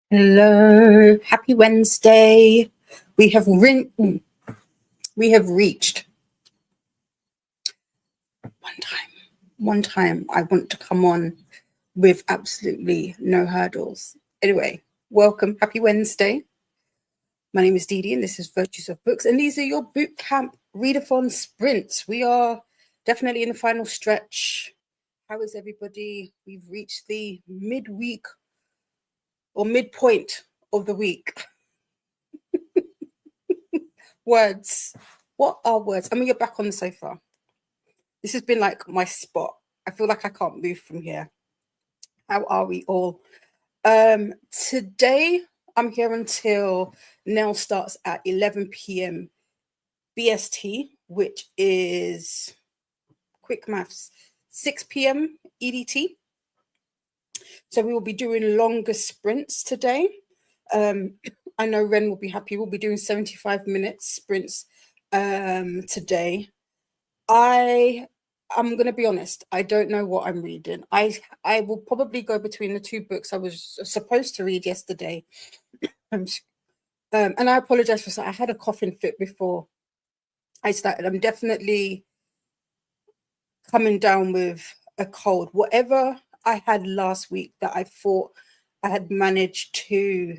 Hello, happy Wednesday. We have reached one time I want to come on with absolutely no hurdles. Anyway, welcome, happy Wednesday. My name is Dee Dee and this is Virtues of Books, and these are your boot camp readathon sprints. We are definitely in the final stretch. How is everybody? We've reached the midweek or midpoint of the week. Words. What are words? I mean, you're back on the sofa. This has been like my spot. I feel like I can't move from here. How are we all? Today, I'm here until Nell starts at 11 p.m. BST, which is, quick maths, 6 p.m. EDT. So we will be doing longer sprints today. I know Ren will be happy. We'll be doing 75-minute sprints today. I'm going to be honest. I don't know what I'm reading. I will probably go between the two books I was supposed to read yesterday. And I apologize for that. I had a coughing fit before I started. I'm definitely coming down with a cold. Whatever I had last week that I thought I had managed to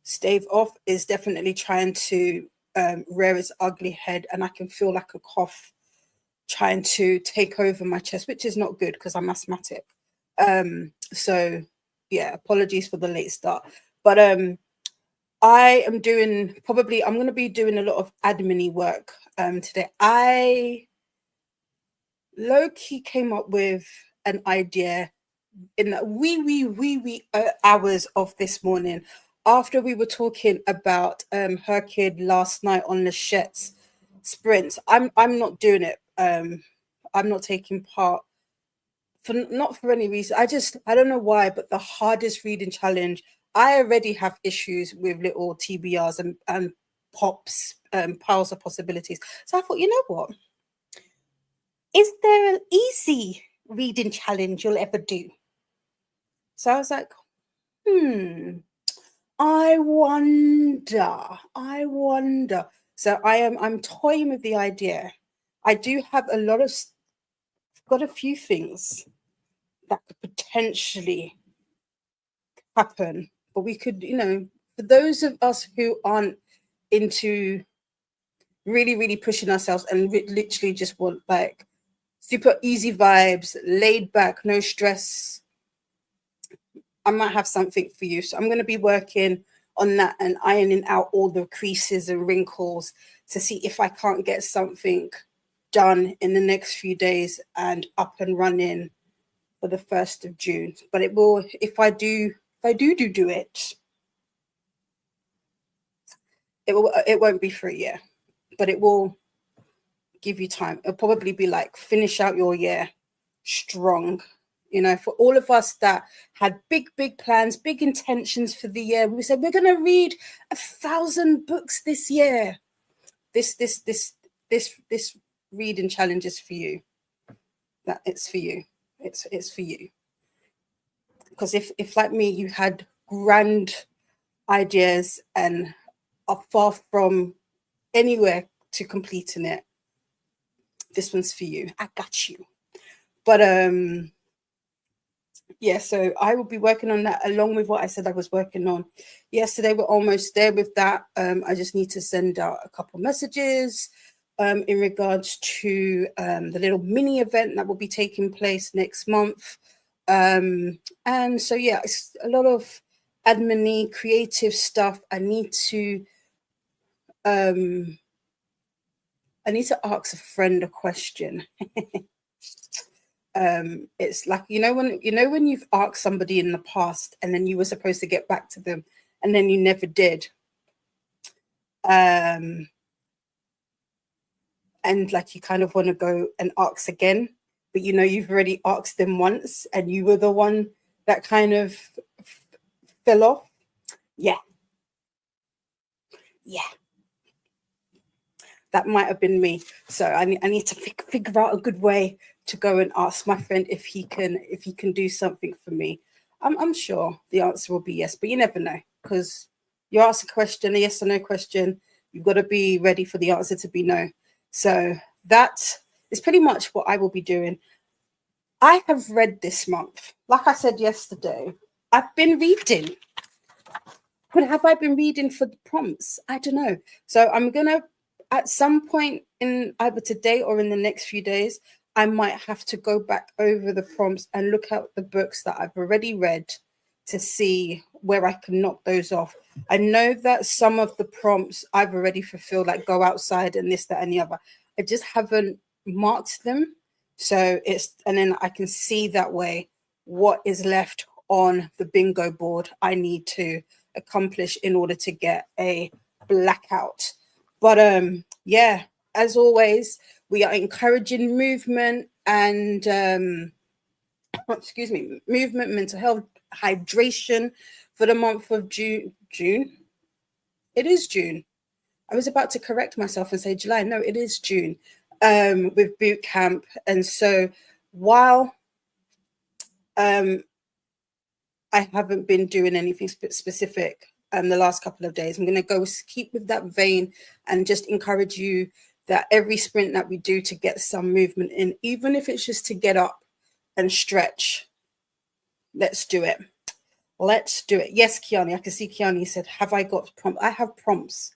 stave off is definitely trying to rear its ugly head, and I can feel like a cough trying to take over my chest, which is not good because I'm asthmatic. So yeah, apologies for the late start, but I'm going to be doing a lot of admin-y work today. I low-key came up with an idea in the wee hours of this morning after we were talking about her kid last night on Lachette's sprints. I'm not doing it. I'm not taking part not for any reason. I don't know why, but the hardest reading challenge, I already have issues with little TBRs and pops, piles of possibilities. So I thought, you know what? Is there an easy reading challenge you'll ever do? So I was like, I wonder. So I'm toying with the idea. I do have got a few things that could potentially happen, but we could, for those of us who aren't into really pushing ourselves and literally just want like super easy vibes, laid back, no stress, I might have something for you. So I'm going to be working on that and ironing out all the creases and wrinkles to see if I can't get something done in the next few days and up and running for the 1st of June. But it will, if I do it, it won't be for a year, but it will give you time. It'll probably be like finish out your year strong. For all of us that had big plans, big intentions for the year, we said we're going to read 1,000 books this year. This reading challenge is for you. That it's for you. It's for you. Because if like me, you had grand ideas and are far from anywhere to completing it, this one's for you. I got you. But yeah, so I will be working on that along with what I said I was working on yesterday. We're almost there with that. I just need to send out a couple messages in regards to the little mini event that will be taking place next month. And so, yeah, it's a lot of admin-y, creative stuff. I need to ask a friend a question. It's like, when you've asked somebody in the past and then you were supposed to get back to them and then you never did. And like you kind of want to go and ask again, but you've already asked them once and you were the one that kind of fell off. Yeah. That might have been me. So I need to figure out a good way to go and ask my friend if he can do something for me. I'm sure the answer will be yes, but you never know, because you ask a question, a yes or no question, you've got to be ready for the answer to be no. So that is pretty much what I will be doing. I have read this month. Like I said yesterday, I've been reading. But have I been reading for the prompts? I don't know. So I'm going to, at some point in either today or in the next few days, I might have to go back over the prompts and look at the books that I've already read to see where I can knock those off. I know that some of the prompts I've already fulfilled, like go outside and this, that, and the other. I just haven't marked them. So and then I can see that way what is left on the bingo board I need to accomplish in order to get a blackout. But yeah, as always, we are encouraging movement and movement, mental health, hydration for the month of June. It is June. I was about to correct myself and say July. No, it is June, with boot camp. And so while I haven't been doing anything specific the last couple of days, I'm going to go keep with that vein and just encourage you that every sprint that we do to get some movement in, even if it's just to get up and stretch, let's do it. Let's do it. Yes, Kiani, I can see Kiani said, have I got prompts? I have prompts.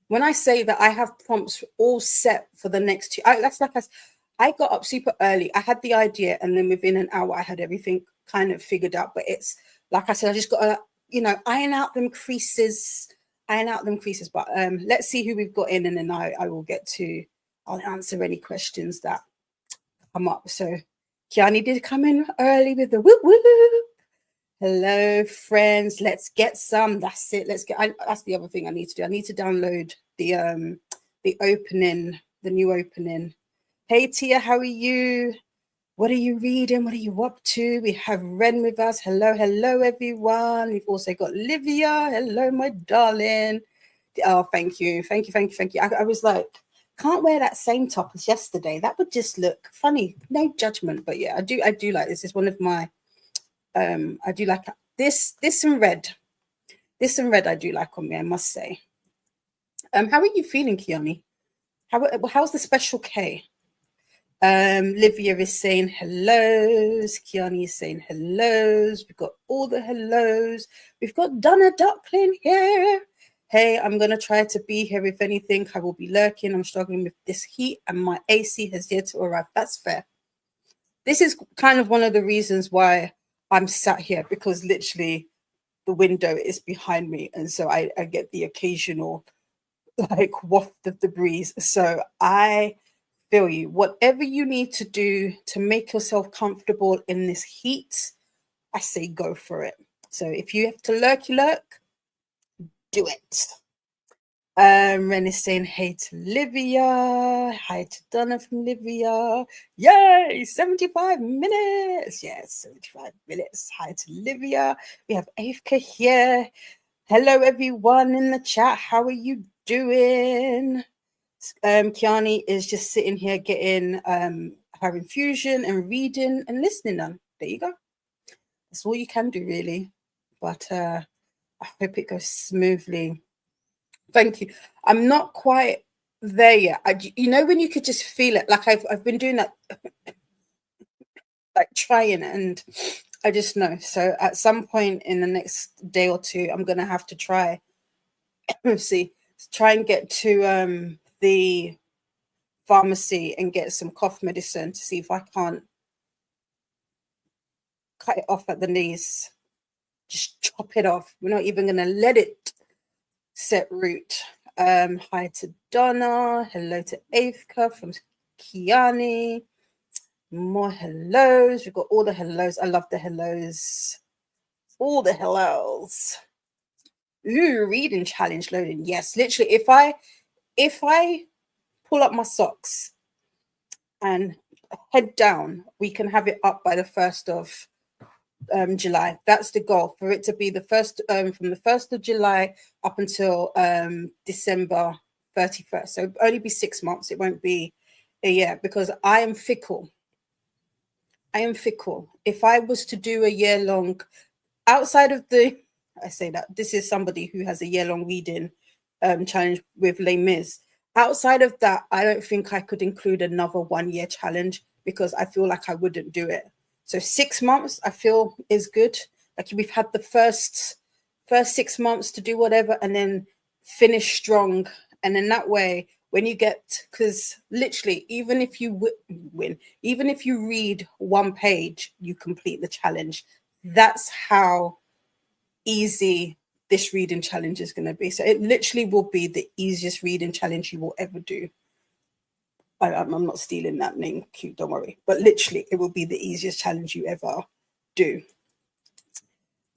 When I say that I have prompts all set for the next two, I got up super early. I had the idea, and then within an hour, I had everything kind of figured out. But it's like I said, I just got to, iron out them creases. But let's see who we've got in, and then I'll answer any questions that come up. So Kiani did come in early with the whoop whoop. Hello, friends. Let's get some. That's it. That's the other thing I need to do. I need to download the new opening. Hey, Tia, how are you? What are you reading? What are you up to? We have Ren with us. Hello, everyone. We've also got Livia. Hello, my darling. Oh, thank you. I was like, can't wear that same top as yesterday. That would just look funny. No judgment, but yeah, I do like this. It's one of my I do like this and red. This and red I do like on me, I must say. How are you feeling, Kiani? How's the special K? Livia is saying hellos. Kiani is saying hellos. We've got all the hellos. We've got Donna Duckling here. Hey, I'm going to try to be here. If anything, I will be lurking. I'm struggling with this heat and my AC has yet to arrive. That's fair. This is kind of one of the reasons why I'm sat here, because literally the window is behind me. And so I get the occasional like waft of the breeze. So I feel you. Whatever you need to do to make yourself comfortable in this heat, I say go for it. So if you have to lurk, do it. Ren is saying hey to Livia. Hi to Donna from Livia. Yay! 75 minutes. Yes, 75 minutes. Hi to Livia. We have Avka here. Hello, everyone in the chat. How are you doing? Kiani is just sitting here getting her infusion and reading and listening on. There you go. That's all you can do, really. But I hope it goes smoothly. Thank you. I'm not quite there yet. When you could just feel it, like I've been doing that, like trying, and I just know. So at some point in the next day or two, I'm gonna have to try and get to the pharmacy and get some cough medicine to see if I can't cut it off at the knees. Just chop it off. We're not even gonna let it set root. Hi to Donna. Hello to Avka from Kiani. More hellos. We've got all the hellos. I love the hellos. All the hellos. Ooh, reading challenge loading. Yes, literally. If I pull up my socks and head down, we can have it up by the 1st of July. That's the goal, for it to be the first from the 1st of July up until December 31st. So it'll only be 6 months. It won't be a year, because I am fickle. If I was to do a year long, outside of I say that this is somebody who has a year long reading challenge with Les Mis. Outside of that, I don't think I could include another 1 year challenge, because I feel like I wouldn't do it. So 6 months, I feel, is good. Like, we've had the first 6 months to do whatever, and then finish strong. And then that way, when you get, because literally, even if you win, even if you read one page, you complete the challenge. That's how easy this reading challenge is going to be. So it literally will be the easiest reading challenge you will ever do. I'm not stealing that name, cute, don't worry. But literally, it will be the easiest challenge you ever do.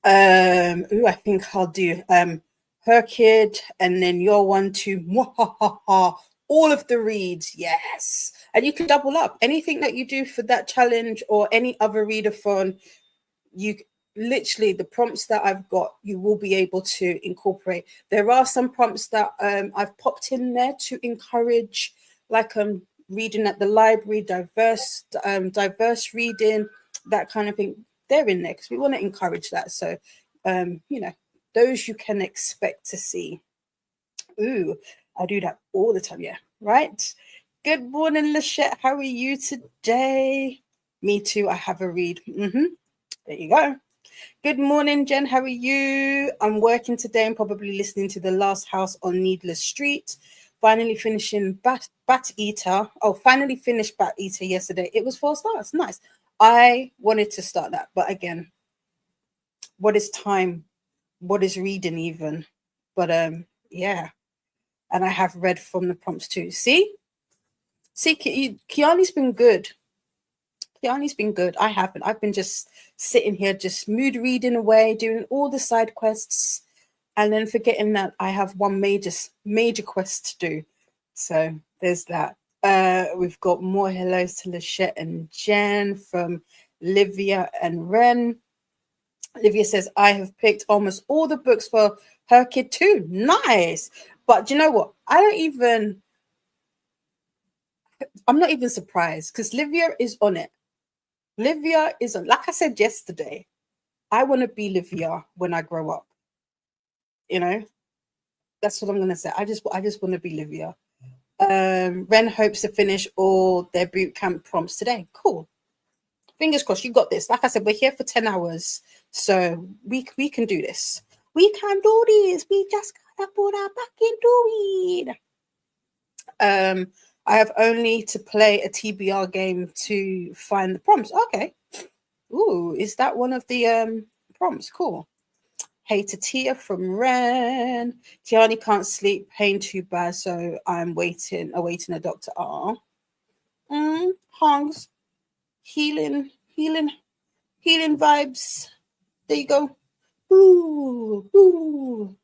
I think I'll do her kid, and then your one too. All of the reads, yes. And you can double up. Anything that you do for that challenge or any other readathon, you literally, the prompts that I've got, you will be able to incorporate. There are some prompts that I've popped in there to encourage, like reading at the library, diverse reading, that kind of thing. They're in there because we want to encourage that. So those you can expect to see. Ooh, I do that all the time. Yeah, right. Good morning, Lachette. How are you today? Me too. I have a read. There you go. Good morning, Jen. How are you? I'm working today and probably listening to The Last House on Needless Street. Finally finishing Bat Eater. Oh, finally finished Bat Eater yesterday. It was 4 stars. Nice. I wanted to start that, but again, what is time? What is reading even? But yeah. And I have read from the prompts too. See, Kiani's been good. Kiani's been good. I haven't. I've been just sitting here, just mood reading away, doing all the side quests, and then forgetting that I have one major quest to do. So there's that. We've got more hellos to Lachette and Jen from Livia and Ren. Livia says, I have picked almost all the books for her kid too. Nice. But do you know what? I'm not even surprised, because Livia is on it. Livia is on, like I said yesterday, I want to be Livia when I grow up. That's what I'm going to say. I just want to be Livia. Ren hopes to finish all their boot camp prompts today. Cool. Fingers crossed, you got this. Like I said, we're here for 10 hours, so we can do this. We can do this. We just gotta put our back into it. I have only to play a TBR game to find the prompts. Okay. Ooh, is that one of the prompts? Cool. Hey to Tia from Ren. Kiani can't sleep, pain too bad, so I'm awaiting a doctor. Hongs. Healing vibes. There you go. Ooh.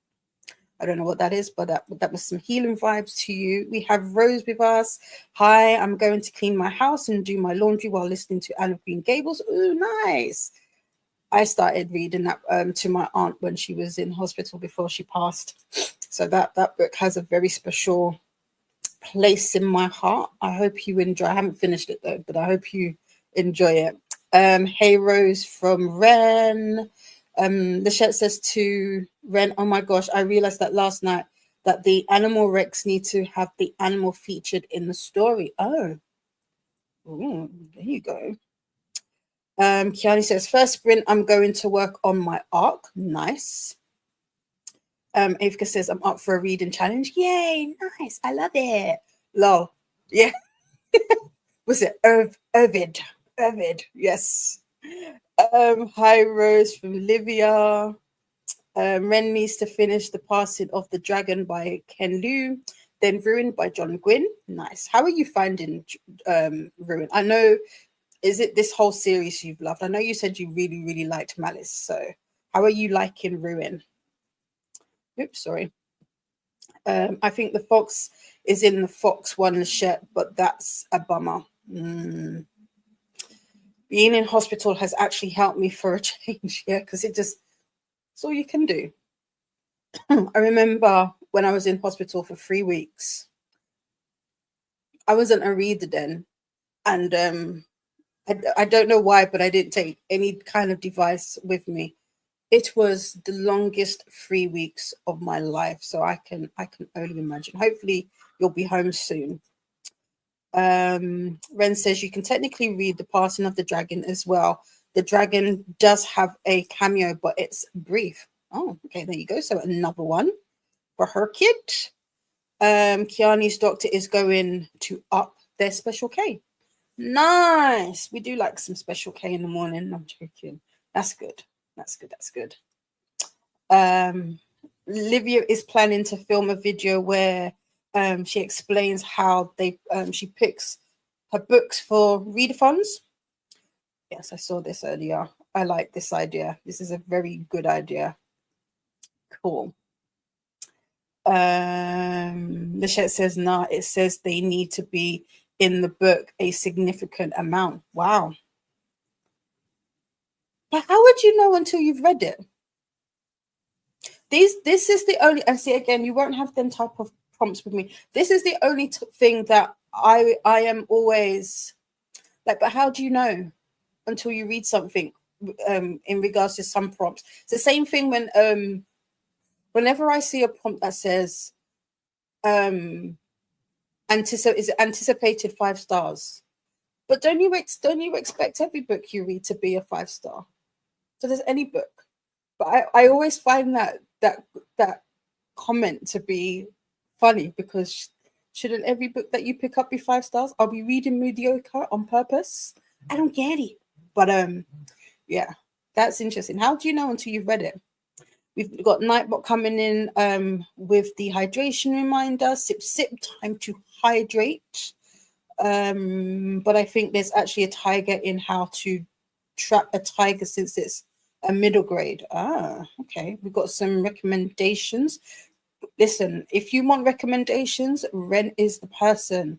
I don't know what that is, but that was some healing vibes to you. We have Rose with us. Hi, I'm going to clean my house and do my laundry while listening to Anne of Green Gables. Ooh, nice. I started reading that to my aunt when she was in hospital before she passed. So that book has a very special place in my heart. I hope you enjoy. I haven't finished it though, but I hope you enjoy it. Hey Rose from Ren. Lachette says to Ren, oh my gosh, I realized that last night that the animal recs need to have the animal featured in the story. Oh, ooh, there you go. Kiani says, first sprint, I'm going to work on my arc. Nice. Avika says, I'm up for a reading challenge. Yay, nice. I love it. Lol. Yeah. Was it Ovid? Yes. Hi, Rose from Livia. Ren needs to finish The Passing of the Dragon by Ken Liu, then Ruin by John Gwynne. Nice. How are you finding Ruin? I know is it this whole series you've loved? I know you said you really, really liked Malice. So how are you liking Ruin? Oops, sorry. I think the fox is in the fox one, Lachette, but that's a bummer. Being in hospital has actually helped me for a change, yeah, because it's all you can do. I remember when I was in hospital for 3 weeks, I wasn't a reader then, and I don't know why, but I didn't take any kind of device with me. It was the longest 3 weeks of my life, so I can only imagine. Hopefully, you'll be home soon. Ren says you can technically read The Passing of the Dragon as well. The dragon does have a cameo, but it's brief. Oh, okay, there you go. So another one for her kid. Kiani's doctor is going to up their special K. Nice. We do like some special K in the morning. I'm joking. That's good. That's good. That's good. Livia is planning to film a video where she explains how she picks her books for readathons. Yes, I saw this earlier. I like this idea. This is a very good idea. Cool. Lachette says, nah, it says they need to be in the book a significant amount. Wow. But how would you know until you've read it? This is the only, and see again, you won't have them type of prompts with me. This is the only thing that I am always like, but how do you know until you read something in regards to some prompts? It's the same thing when whenever I see a prompt that says is anticipated 5 stars. But don't you expect every book you read to be a 5-star? So there's any book. But I always find that comment to be funny, because shouldn't every book that you pick up be 5 stars? I'll be reading mediocre on purpose. I don't get it. But yeah, that's interesting. How do you know until you've read it? We've got Nightbot coming in with the hydration reminder. Sip, sip, time to hydrate. But I think there's actually a tiger in how to trap a tiger, since it's a middle grade. Okay. We've got some recommendations. Listen, if you want recommendations, Ren is the person.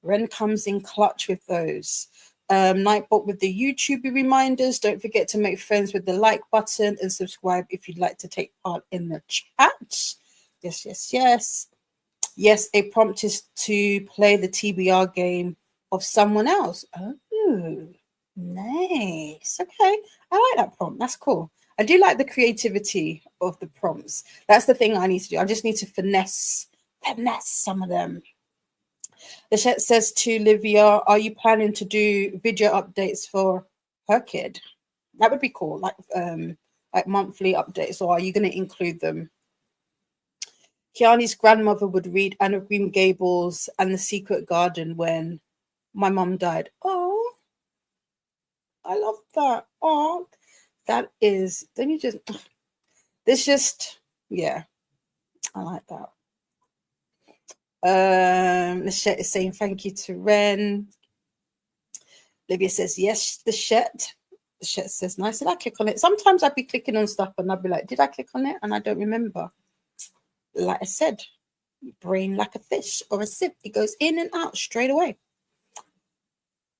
Ren comes in clutch with those. Nightbot with the YouTube reminders. Don't forget to make friends with the like button and subscribe if you'd like to take part in the chat. Yes, yes, yes. Yes, a prompt is to play the TBR game of someone else. Oh, nice. Okay, I like that prompt. That's cool. I do like the creativity of the prompts. That's the thing I need to do. I just need to finesse some of them. The chat says to Livia, are you planning to do video updates for her kid? That would be cool, like monthly updates, or are you going to include them? Kiani's grandmother would read Anne of Green Gables and The Secret Garden when my mum died. Oh, I love that. Oh, that is, then you just, there's just, yeah, I like that. Lachette is saying thank you to Ren. Livia says, yes, the Lachette says, nice. Did I click on it? Sometimes I'd be clicking on stuff and I'd be like, did I click on it? And I don't remember. Like I said, brain like a fish or a sieve. It goes in and out straight away.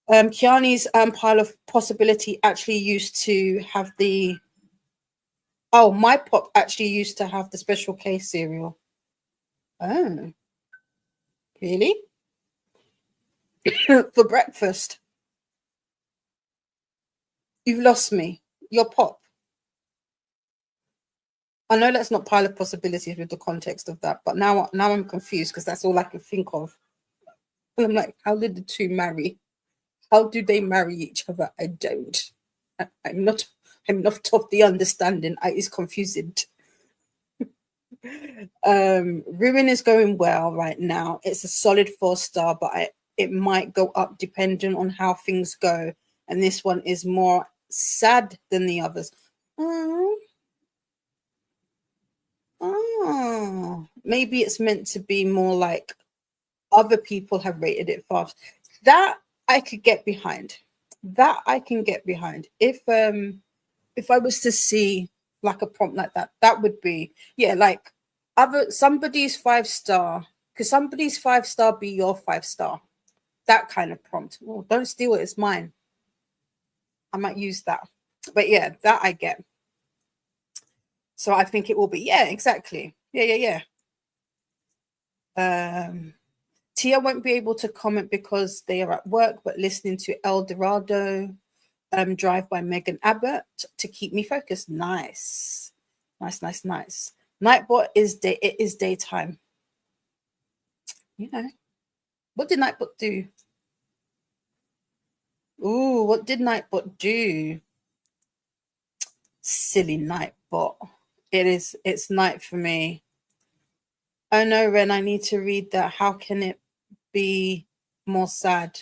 Kiani's pile of possibility actually used to have the... Oh, my pop actually used to have the special K cereal. Oh. Really? For breakfast. You've lost me. Your pop. I know that's not pile of possibilities with the context of that, but now I'm confused because that's all I can think of. And I'm like, how did the two marry? How do they marry each other? I don't. I'm not of the understanding. I is confusing. Ruin is going well right now. It's a solid 4-star, but it might go up depending on how things go. And this one is more sad than the others. Oh, maybe it's meant to be more like other people have rated it fast. That I could get behind. That I can get behind. If I was to see like a prompt like that, that would be, yeah, like other somebody's 5 star. Could somebody's 5 star be your 5 star? That kind of prompt. Oh, don't steal it, it's mine. I might use that. But yeah, that I get. So I think it will be, yeah, exactly. Yeah. Tia won't be able to comment because they are at work, but listening to El Dorado Drive by Megan Abbott to keep me focused. Nice. Nightbot is it is daytime. You know. What did Nightbot do? Ooh, what did Nightbot do? Silly Nightbot. It's night for me. Oh no, Ren, I need to read that. How can it be more sad?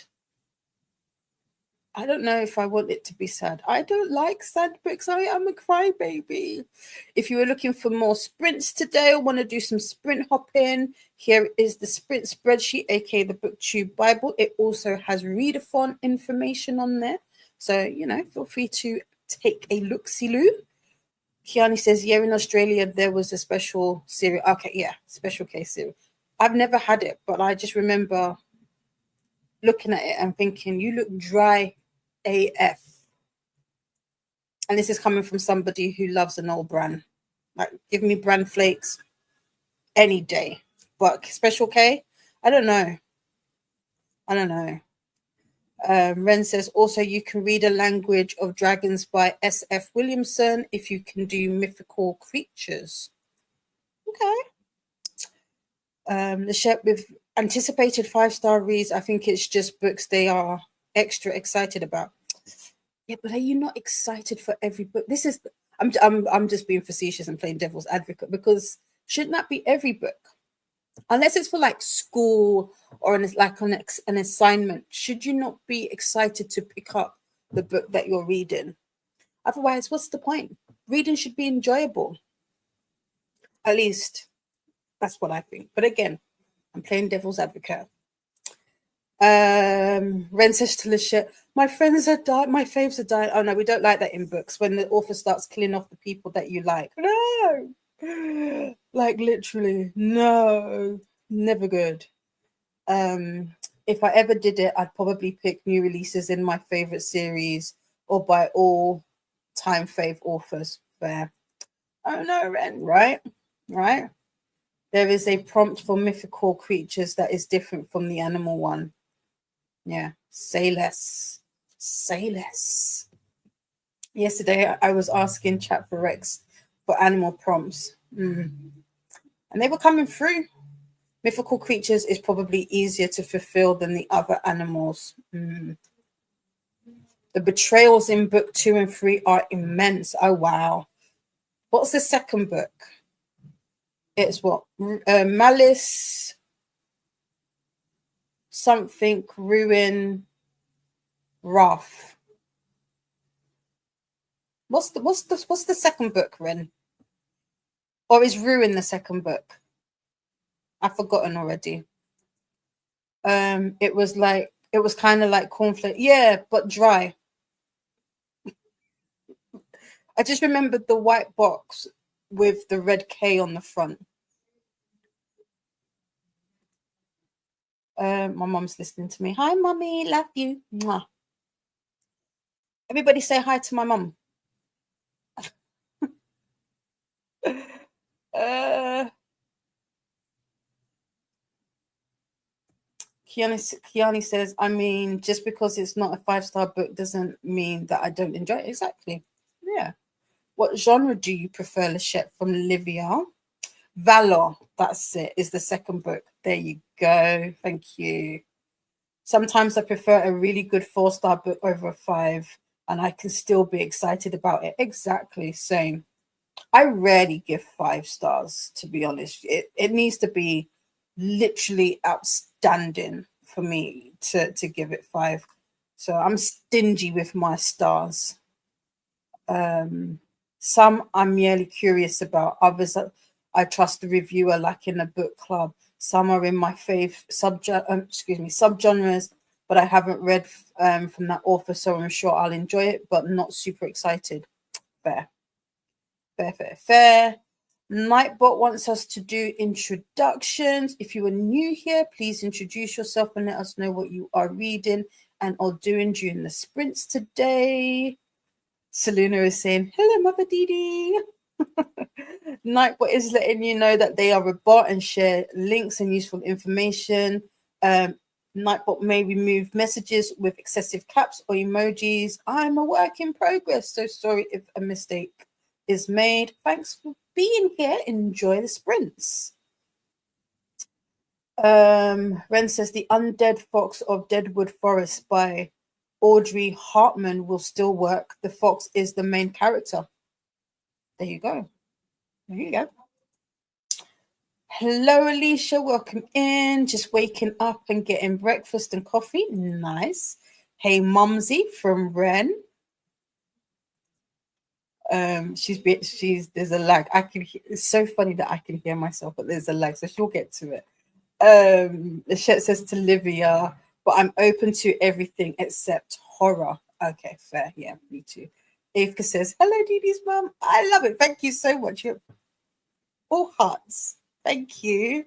I don't know if I want it to be sad. I don't like sad books. I am a crybaby. If you were looking for more sprints today or want to do some sprint hopping, here is the sprint spreadsheet, aka the BookTube Bible. It also has Readathon information on there. So, feel free to take a look-see-loo. Kiani says, yeah, in Australia, there was a special series. Okay, yeah, special case series. I've never had it, but I just remember looking at it and thinking, you look dry AF. And this is coming from somebody who loves an old bran. Like, give me bran flakes any day. But Special K, I don't know. Ren says, also, you can read A Language of Dragons by S.F. Williamson if you can do mythical creatures. Okay. The Shep with anticipated 5-star reads, I think it's just books they are extra excited about. Yeah, but are you not excited for every book? This is, I'm just being facetious and playing devil's advocate, because shouldn't that be every book? Unless it's for like school or an assignment, should you not be excited to pick up the book that you're reading? Otherwise, what's the point? Reading should be enjoyable. At least that's what I think. But again, I'm playing devil's advocate. Ren says to Lisha, my friends are dying, my faves are dying. Oh no, we don't like that in books, when the author starts killing off the people that you like. No, like literally, no, never good. If I ever did it, I'd probably pick new releases in my favorite series or by all time fave authors. Fair. Oh no, Ren, right? There is a prompt for mythical creatures that is different from the animal one. Yeah, say less. Yesterday, I was asking Chat for Rex for animal prompts, and they were coming through. Mythical creatures is probably easier to fulfill than the other animals. The betrayals in book 2 and 3 are immense. Oh, wow. What's the second book? It's what? Malice, something, Ruin, Wrath. What's the second book, Ren? Or is Ruin the second book? I've forgotten already. It was kind of like cornflake. Yeah, but dry. I just remembered the white box with the red K on the front. My mom's listening to me. Hi, mommy. Love you. Mwah. Everybody say hi to my mom. Kiani says, I mean, just because it's not a 5-star book doesn't mean that I don't enjoy it. Exactly. Yeah. What genre do you prefer, Lachette from Livia? Valor, that's it, is the second book. There you go. Thank you. Sometimes I prefer a really good 4-star book over a 5, and I can still be excited about it. Exactly. Same. I rarely give 5 stars, to be honest. It needs to be literally outstanding for me to give it 5. So I'm stingy with my stars. Some I'm merely curious about. Others I trust the reviewer, like in a book club. Some are in my subgenres but I haven't read from that author, so I'm sure I'll enjoy it, but not super excited. Fair. Nightbot wants us to do introductions. If you are new here, please introduce yourself and let us know what you are reading and or doing during the sprints today. Seluna is saying, hello, Mother Dee. Nightbot is letting you know that they are a bot and share links and useful information. Nightbot may remove messages with excessive caps or emojis. I'm a work in progress, so sorry if a mistake is made. Thanks for being here. Enjoy the sprints. Ren says The Undead Fox of Deadwood Forest by Audrey Hartman will still work. The fox is the main character. There you go. Hello, Alicia. Welcome in. Just waking up and getting breakfast and coffee. Nice. Hey, Mumsy from Ren. There's a lag. It's so funny that I can hear myself, but there's a lag, so she'll get to it. The chat says to Livia, but I'm open to everything except horror. Okay, fair. Yeah, me too. Ivka says, hello, Dee Dee's mum. I love it. Thank you so much. You're all hearts. Thank you.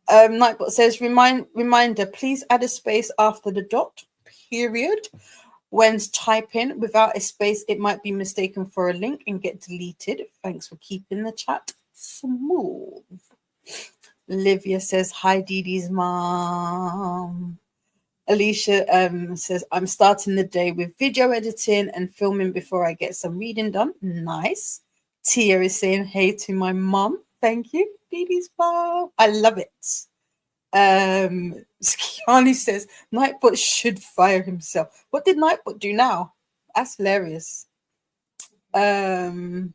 Nightbot says, reminder, please add a space after the dot, period. When typing without a space, it might be mistaken for a link and get deleted. Thanks for keeping the chat smooth. Livia says, hi, Dee Dee's mom. Alicia says, I'm starting the day with video editing and filming before I get some reading done. Nice. Tia is saying, hey to my mom. Thank you, Dee Dee's mom. I love it. Skiani says, Nightbot should fire himself. What did Nightbot do now? That's hilarious. LOL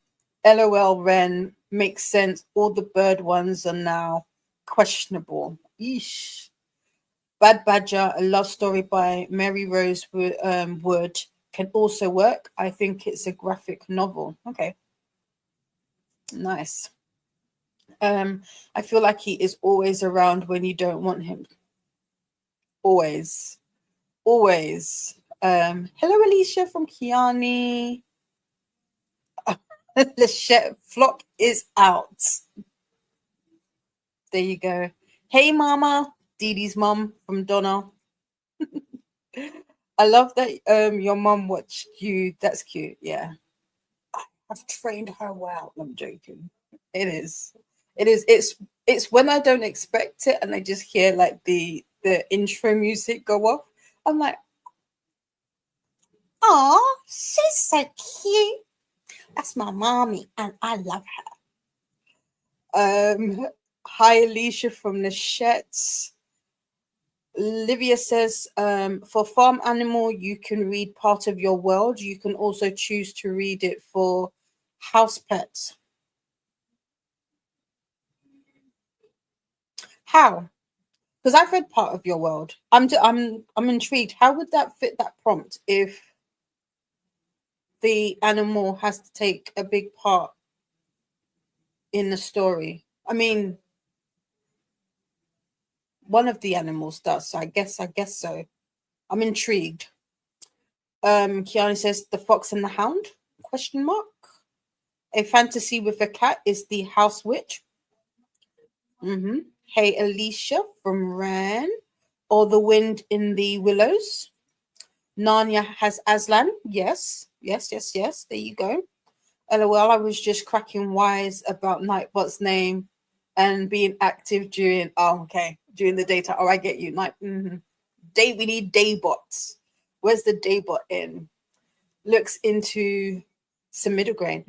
Ren makes sense. All the bird ones are now questionable. Eesh. Bad Badger, a love story by Mary Rose Wood, can also work. I think it's a graphic novel. Okay. Nice. I feel like he is always around when you don't want him. Always. Hello, Alicia from Kiani. The flop is out. There you go. Hey, Mama. Dee Dee's mom from Donna. I love that your mom watched you. That's cute. Yeah. I've trained her well. I'm joking. It is. It's when I don't expect it and I just hear like the intro music go off. I'm like, oh, she's so cute. That's my mommy, and I love her. Hi, Alicia from the Shets. Livia says, for farm animal, you can read part of your world. You can also choose to read it for house pets. How? Because I've read part of your world. I'm intrigued. How would that fit that prompt if the animal has to take a big part in the story? I mean, one of the animals does, so I guess so. I'm intrigued. Kiani says The Fox and the Hound? Question mark. A fantasy with a cat is The House Witch. Hey, Alicia from Ran. Or The Wind in the Willows. Narnia has Aslan. Yes. There you go. LOL, I was just cracking wise about Nightbot's name and being active during the daytime. Oh, I get you. We need daybots. Where's the daybot in? Look into some middle grade.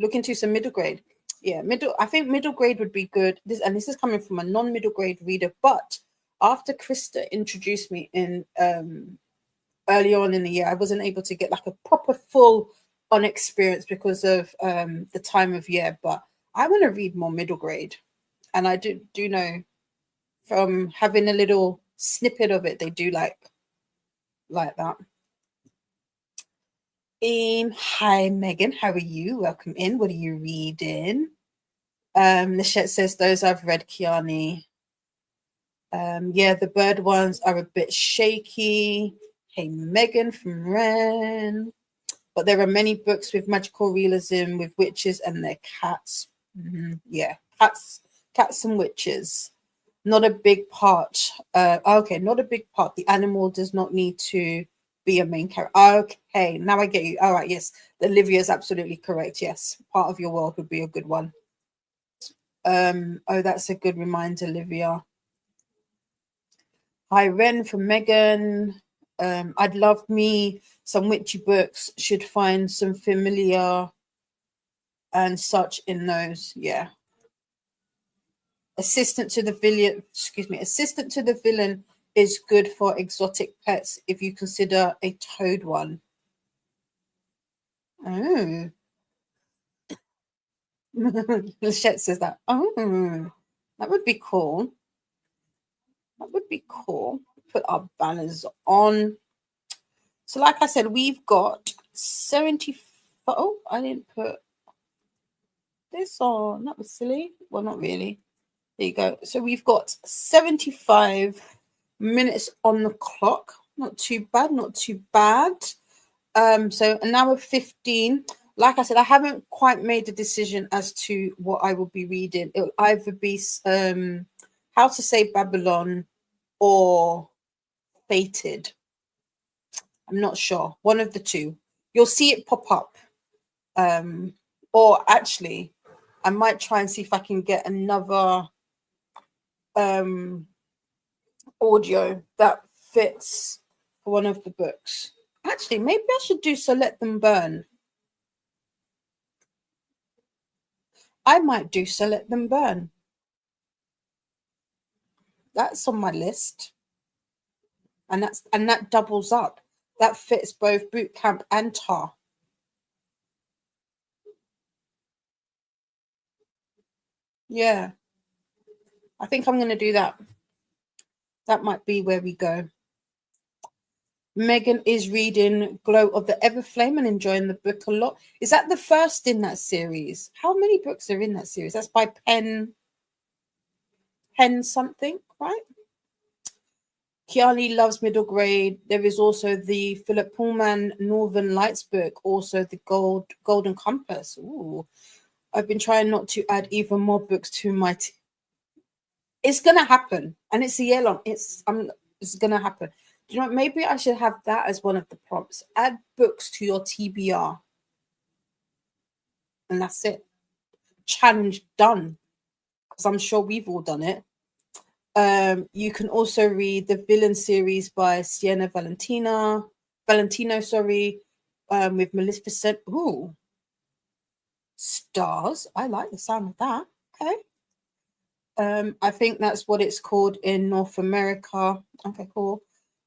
Yeah, I think middle grade would be good. This is coming from a non-middle grade reader, but after Krista introduced me in early on in the year, I wasn't able to get like a proper full on experience because of the time of year, but I want to read more middle grade. And I do know from having a little snippet of it, they do like that. Hi, Megan. How are you? Welcome in. What are you reading? Nishette says, those I've read, Kiani. Yeah, the bird ones are a bit shaky. Hey, Megan from Ren. But there are many books with magical realism with witches and their cats. Yeah, cats and witches. Not a big part. Okay, not a big part. The animal does not need to be a main character. Okay, now I get you. All right, yes, Olivia is absolutely correct. Yes, part of your world would be a good one. Oh, that's a good reminder, Olivia. Hi, Ren from Megan. I'd love me some witchy books. Should find some familiar and such in those. Yeah. Assistant to the villain. Excuse me. Assistant to the villain is good for exotic pets if you consider a toad one. Oh. Lachette says that. Oh, that would be cool. That would be cool. Put our banners on. So, like I said, we've got 70. Oh, I didn't put this on. That was silly. Well, not really. There you go. So we've got 75 minutes on the clock. Not too bad. Not too bad. So an hour 15. Like I said, I haven't quite made a decision as to what I will be reading. It'll either be How to Save Babylon or Fated. I'm not sure. One of the two. You'll see it pop up. Or actually, I might try and see if I can get another audio that fits for one of the books. Actually, maybe I should do So Let Them Burn. I might do So Let Them Burn. That's on my list. And that doubles up. That fits both boot camp and tar. Yeah. I think I'm going to do that. That might be where we go. Megan is reading Glow of the Everflame and enjoying the book a lot. Is that the first in that series? How many books are in that series? That's by Pen something, right? Kiani loves middle grade. There is also the Philip Pullman Northern Lights book, also the Golden Compass. Ooh, I've been trying not to add even more books to my. It's gonna happen, and it's a year long. It's gonna happen. Do you know? Maybe I should have that as one of the prompts. Add books to your TBR, and that's it. Challenge done. Because I'm sure we've all done it. You can also read the Villain series by Sienna Valentino, sorry, with Maleficent. Ooh, stars. I like the sound of that. Okay. I think that's what it's called in North America. Okay, cool.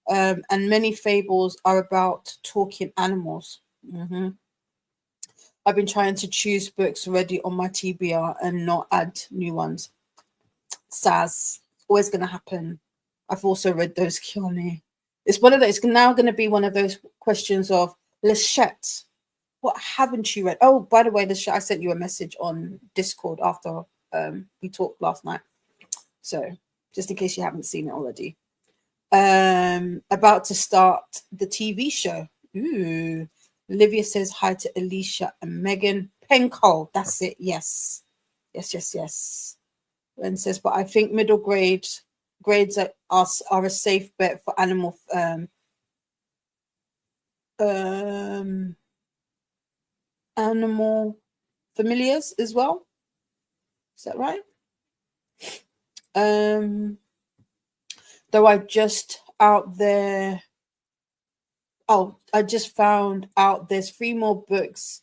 And many fables are about talking animals. I've been trying to choose books already on my TBR and not add new ones. Saz, always going to happen. I've also read those, Kiani. It's now going to be one of those questions of Lachette. What haven't you read? Oh, by the way, Lachette, I sent you a message on Discord after we talked last night. So just in case you haven't seen it already. About to start the TV show. Ooh. Olivia says hi to Alicia and Megan. Pencol, that's it. Yes. And says, but I think middle grades are a safe bet for animal animal familiars as well. Is that right? Though I just out there. Oh, I just found out there's 3 more books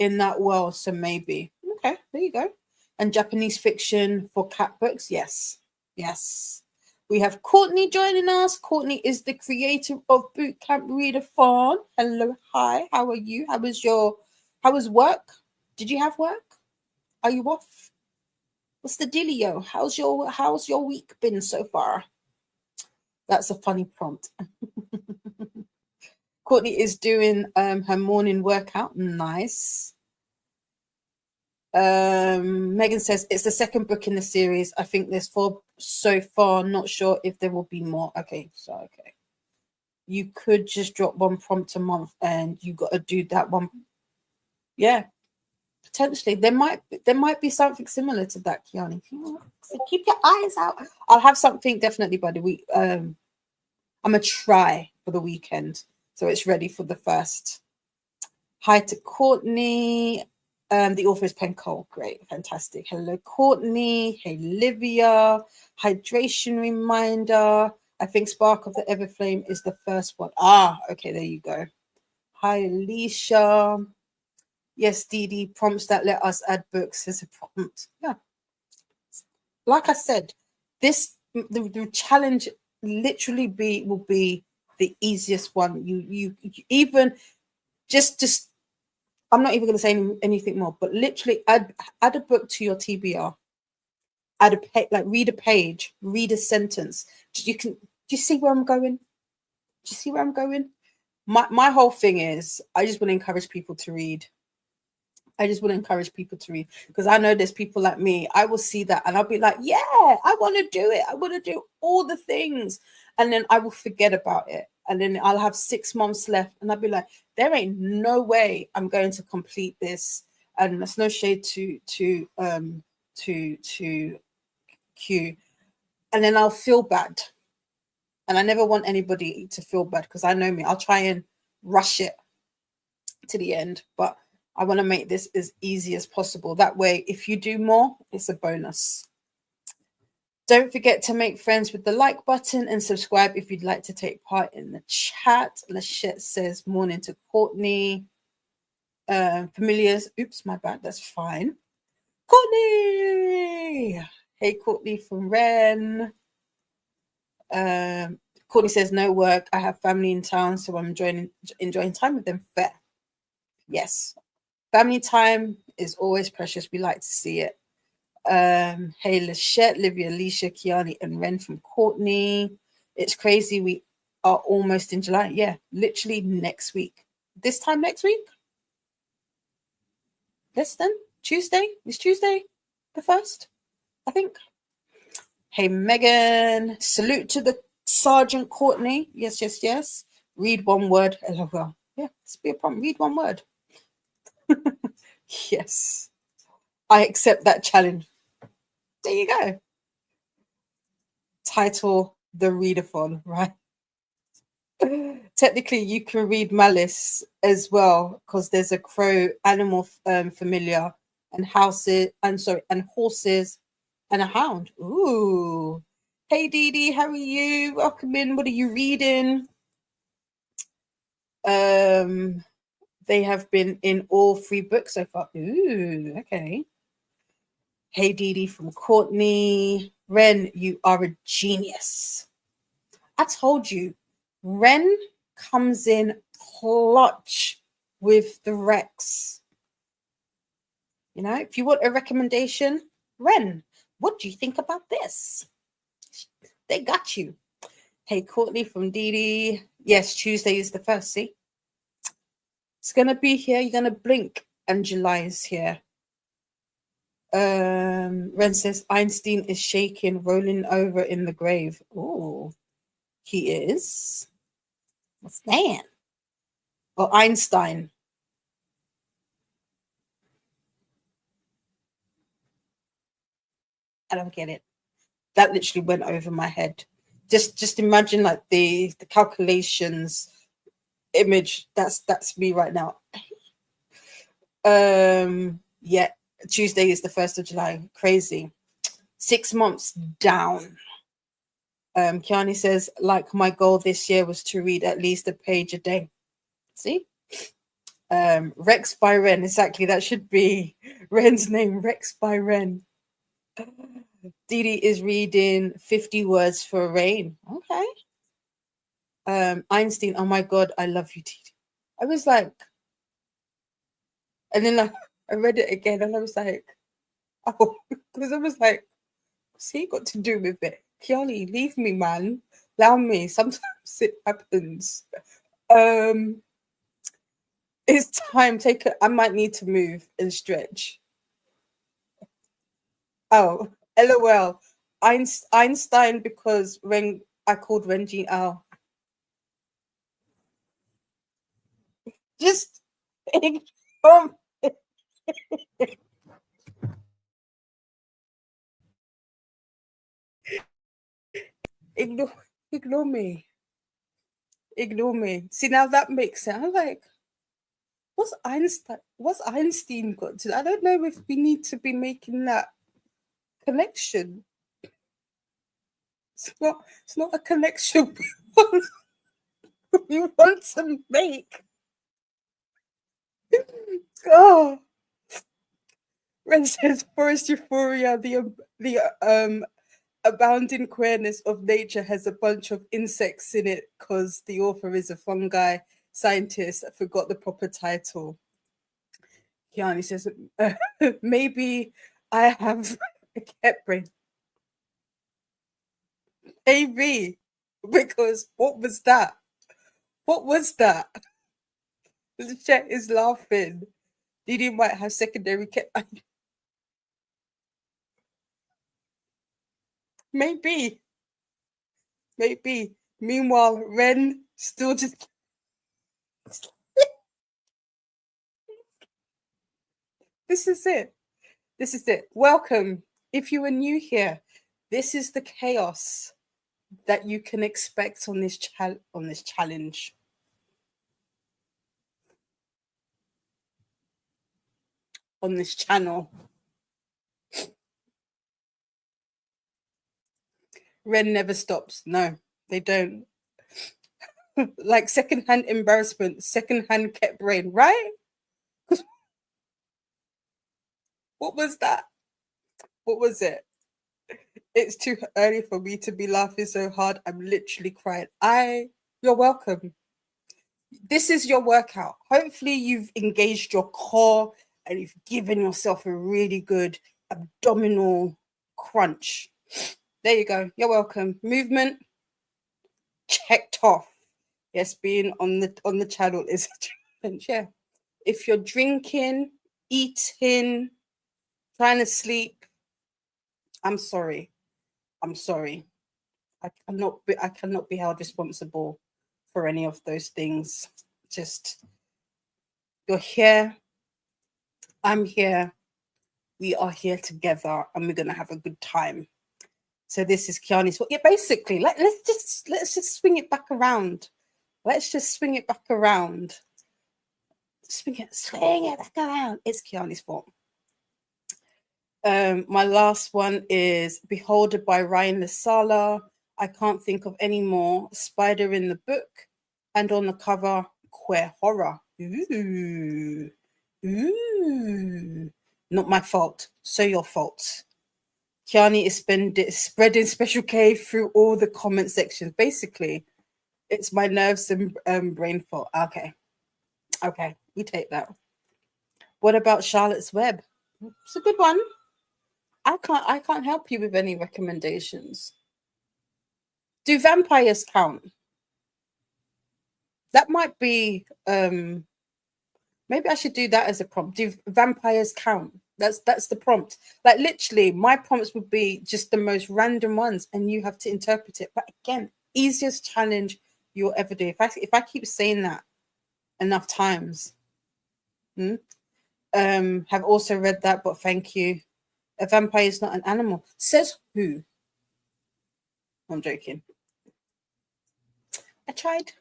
in that world, so maybe. Okay, there you go. And Japanese fiction for cat books. Yes. We have Courtney joining us. Courtney is the creator of Bootcamp Readathon. Hello, hi. How are you? How was work? Did you have work? Are you off? What's the dealio? How's your week been so far? That's a funny prompt. Courtney is doing her morning workout. Nice. Megan says it's the second book in the series. I think there's 4 so far. Not sure if there will be more. Okay. you could just drop one prompt a month and you got to do that one. Yeah, potentially there might be something similar to that, Kiani. So keep your eyes out. I'll have something definitely by the week. I'm gonna try for the weekend, so it's ready for the first. Hi to Courtney. The author is Pencole. Great, fantastic. Hello, Courtney. Hey, Livia. Hydration reminder. I think Spark of the Everflame is the first one. Ah, okay, there you go. Hi, Alicia. Yes, Dee Dee, prompts that let us add books as a prompt. Yeah. Like I said, the challenge literally will be the easiest one. You even just I'm not even going to say anything more, but literally add a book to your TBR. Add a read a page, read a sentence. Do you see where I'm going? Do you see where I'm going? My whole thing is I just want to encourage people to read. I just want to encourage people to read, because I know there's people like me. I will see that and I'll be like, yeah, I want to do it. I want to do all the things. And then I will forget about it. And then I'll have 6 months left and I'll be like, there ain't no way I'm going to complete this. And there's no shade to Q. And then I'll feel bad. And I never want anybody to feel bad, because I know me. I'll try and rush it to the end. But I want to make this as easy as possible. That way, if you do more, it's a bonus. Don't forget to make friends with the like button and subscribe if you'd like to take part in the chat. Lachette says, morning to Courtney. Familiars. Oops, my bad. That's fine. Courtney. Hey, Courtney from Ren. Courtney says, no work. I have family in town, so I'm enjoying time with them. Fair. Yes. Family time is always precious. We like to see it. Hey, Lachette, Livia, Alicia, Kiani, and Ren from Courtney. It's crazy. We are almost in July. Yeah, literally next week. This time next week? Less than Tuesday? Is Tuesday the 1st? I think. Hey, Megan. Salute to the Sergeant Courtney. Yes, yes, yes. Read one word. LOL. Yeah, this be a problem. Read one word. Yes. I accept that challenge. There you go. Title the Readathon, right? Technically, you can read Malice as well, because there's a crow animal familiar and horses and a hound. Ooh. Hey, Dee Dee, how are you? Welcome in. What are you reading? They have been in all 3 books so far. Ooh, okay. Hey, Dee Dee from Courtney. Ren, you are a genius. I told you, Ren comes in clutch with the Rex. You know, if you want a recommendation, Ren, what do you think about this? They got you. Hey, Courtney from Dee Dee. Yes, Tuesday is the 1st, see? It's going to be here. You're going to blink and July is here. Ren says Einstein is shaking, rolling over in the grave. Oh, he is. What's that? Or Einstein. I don't get it. That literally went over my head. Just imagine like the calculations image. That's me right now. Yeah, Tuesday is the 1st of July. Crazy. 6 months down. Kiani says, like, my goal this year was to read at least a page a day. See? Rex by Ren. Exactly. That should be Ren's name. Rex by Ren. Dee Dee is reading 50 words for rain. Okay. Einstein. Oh my God, I love you, Dee Dee. I was like, and then I read it again and I was like, oh, because I was like, what's he got to do with it? Kiani, leave me, man. Allow me. Sometimes it happens. It's time. I might need to move and stretch. Oh, LOL. Einstein, because when I called Renji, oh, Just ignore, ignore, ignore me. Ignore me. See, now that makes sense. I'm like, What's Einstein got to? I don't know if we need to be making that connection. It's not a connection we want to make. Oh, Ren says forest euphoria, the abounding queerness of nature has a bunch of insects in it because the author is a fungi scientist. I forgot the proper title. Kiani says, maybe I have a cat brain. Maybe. Because what was that? What was that? The chat is laughing. Didi might have secondary cat. Maybe. Maybe. Meanwhile, Ren still just. This is it. This is it. Welcome. If you are new here, this is the chaos that you can expect on this challenge. On this channel. Ren never stops. No, they don't. Like secondhand embarrassment, secondhand cat brain, right? What was that? What was it? It's too early for me to be laughing so hard. I'm literally crying. You're welcome. This is your workout. Hopefully, you've engaged your core and you've given yourself a really good abdominal crunch. There you go. You're welcome. Movement checked off. Yes, being on the channel is a challenge. Yeah. If you're drinking, eating, trying to sleep, I'm sorry. I'm sorry. I cannot be held responsible for any of those things. Just you're here, I'm here, we are here together, and we're gonna have a good time. So this is Kiani's. Yeah, basically, let's just swing it back around. Let's just swing it back around. Swing it back around. It's Kiani's fault. My last one is Beholder by Ryan Lasala. I can't think of any more. Spider in the book, and on the cover, queer horror. Ooh. Ooh. Not my fault. So your fault. Kiani is spreading Special K through all the comment sections. Basically, it's my nerves and brain fault. Okay. Okay, we take that. What about Charlotte's Web? It's a good one. I can't help you with any recommendations. Do vampires count? That might be maybe I should do that as a prompt. Do vampires count? That's the prompt. Like literally, my prompts would be just the most random ones, and you have to interpret it. But again, easiest challenge you'll ever do. If I keep saying that enough times, have also read that, but thank you. A vampire is not an animal. Says who? I'm joking. I tried.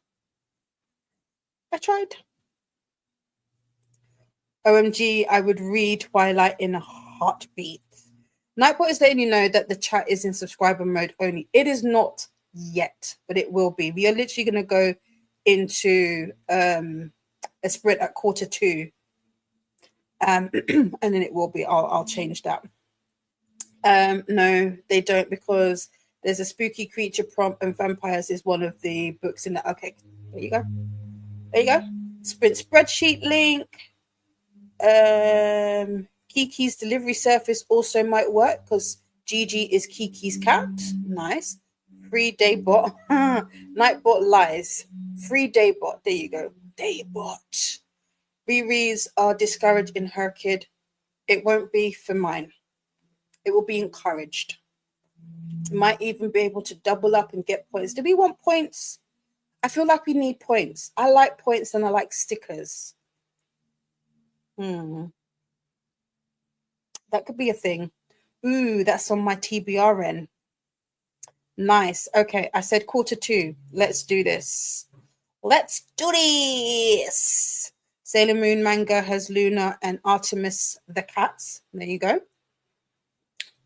OMG, I would read Twilight in a heartbeat. Nightbot is letting you know that the chat is in subscriber mode only. It is not yet, but it will be. We are literally going to go into a sprint at 1:45. And then it will be. I'll change that. No, they don't, because there's a spooky creature prompt, and vampires is one of the books in that. Okay, there you go. There you go. Sprint spreadsheet link. Kiki's delivery service also might work because Gigi is Kiki's cat. Nice. Free daybot. Nightbot lies. Free daybot. There you go. Daybot. Rereads are discouraged in her kid. It won't be for mine. It will be encouraged. Might even be able to double up and get points. Do we want points? I feel like we need points. I like points and I like stickers. That could be a thing. Ooh, that's on my TBRN. Nice. Okay, I said quarter two. Let's do this. Let's do this. Sailor Moon manga has Luna and Artemis the cats. There you go.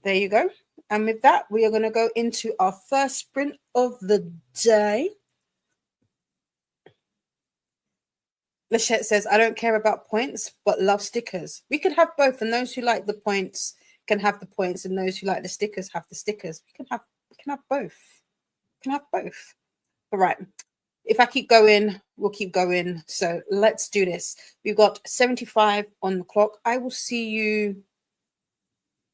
There you go. And with that, we are going to go into our first sprint of the day. Lachette says, I don't care about points, but love stickers. We could have both, and those who like the points can have the points, and those who like the stickers have the stickers. We can have both. We can have both. All right. If I keep going, we'll keep going. So let's do this. We've got 75 on the clock. I will see you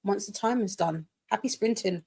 once the time is done. Happy sprinting.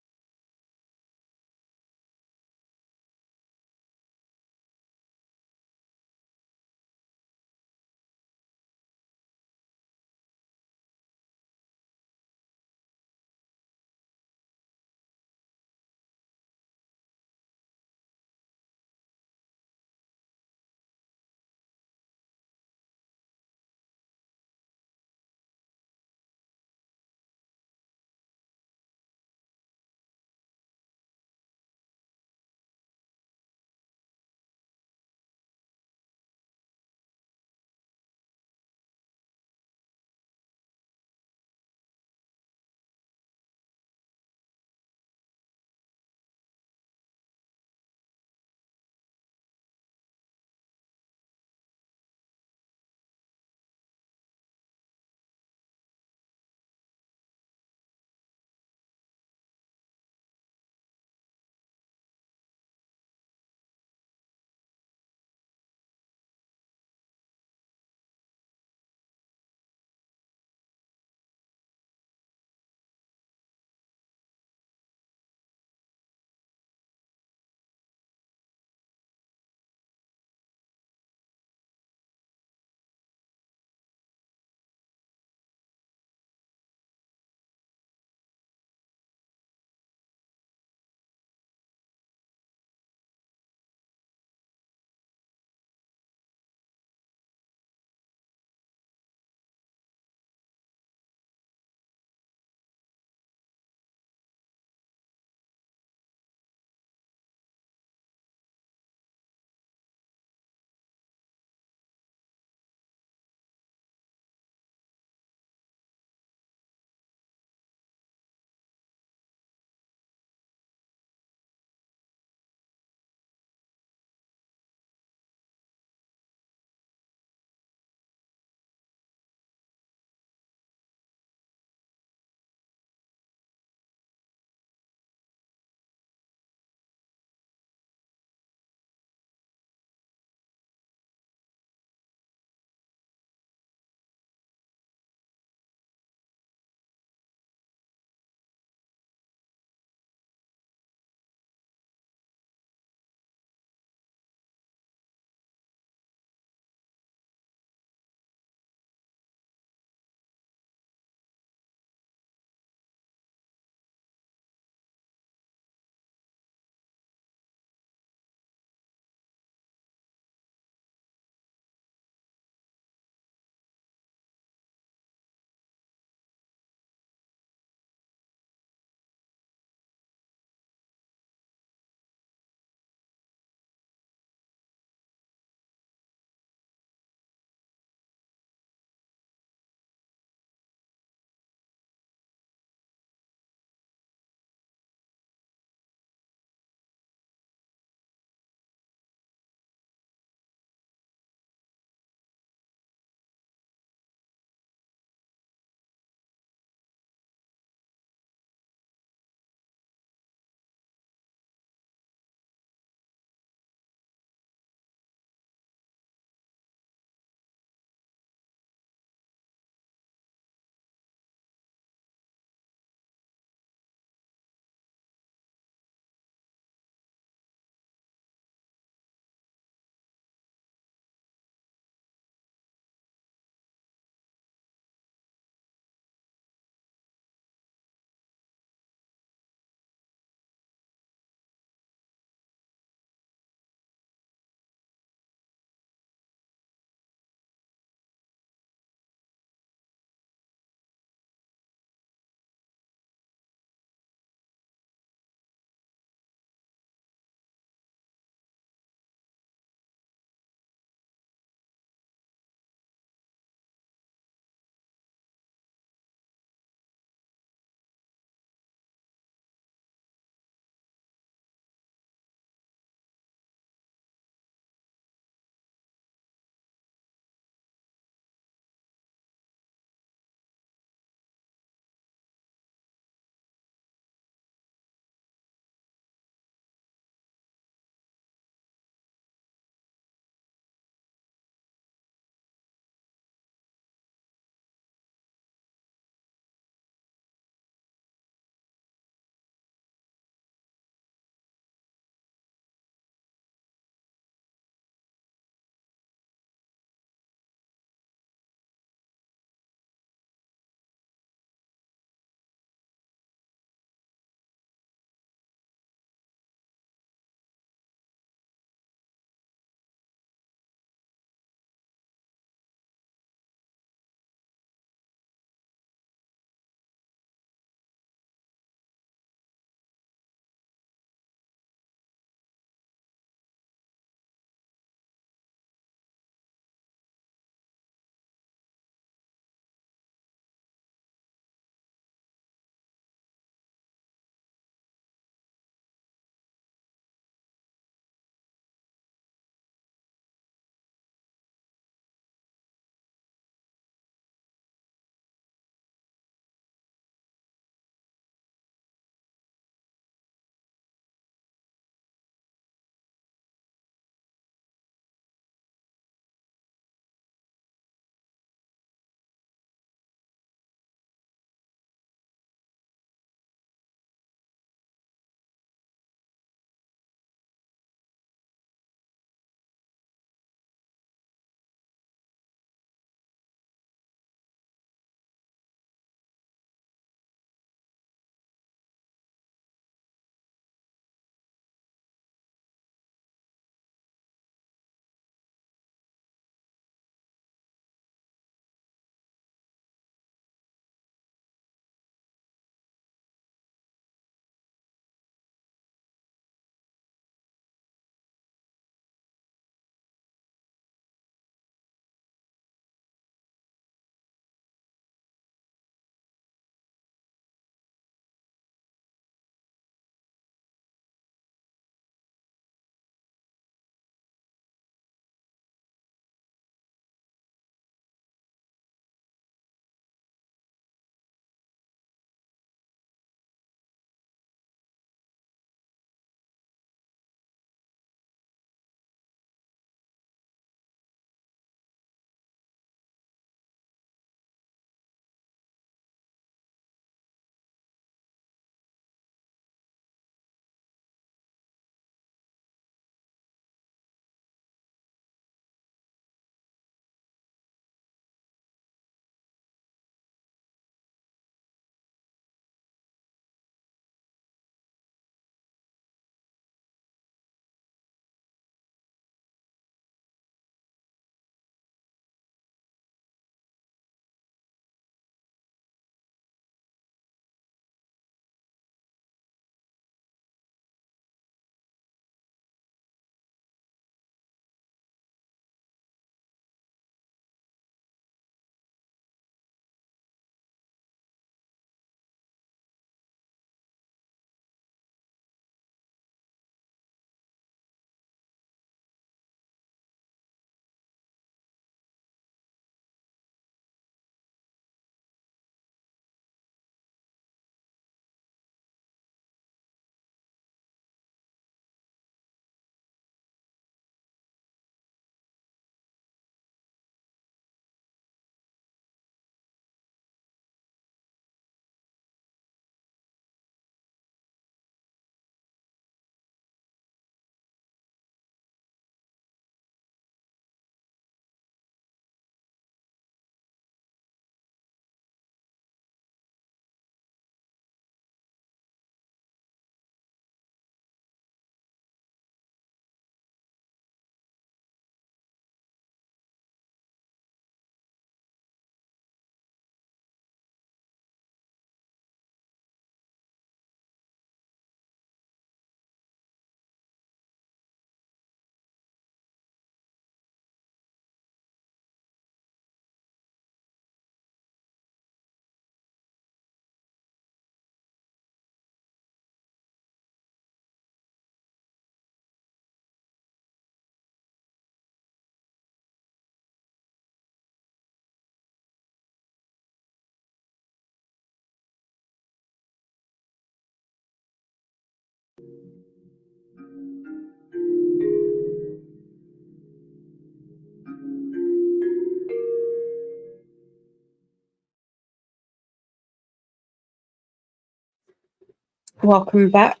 Welcome back.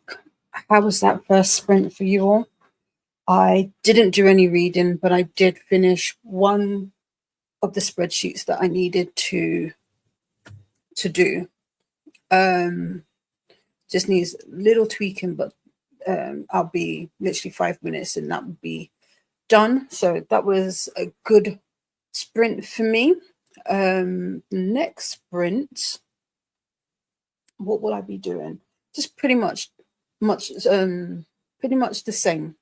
How was that first sprint for you all? I didn't do any reading, but I did finish one of the spreadsheets that I needed to do. Just needs a little tweaking, but I'll be literally 5 minutes and that would be done. So that was a good sprint for me. Next sprint, what will I be doing? Just pretty much the same.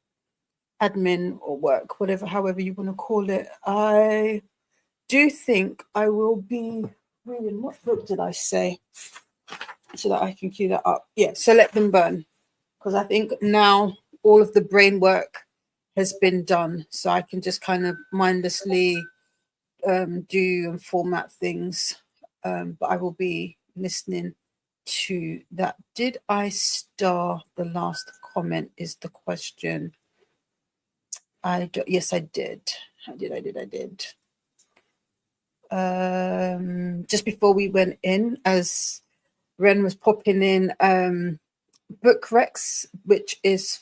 Admin or work, whatever, however you want to call it. I do think I will be reading, what book did I say? So that I can cue that up. Yeah, So Let Them Burn. Because I think now all of the brain work has been done. So I can just kind of mindlessly do and format things. But I will be listening to that. Did I star the last comment is the question. Yes, I did. I did. Just before we went in, as Ren was popping in, book recs, which is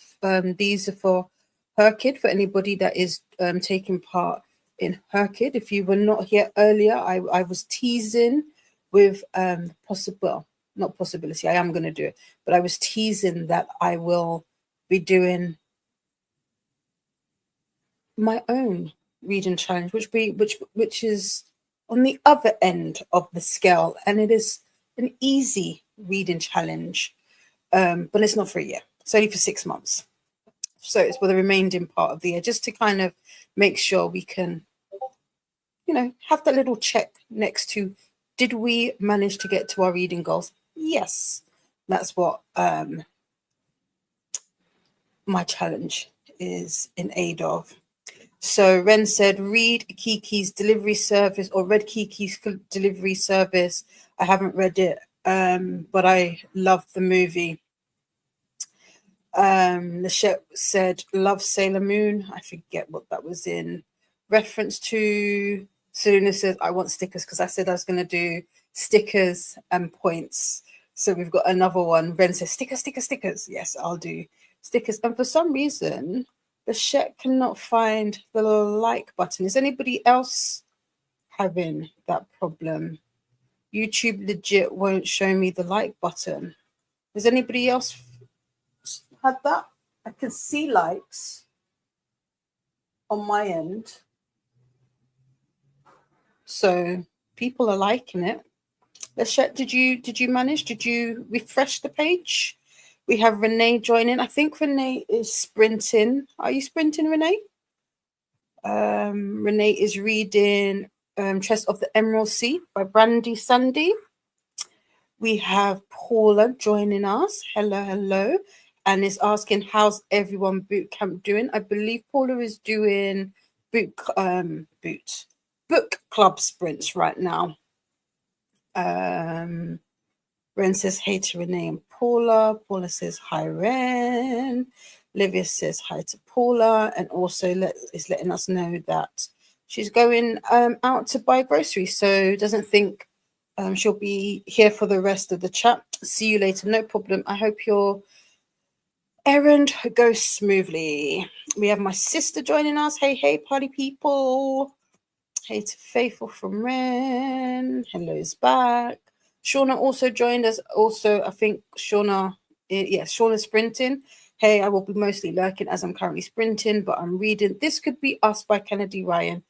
these are for Her Kid, for anybody that is taking part in Her Kid. If you were not here earlier, I was teasing with not possibility, I am going to do it, but I was teasing that I will be doing my own reading challenge, which is on the other end of the scale, and it is an easy reading challenge, but it's not for a year. It's only for 6 months, so it's for the remaining part of the year, just to kind of make sure we can, have that little check next to, did we manage to get to our reading goals? Yes, that's what my challenge is in aid of. So Ren said, read Kiki's delivery service, or read Kiki's delivery service. I haven't read it, but I love the movie. The chef said, love Sailor Moon. I forget what that was in reference to. Selena says, I want stickers, because I said I was going to do stickers and points. So we've got another one. Ren says, stickers. Yes, I'll do stickers. And for some reason, the Shet cannot find the like button. Is anybody else having that problem? YouTube legit won't show me the like button. Has anybody else had that? I can see likes on my end. So people are liking it. Lachette, did you manage? Did you refresh the page? We have Renee joining. I think Renee is sprinting. Are you sprinting, Renee? Renee is reading Chest of the Emerald Sea by Brandy Sandy. We have Paula joining us. Hello. And is asking, how's everyone boot camp doing? I believe Paula is doing book club sprints right now. Ren says hey to Renee and Paula. Paula says hi, Ren. Livia says hi to Paula, and also is letting us know that she's going out to buy groceries, so doesn't think she'll be here for the rest of the chat. See you later. No problem. I hope your errand goes smoothly. We have my sister joining us. Hey, party people. Hey to Faithful from Ren. Hello's back. Shauna also joined us. Also, I think Shauna's sprinting. Hey, I will be mostly lurking as I'm currently sprinting, but I'm reading This Could Be Us by Kennedy Ryan.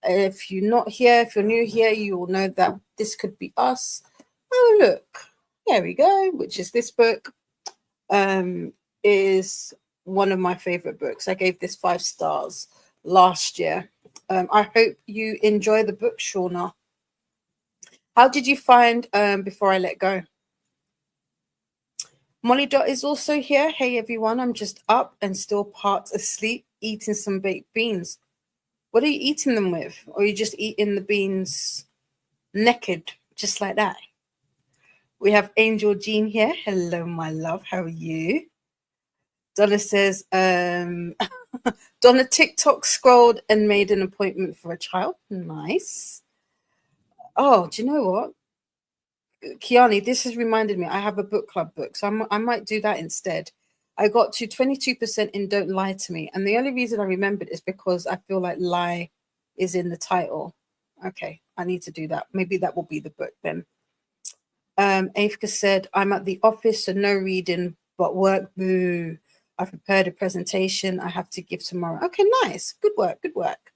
If you're not here, if you're new here, you will know that This Could Be Us. Oh, look. There we go, which is this book. Is one of my favorite books. I gave this 5 stars last year. I hope you enjoy the book, Shauna. How did you find Before I Let Go? Molly Dot is also here. Hey, everyone. I'm just up and still part asleep, eating some baked beans. What are you eating them with? Or are you just eating the beans naked, just like that? We have Angel Jean here. Hello, my love. How are you? Donna says, Donna TikTok scrolled and made an appointment for a child. Nice. Oh, do you know what? Kiani, this has reminded me. I have a book club book, so I might do that instead. I got to 22% in Don't Lie to Me, and the only reason I remembered is because I feel like lie is in the title. Okay, I need to do that. Maybe that will be the book then. Afka said, I'm at the office, so no reading, but work. Boo. I've prepared a presentation I have to give tomorrow. Okay, nice. Good work. Good work.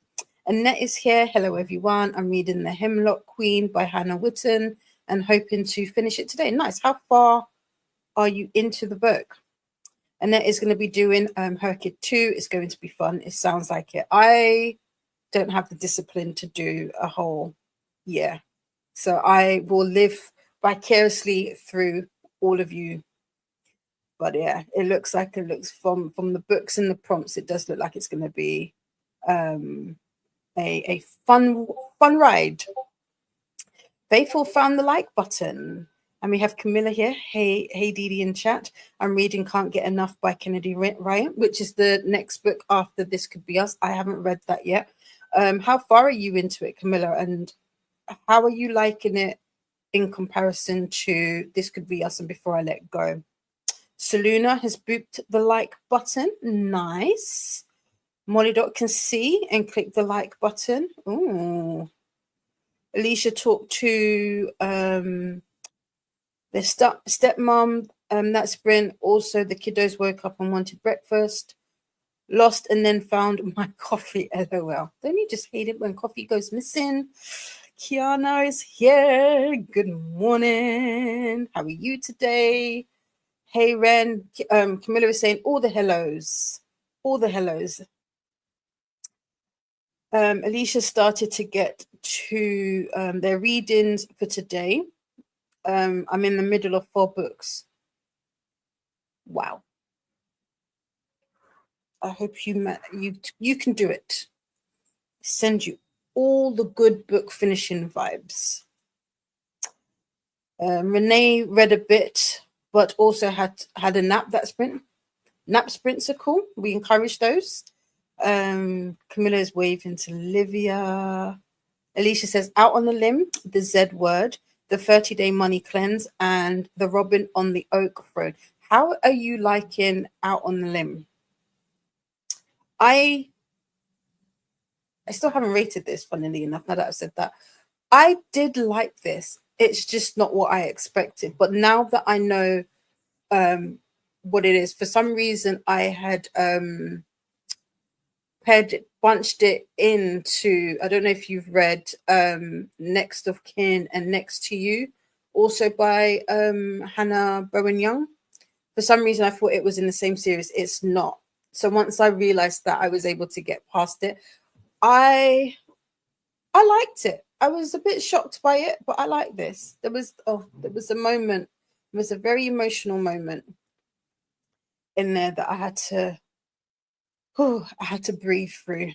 Annette is here. Hello, everyone. I'm reading The Hemlock Queen by Hannah Witten and hoping to finish it today. Nice. How far are you into the book? Annette is going to be doing her kid 2. It's going to be fun. It sounds like it. I don't have the discipline to do a whole year. So I will live vicariously through all of you. But yeah, it looks from the books and the prompts, it does look like it's going to be a fun ride. Faithful found the like button. And we have Camilla here. Hey Dee Dee in chat. I'm reading Can't Get Enough by Kennedy Ryan, which is the next book after This Could Be Us. I haven't read that yet. How far are you into it, Camilla? And how are you liking it in comparison to This Could Be Us and Before I Let Go? Saluna has booped the like button. Nice. Molly Dot can see and click the like button. Ooh. Alicia talked to their stepmom. That sprint. Also, the kiddos woke up and wanted breakfast. Lost and then found my coffee. LOL. Don't you just hate it when coffee goes missing? Kiana is here. Good morning. How are you today? Hey, Ren. Camilla is saying all the hellos. All the hellos. Alicia started to get to their readings for today. I'm in the middle of 4 books. Wow. I hope you can do it. Send you all the good book finishing vibes. Renee read a bit, but also had a nap that sprint. Nap sprints are cool. We encourage those. Camilla is waving to Livia. Alicia says, out on the limb, the Z word, the 30-day money cleanse, and the Robin on the Oak Throne. How are you liking Out on the Limb? I still haven't rated this, funnily enough, now that I've said that. I did like this. It's just not what I expected. But now that I know what it is, for some reason I had bunched it into, I don't know if you've read Next of Kin and Next to You, also by Hannah Bowen Young. For some reason I thought it was in the same series. It's not. So once I realized that, I was able to get past it. I liked it. I was a bit shocked by it, but I like this. There was a moment, it was a very emotional moment in there that I had to breathe through.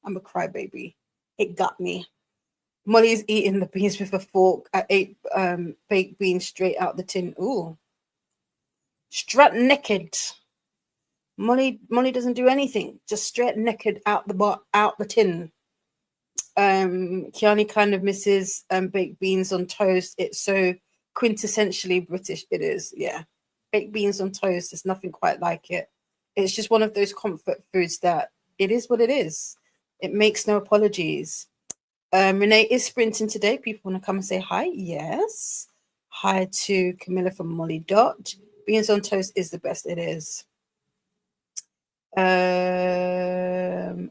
I'm a crybaby. It got me. Molly's eating the beans with a fork. I ate baked beans straight out the tin. Ooh. Strut naked. Molly doesn't do anything. Just straight naked out the tin. Kiani kind of misses baked beans on toast. It's so quintessentially British. It is, yeah. Baked beans on toast. There's nothing quite like it. It's just one of those comfort foods that it is what it is. It makes no apologies. Renee is sprinting today. People want to come and say hi. Yes. Hi to Camilla from Molly Dot. Beans on toast is the best. It is.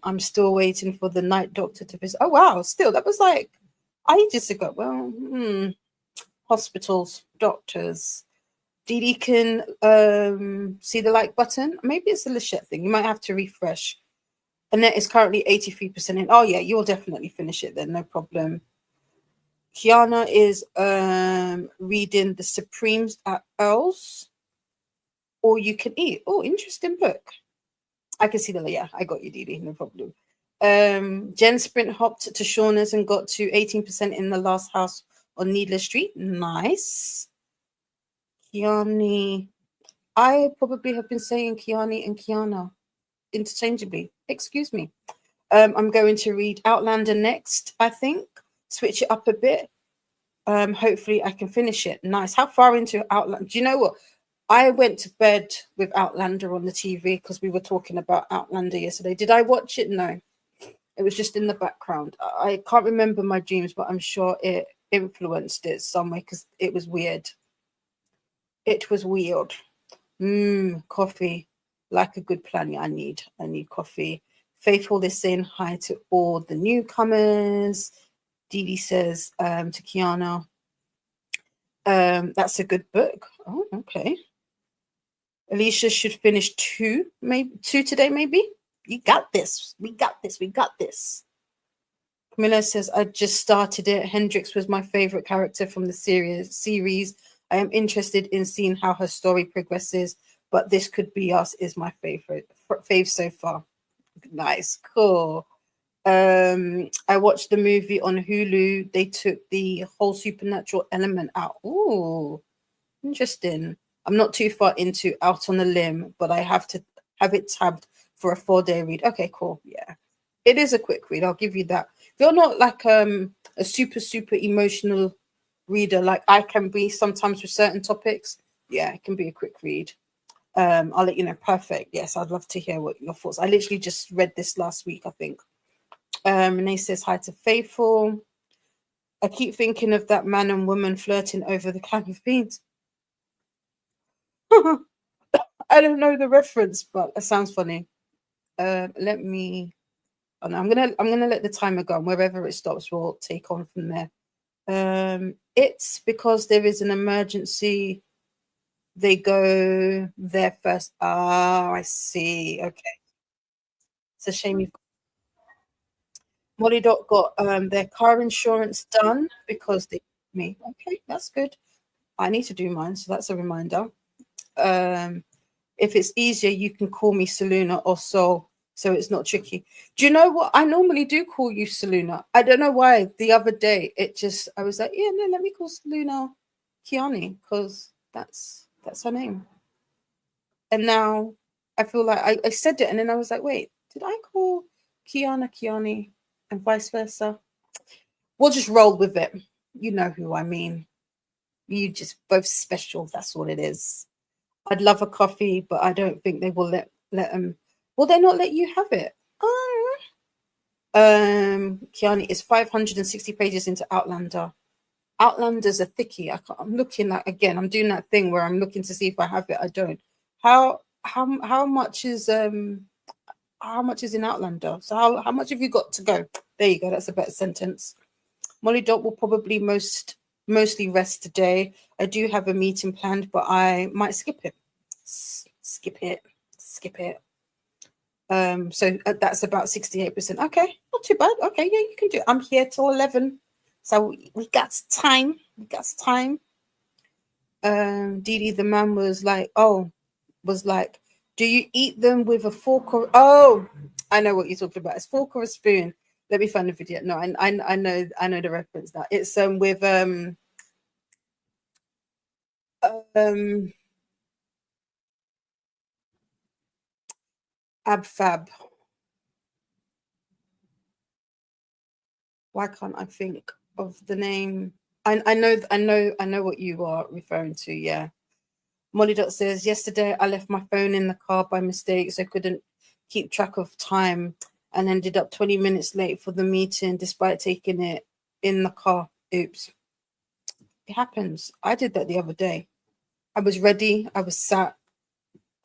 I'm still waiting for the night doctor to visit. Oh wow, still that was like ages ago. Well, hospitals, doctors. Dee Dee can see the like button. Maybe it's a Lachette thing. You might have to refresh. Annette is currently 83% in. Oh yeah, you'll definitely finish it then, no problem. Kiana is reading The Supremes at Earl's. All You Can Eat. Oh, interesting book. I can see that. Yeah, I got you, Dee Dee, no problem. Jen sprint hopped to Shauna's and got to 18% in the last house on Needless Street. Nice. Kiani. I probably have been saying Kiani and Kiana interchangeably. Excuse me. I'm going to read Outlander next, I think. Switch it up a bit. Hopefully I can finish it. Nice. How far into Outlander? Do you know what? I went to bed with Outlander on the TV because we were talking about Outlander yesterday. Did I watch it? No. It was just in the background. I can't remember my dreams, but I'm sure it influenced it some way because it was weird. It was weird. Coffee. Like a good plan. Yeah, I need coffee. Faithful is saying hi to all the newcomers. Dee Dee says to Kiana, that's a good book. Oh, okay. Alicia should finish two today, maybe. You got this. We got this. We got this. Camilla says, I just started it. Hendrix was my favorite character from the series. I am interested in seeing how her story progresses, but This Could Be Us is my fave so far. Nice, cool. I watched the movie on Hulu. They took the whole supernatural element out. Ooh, interesting. I'm not too far into Out on a Limb, but I have to have it tabbed for a 4-day read. Okay, cool. Yeah. It is a quick read, I'll give you that. If you're not like a super emotional reader like I can be sometimes with certain topics, yeah, it can be a quick read. I'll let you know. Perfect. Yes, I'd love to hear what your thoughts. I literally just read this last week, I think. Renee says hi to Faithful. I keep thinking of that man and woman flirting over the can of beans. I don't know the reference, but it sounds funny. Let me. Oh, no, I'm gonna let the timer go, and wherever it stops, we'll take on from there. It's because there is an emergency. They go there first. Ah, I see. Okay, it's a shame you've Molly Dot got their car insurance done because they me. Okay, that's good. I need to do mine, so that's a reminder. If it's easier, you can call me Saluna or Sol, so it's not tricky. Do you know what? I normally do call you Saluna. I don't know why. The other day, I was like, yeah, no, let me call Saluna Kiani because that's her name. And now I feel like I said it, and then I was like, wait, did I call Kiana Kiani and vice versa? We'll just roll with it. You know who I mean. You just both special. That's what it is. I'd love a coffee, but I don't think they will let them. Will they not let you have it? Kiani is 560 pages into Outlander. Outlander's a thickie. I'm looking like again. I'm doing that thing where I'm looking to see if I have it. I don't. How much is in Outlander? So how much have you got to go? There you go. That's a better sentence. Molly Dot will probably mostly rest today. I do have a meeting planned, but I might skip it. Skip it. So that's about 68%. Okay, not too bad. Okay, yeah, you can do it. I'm here till 11, so we got time. Dee Dee, the man was like, do you eat them with a fork or? Oh, I know what you're talking about. It's fork or a spoon. Let me find the video. No, I know the reference now. It's with Ab Fab. Why can't I think of the name? I know what you are referring to. Yeah. Molly Dot says, yesterday I left my phone in the car by mistake, so I couldn't keep track of time and ended up 20 minutes late for the meeting despite taking it in the car. Oops. It happens. I did that the other day. I was ready, I was sat,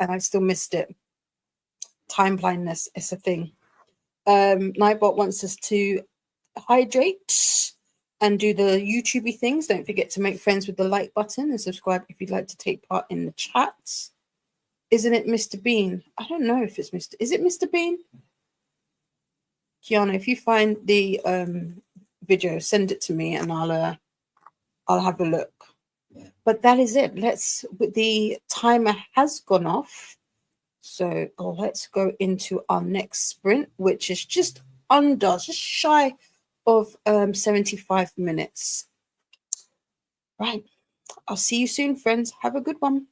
and I still missed it. Time blindness is a thing. Nightbot wants us to hydrate and do the YouTubey things. Don't forget to make friends with the like button and subscribe if you'd like to take part in the chats. Isn't it Mr. Bean? I don't know if it's Is it Mr. Bean? Kiana, if you find the video, send it to me and I'll have a look. But that is it. The timer has gone off. So let's go into our next sprint, which is just shy of 75 minutes. Right. I'll see you soon, friends. Have a good one.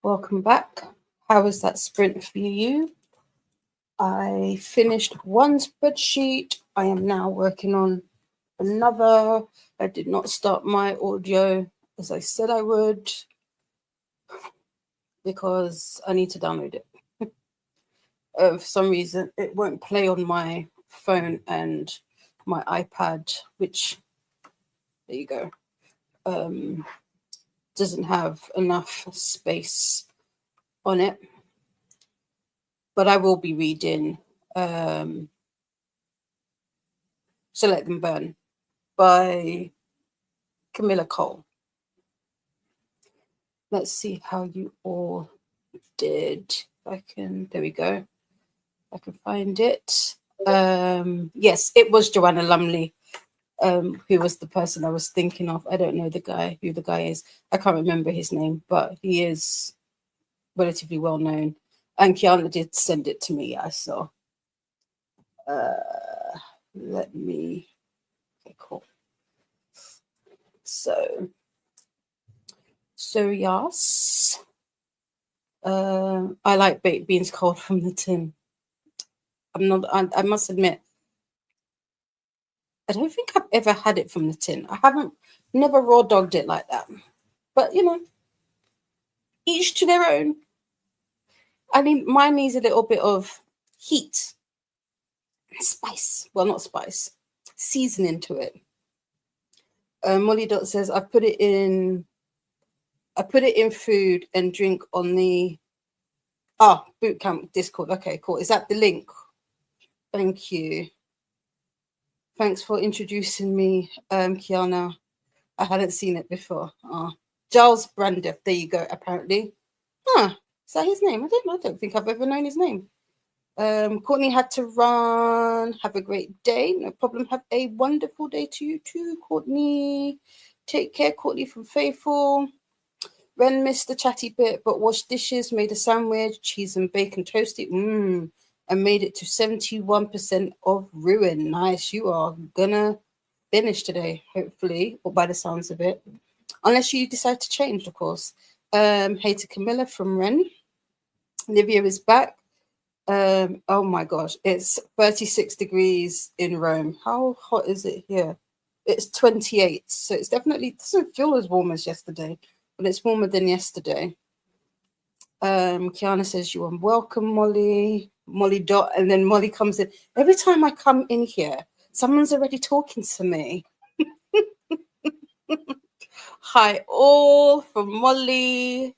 Welcome back. How was that sprint for you? I finished one spreadsheet. I am now working on another. I did not start my audio as I said I would because I need to download it. For some reason, it won't play on my phone and my iPad, which, there you go, doesn't have enough space on it. But I will be reading So Let Them Burn by Camilla Cole. Let's see how you all did. There we go. I can find it. Yes, it was Joanna Lumley, who was the person I was thinking of. I don't know who the guy is. I can't remember his name, but he is relatively well known. And Kiana did send it to me. I saw. Let me. Okay, cool. So yes. I like baked beans cold from the tin. I must admit, I don't think I've ever had it from the tin. Never raw dogged it like that. But, each to their own. I mean, mine needs a little bit of heat, spice. Well, not spice, seasoning to it. Molly Dot says, I put it in food and drink on the boot camp Discord. Okay, cool. Is that the link? Thank you. Thanks for introducing me, Kiana. I hadn't seen it before. Giles Brandiff. There you go. Apparently, is that his name? I don't think I've ever known his name. Courtney had to run. Have a great day. No problem. Have a wonderful day to you too, Courtney. Take care, Courtney from Faithful. Ren missed the chatty bit, but washed dishes, made a sandwich, cheese and bacon toasted. And made it to 71% of ruin. Nice. You are gonna finish today, hopefully, or by the sounds of it. Unless you decide to change, of course. Hey to Camilla from Ren. Livia is back. Oh my gosh, it's 36 degrees in Rome. How hot is it here? It's 28. So it doesn't feel as warm as yesterday, but it's warmer than yesterday. Kiana says you are welcome, Molly. Molly Dot, and then Molly comes in. Every time I come in here, someone's already talking to me. Hi all from Molly.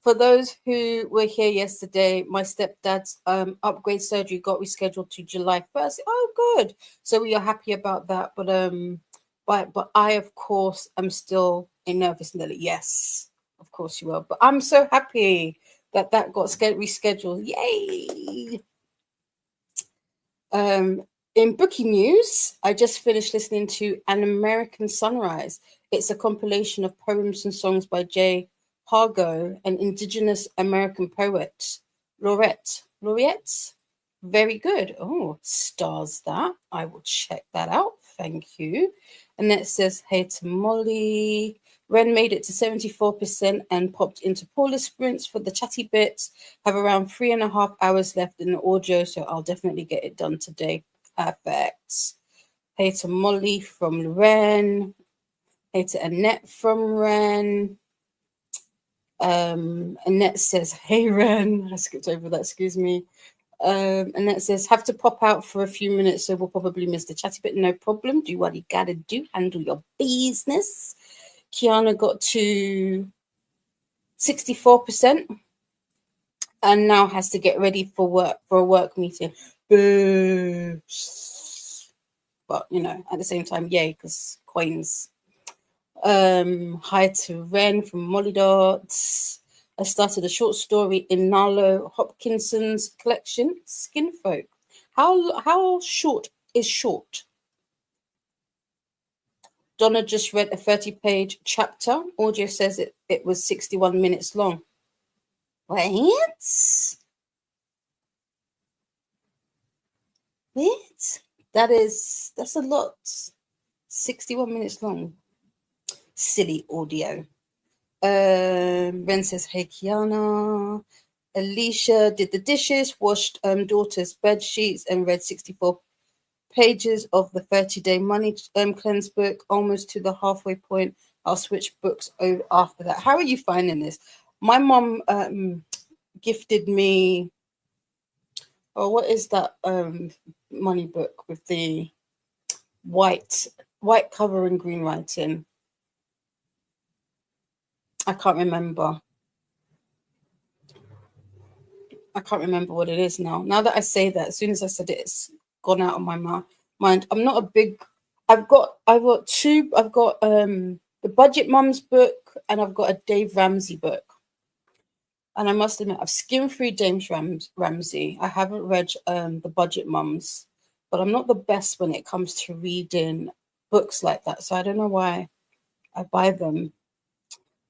For those who were here yesterday, my stepdad's upgrade surgery got rescheduled to July 1st. Oh, good. So we are happy about that. But I, of course, am still a nervous Nelly. Yes, of course you will. But I'm so happy that got rescheduled. Yay! In booking news, I just finished listening to An American Sunrise. It's a compilation of poems and songs by Jay Hargo, an Indigenous American poet. Laureate. Very good. Oh, stars that. I will check that out. Thank you. And it says, hey to Molly. Ren made it to 74% and popped into Paula's sprints for the chatty bits. Have around 3.5 hours left in the audio, so I'll definitely get it done today. Perfect. Hey to Molly from Ren. Hey to Annette from Ren. Annette says, hey Ren. I skipped over that, excuse me. Annette says, have to pop out for a few minutes, so we'll probably miss the chatty bit. No problem. Do what you gotta do. Handle your business. Kiana got to 64% and now has to get ready for a work meeting. Boo. But at the same time, yay, because coins. Hi to Ren from Molly Dots. I started a short story in Narlo Hopkinson's collection, Skinfolk. How short is short? Donna just read a 30-page chapter. Audio says it was 61 minutes long. What? That's a lot. 61 minutes long. Silly audio. Ren says, hey, Kiana. Alicia did the dishes, washed daughter's bed sheets, and read 64 pages of the 30-day money cleanse book, almost to the halfway point. I'll switch books over after that. How are you finding this? My mom gifted me, what is that money book with the white cover and green writing? I can't remember. I can't remember what it is now. Now that I say that, as soon as I said it, it's gone out of my mind. I'm not a big. I've got two. I've got the Budget Mums book, and I've got a Dave Ramsey book. And I must admit, I've skimmed through James Ramsey. I haven't read the Budget Mums, but I'm not the best when it comes to reading books like that. So I don't know why I buy them.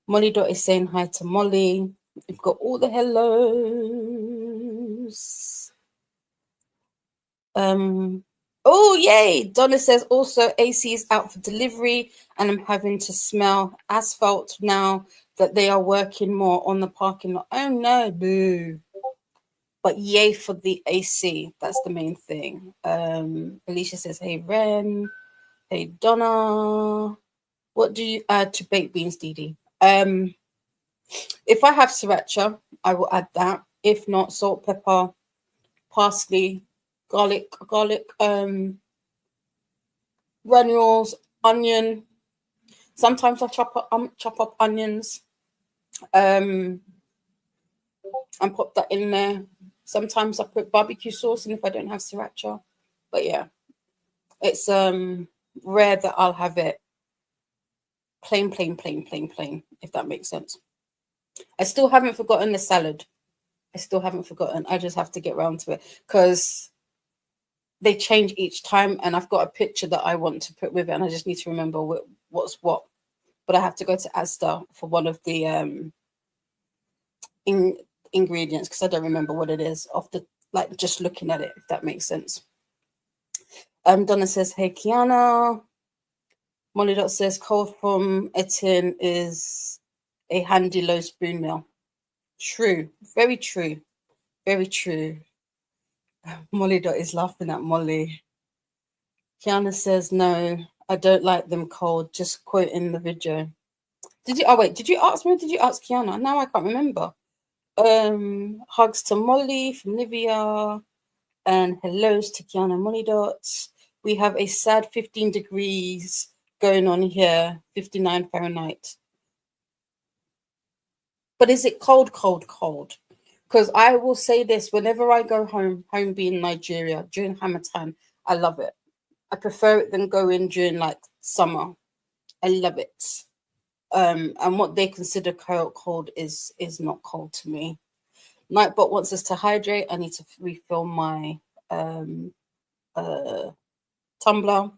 Molly Dot is saying hi to Molly. We've got all the hellos. Oh, yay. Donna says also AC is out for delivery and I'm having to smell asphalt now that they are working more on the parking lot. Oh, no, boo. But yay for the AC. That's the main thing. Alicia says, hey, Ren. Hey, Donna. What do you add to baked beans, Dee Dee? If I have sriracha, I will add that. If not, salt, pepper, parsley, garlic, granules, onion. Sometimes I chop up onions, and pop that in there. Sometimes I put barbecue sauce in if I don't have sriracha. But yeah, it's rare that I'll have it plain, if that makes sense. I still haven't forgotten the salad. I just have to get around to it because they change each time, and I've got a picture that I want to put with it, and I just need to remember what's what. But I have to go to Asda for one of the ingredients because I don't remember what it is just looking at it, if that makes sense. Donna says, hey, Kiana. Molly Dot says, cold from Etienne is a handy low spoon meal. True. Very true. Very true. Molly Dot is laughing at Molly. Kiana says, no, I don't like them cold. Just quoting the video. Did you ask me or did you ask Kiana? Now I can't remember. Hugs to Molly from Livia. And hellos to Kiana and Molly Dots. We have a sad 15 degrees going on here, 59 Fahrenheit. But is it cold? Because I will say this, whenever I go home being Nigeria, during hammer time, I love it. I prefer it than going during like summer. I love it. And what they consider cold is not cold to me. Nightbot wants us to hydrate. I need to refill my tumbler.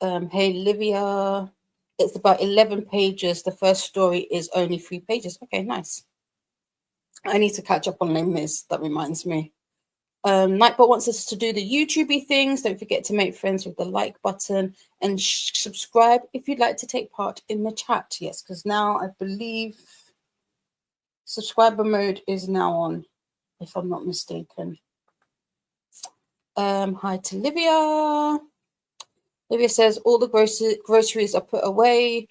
Hey, Livia. It's about 11 pages. The first story is only 3 pages. Okay, nice. I need to catch up on Les Mis. That reminds me. Nightbot wants us to do the YouTubey things. Don't forget to make friends with the like button and subscribe if you'd like to take part in the chat. Yes, because now I believe subscriber mode is now on, if I'm not mistaken. Hi to Livia. Livia says all the groceries are put away.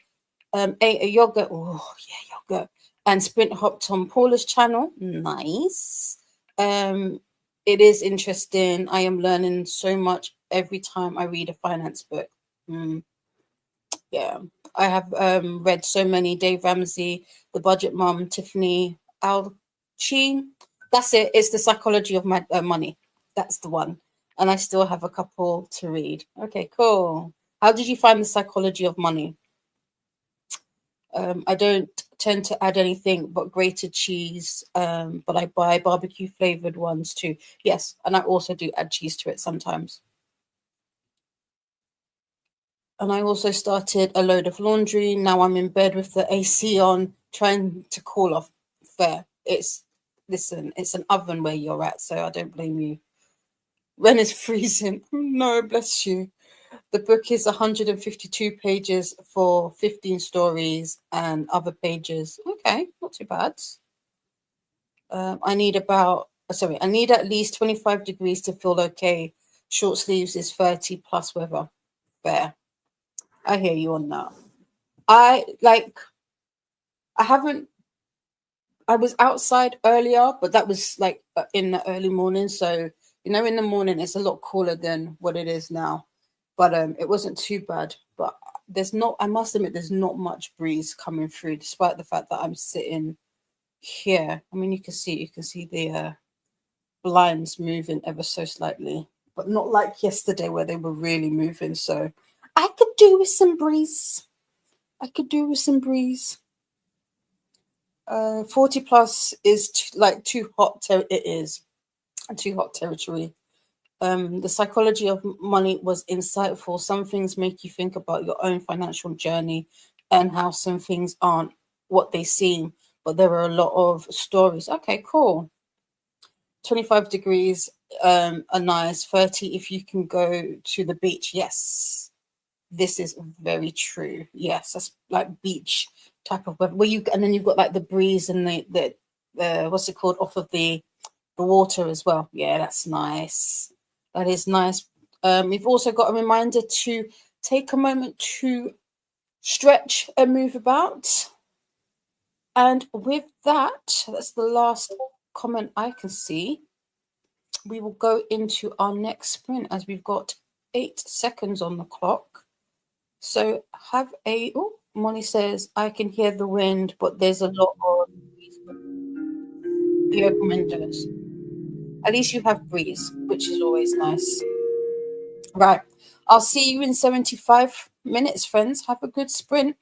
Ate a yogurt. Oh yeah, yogurt. And sprint hopped on Paula's channel. Nice. It is interesting. I am learning so much every time I read a finance book. Yeah, I have read so many. Dave Ramsey, The Budget Mum, Tiffany Alchi. That's it. It's The Psychology of Money. That's the one. And I still have a couple to read. Okay, cool. How did you find The Psychology of Money? I don't tend to add anything but grated cheese, but I buy barbecue flavored ones too. Yes, and I also do add cheese to it sometimes. And I also started a load of laundry. Now I'm in bed with the AC on, trying to cool off. Fair. It's an oven where you're at, so I don't blame you. When it's freezing. No, bless you. The book is 152 pages for 15 stories and other pages. Okay, not too bad. I need at least 25 degrees to feel okay. Short sleeves is 30 plus weather. Fair. I hear you on that. I like, I haven't, I was outside earlier, but that was like in the early morning. So, in the morning it's a lot cooler than what it is now. But it wasn't too bad. But I must admit, there's not much breeze coming through, despite the fact that I'm sitting here. I mean, you can see the blinds moving ever so slightly, but not like yesterday where they were really moving. So I could do with some breeze. I could do with some breeze. 40 plus is like too hot. It is too hot territory. The psychology of money was insightful. Some things make you think about your own financial journey and how some things aren't what they seem, but there are a lot of stories. Okay, cool. 25 degrees are nice. 30 if you can go to the beach. Yes, this is very true. Yes, that's like beach type of weather. And then you've got like the breeze and the what's it called, off of the water as well. Yeah, that's nice. That is nice. We've also got a reminder to take a moment to stretch and move about. And with that, that's the last comment I can see. We will go into our next sprint as we've got 8 seconds on the clock. So Molly says, I can hear the wind, but there's a lot of breeze. The open windows. At least you have breeze, which is always nice. Right. I'll see you in 75 minutes, friends. Have a good sprint.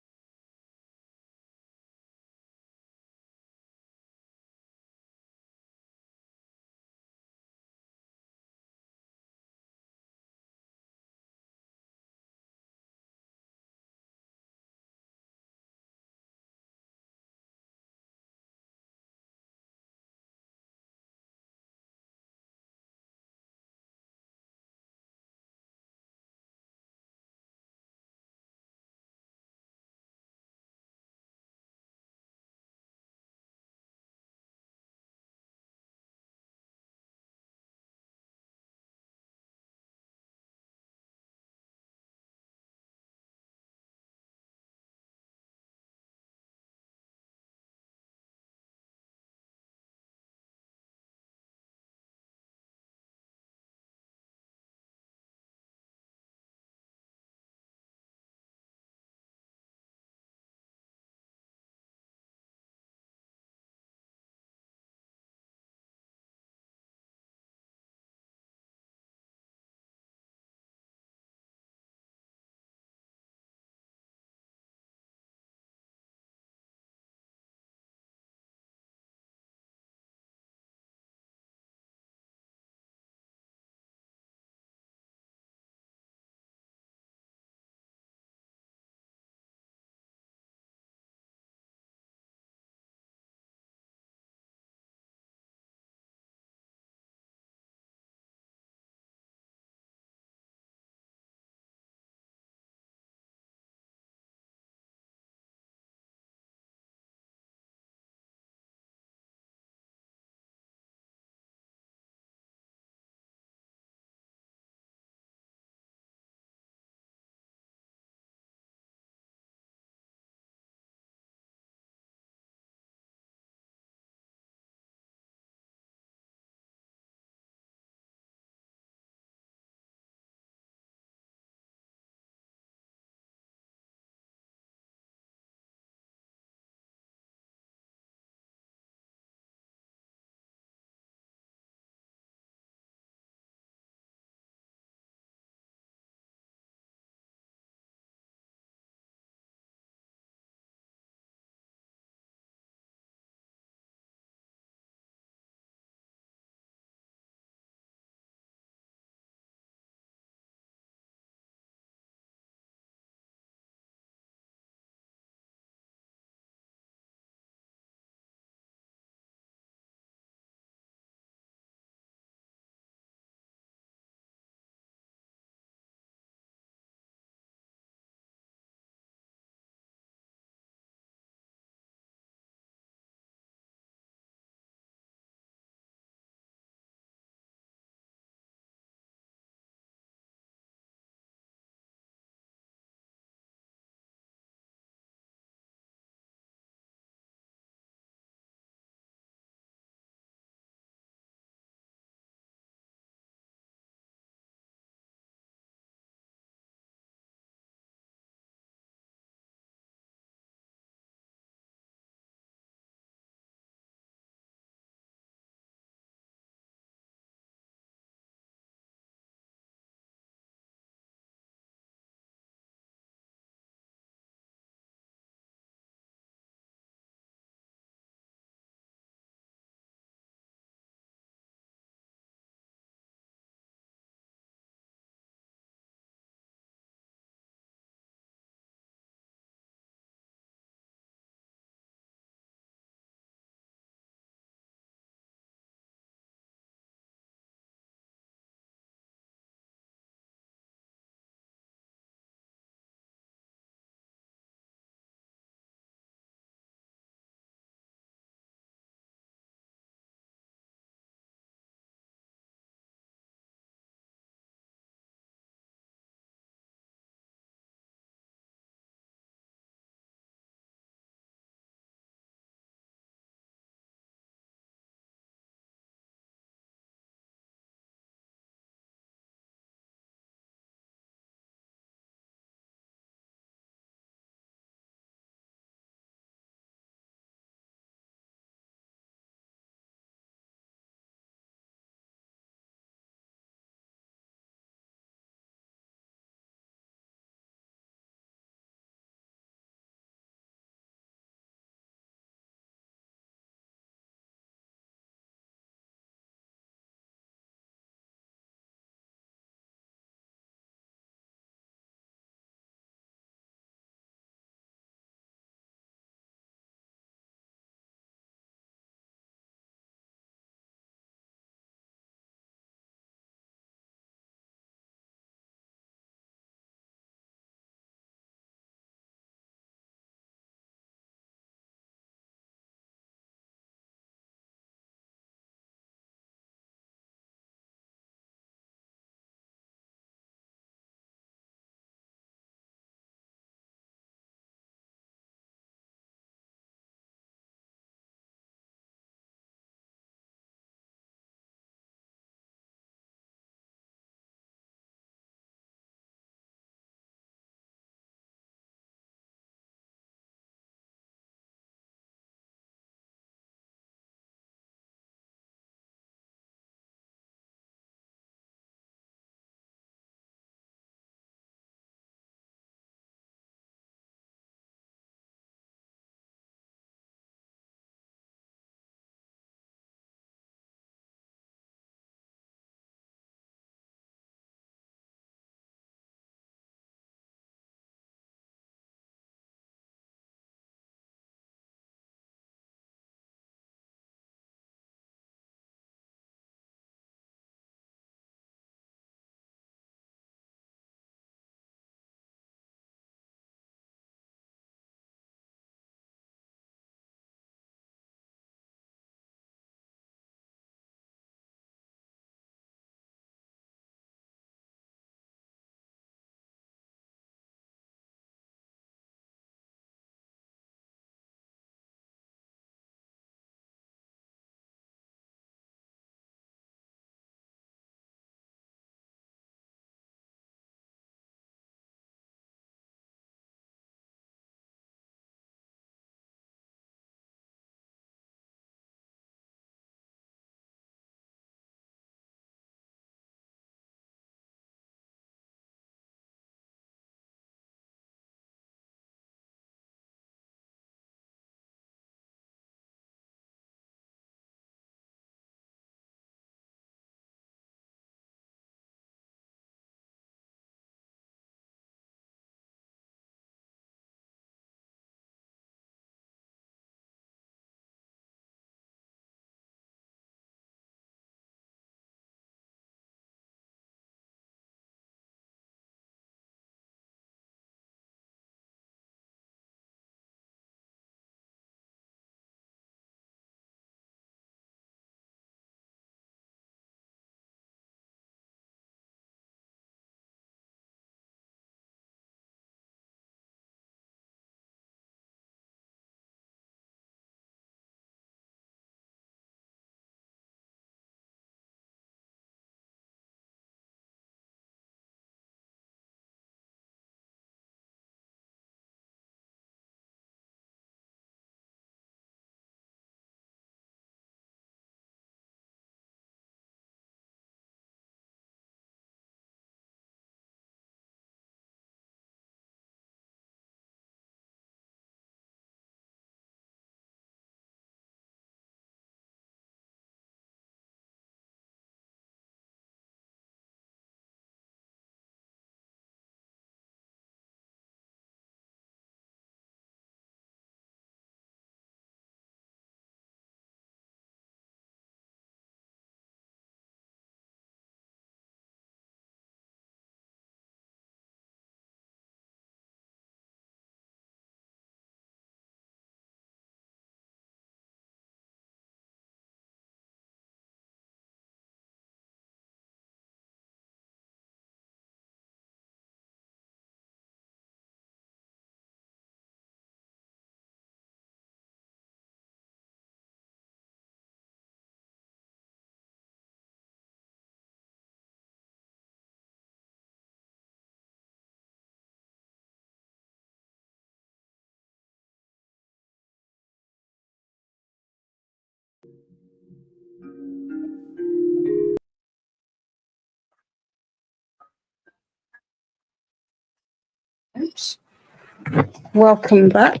Welcome back.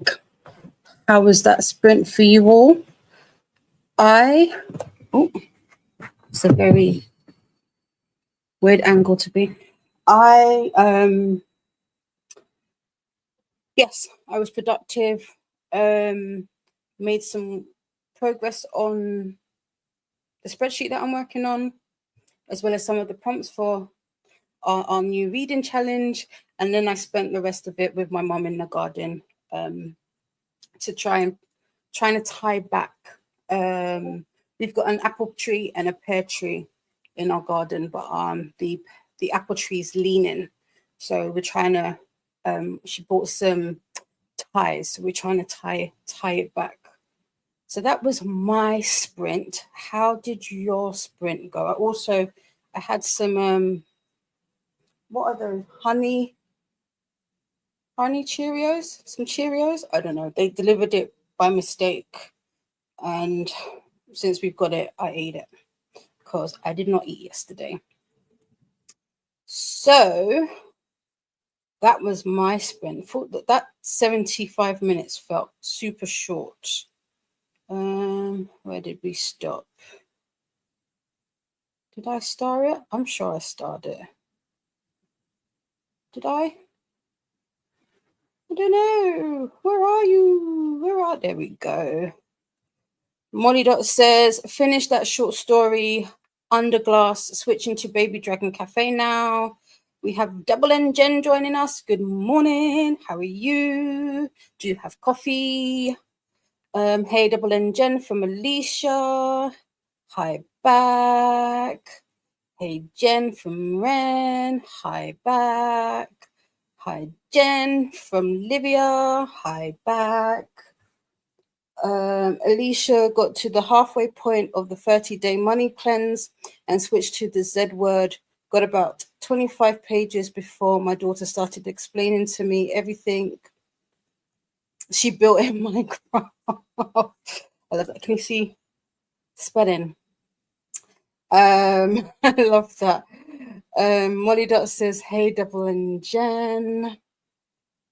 How was that sprint for you all? It's a very weird angle to be. Yes, I was productive. Made some progress on the spreadsheet that I'm working on, as well as some of the prompts for our new reading challenge. And then I spent the rest of it with my mum in the garden to trying to tie back. We've got an apple tree and a pear tree in our garden, but the apple tree is leaning, so we're trying to. She bought some ties, so we're trying to tie it back. So that was my sprint. How did your sprint go? I had some what are those? Honey Cheerios? Some Cheerios? I don't know. They delivered it by mistake. And since we've got it, I ate it because I did not eat yesterday. So that was my sprint. That 75 minutes felt super short. Where did we stop? Did I star it? I'm sure I starred it. Did I? I don't know. Where are you? There we go. Molly Dot says, finish that short story, Under Glass, switching to Baby Dragon Cafe now. We have Double N Jen joining us. Good morning. How are you? Do you have coffee? Hey, Double N Jen from Alicia. Hi back. Hey, Jen from Ren. Hi back. Hi, Jen from Livia. Hi back. Alicia got to the halfway point of the 30-day money cleanse and switched to the Z word. Got about 25 pages before my daughter started explaining to me everything she built in Minecraft. I love that. Can you see spelling? I love that. Molly Dot says, hey, Double and Jen.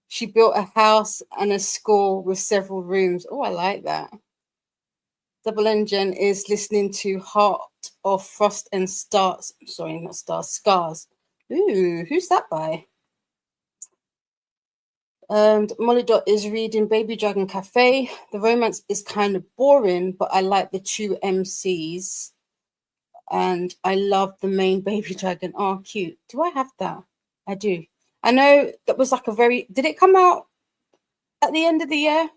She built a house and a school with several rooms. Oh, I like that. Double Engine is listening to Heart of Frost and Stars. Sorry, not Stars, Scars. Ooh, who's that by? Molly Dot is reading Baby Dragon Cafe. The romance is kind of boring, but I like the two MCs. And I love the main baby dragon. Oh, cute. Do I have that? I do. I know that was like did it come out at the end of the year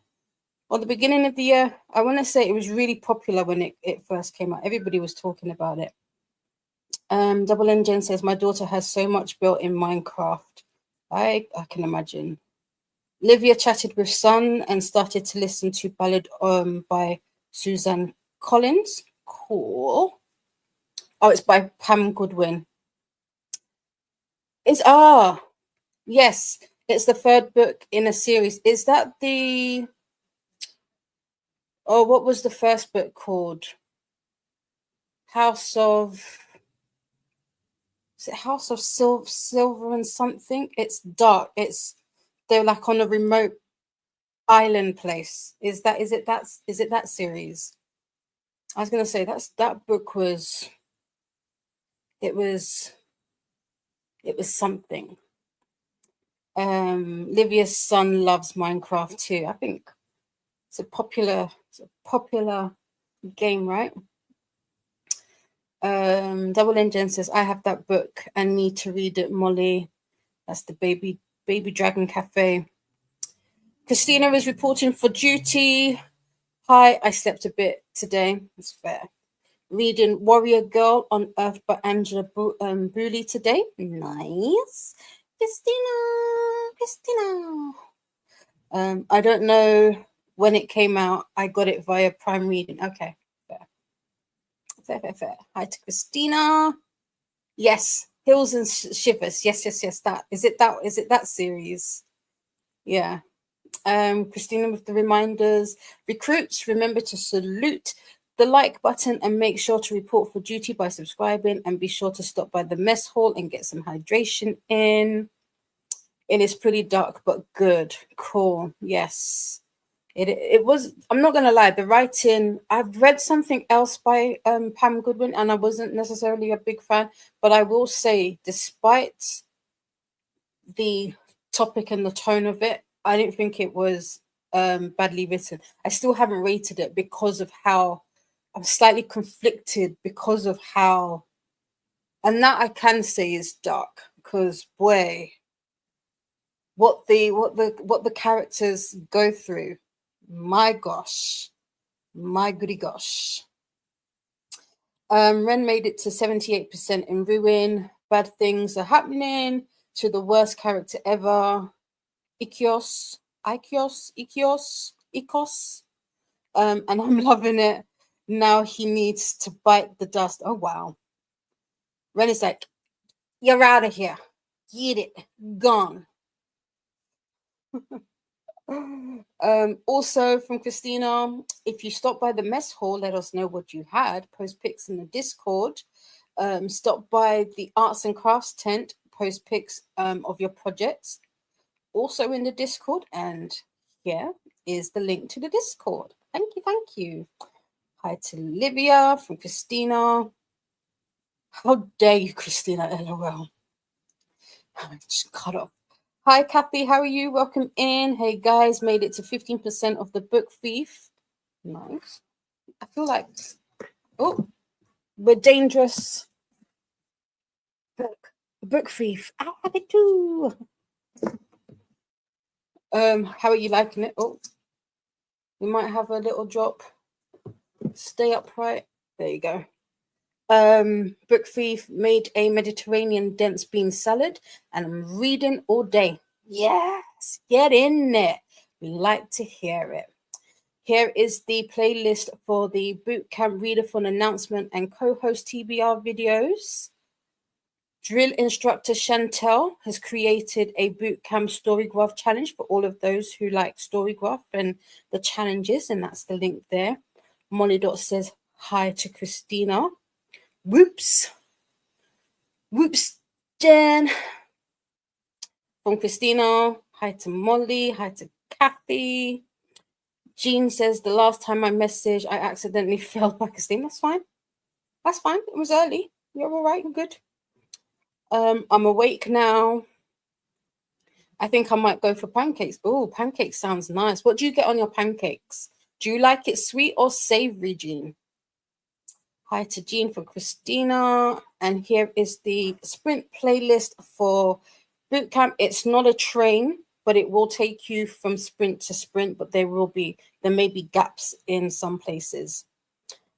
or the beginning of the year? I want to say it was really popular when it first came out. Everybody was talking about it. Double N Jen says, my daughter has so much built in Minecraft. I can imagine. Livia chatted with Son and started to listen to Ballad by Suzanne Collins. Cool. Oh, it's by Pam Goodwin. Yes, it's the third book in a series. Is that what was the first book called? House of Silver and something? It's dark. They're like on a remote island place. Is it that series? I was gonna say that book was something. Livia's son loves Minecraft too. I think it's a popular game, right? Double Engine says, I have that book and need to read it, Molly. That's the Baby Dragon Cafe. Christina is reporting for duty. Hi, I slept a bit today. That's fair. Reading Warrior Girl on Earth by Angela Booley today. Nice. Christina. I don't know when it came out. I got it via Prime Reading. Okay, fair. Hi to Christina. Yes, Hills and Shivers. Yes. That is it. That series. Yeah. Christina with the reminders. Recruits, remember to salute the like button and make sure to report for duty by subscribing, and be sure to stop by the mess hall and get some hydration in. It is pretty dark, but good. Cool. Yes. It was, I'm not gonna lie, the writing, I've read something else by Pam Goodwin and I wasn't necessarily a big fan, but I will say, despite the topic and the tone of it, I didn't think it was badly written. I still haven't rated it because of how I'm slightly conflicted because of how, and that I can say is dark because boy, what the characters go through, my gosh, my goody gosh. Ren made it to 78% in ruin. Bad things are happening to the worst character ever. Ikios. And I'm loving it. Now he needs to bite the dust. Oh wow. Ren is like, you're out of here. Get it. Gone. Also from Christina, if you stop by the mess hall, let us know what you had. Post pics in the Discord. Stop by the arts and crafts tent. Post pics of your projects. Also in the Discord. And here is the link to the Discord. Thank you, thank you. Hi to Livia from Christina. How dare you, Christina? LOL. Just cut off. Hi, Kathy. How are you? Welcome in. Hey, guys. Made it to 15% of the book thief. Nice. I feel like, oh, we're dangerous. Book thief. I have it too. How are you liking it? Oh, we might have a little drop. Stay upright. There you go. Book thief made a Mediterranean dense bean salad, and I'm reading all day. Yes, get in there. We like to hear it. Here is the playlist for the Bootcamp Readathon announcement and co-host TBR videos. Drill instructor Chantel has created a bootcamp storygraph challenge for all of those who like storygraph and the challenges, and that's the link there. Molly Dot says hi to Christina. Whoops, Jen. From Christina, hi to Molly, hi to Kathy. Jean says the last time I messaged, I accidentally fell back asleep. That's fine. That's fine. It was early. You're all right. You're good. I'm awake now. I think I might go for pancakes. Oh, pancakes sounds nice. What do you get on your pancakes? Do you like it sweet or savory, Jean? Hi to Jean from Christina. And here is the sprint playlist for bootcamp. It's not a train, but it will take you from sprint to sprint, but there may be gaps in some places.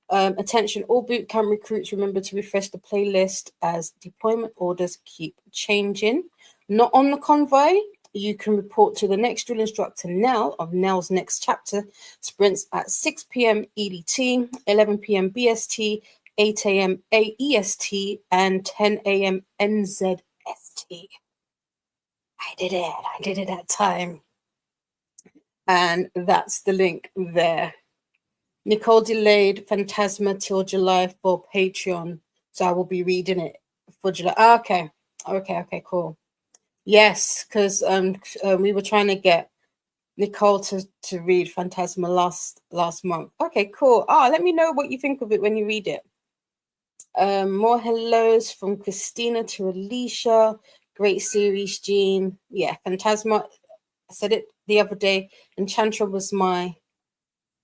Attention, all bootcamp recruits, remember to refresh the playlist as deployment orders keep changing. Not on the convoy. You can report to the next drill instructor, Nell, of Nell's next chapter sprints at 6 p.m. EDT, 11 p.m. BST, 8 a.m. AEST, and 10 a.m. NZST. I did it that time. And that's the link there. Nicole delayed Phantasma till July for Patreon, so I will be reading it for July. Okay, cool. Yes, because we were trying to get Nicole to read Phantasma last month. Okay, cool. Let me know what you think of it when you read it. More hellos from Christina to Alicia. Great series, Jean. Yeah, Phantasma. I said it the other day. Enchantra was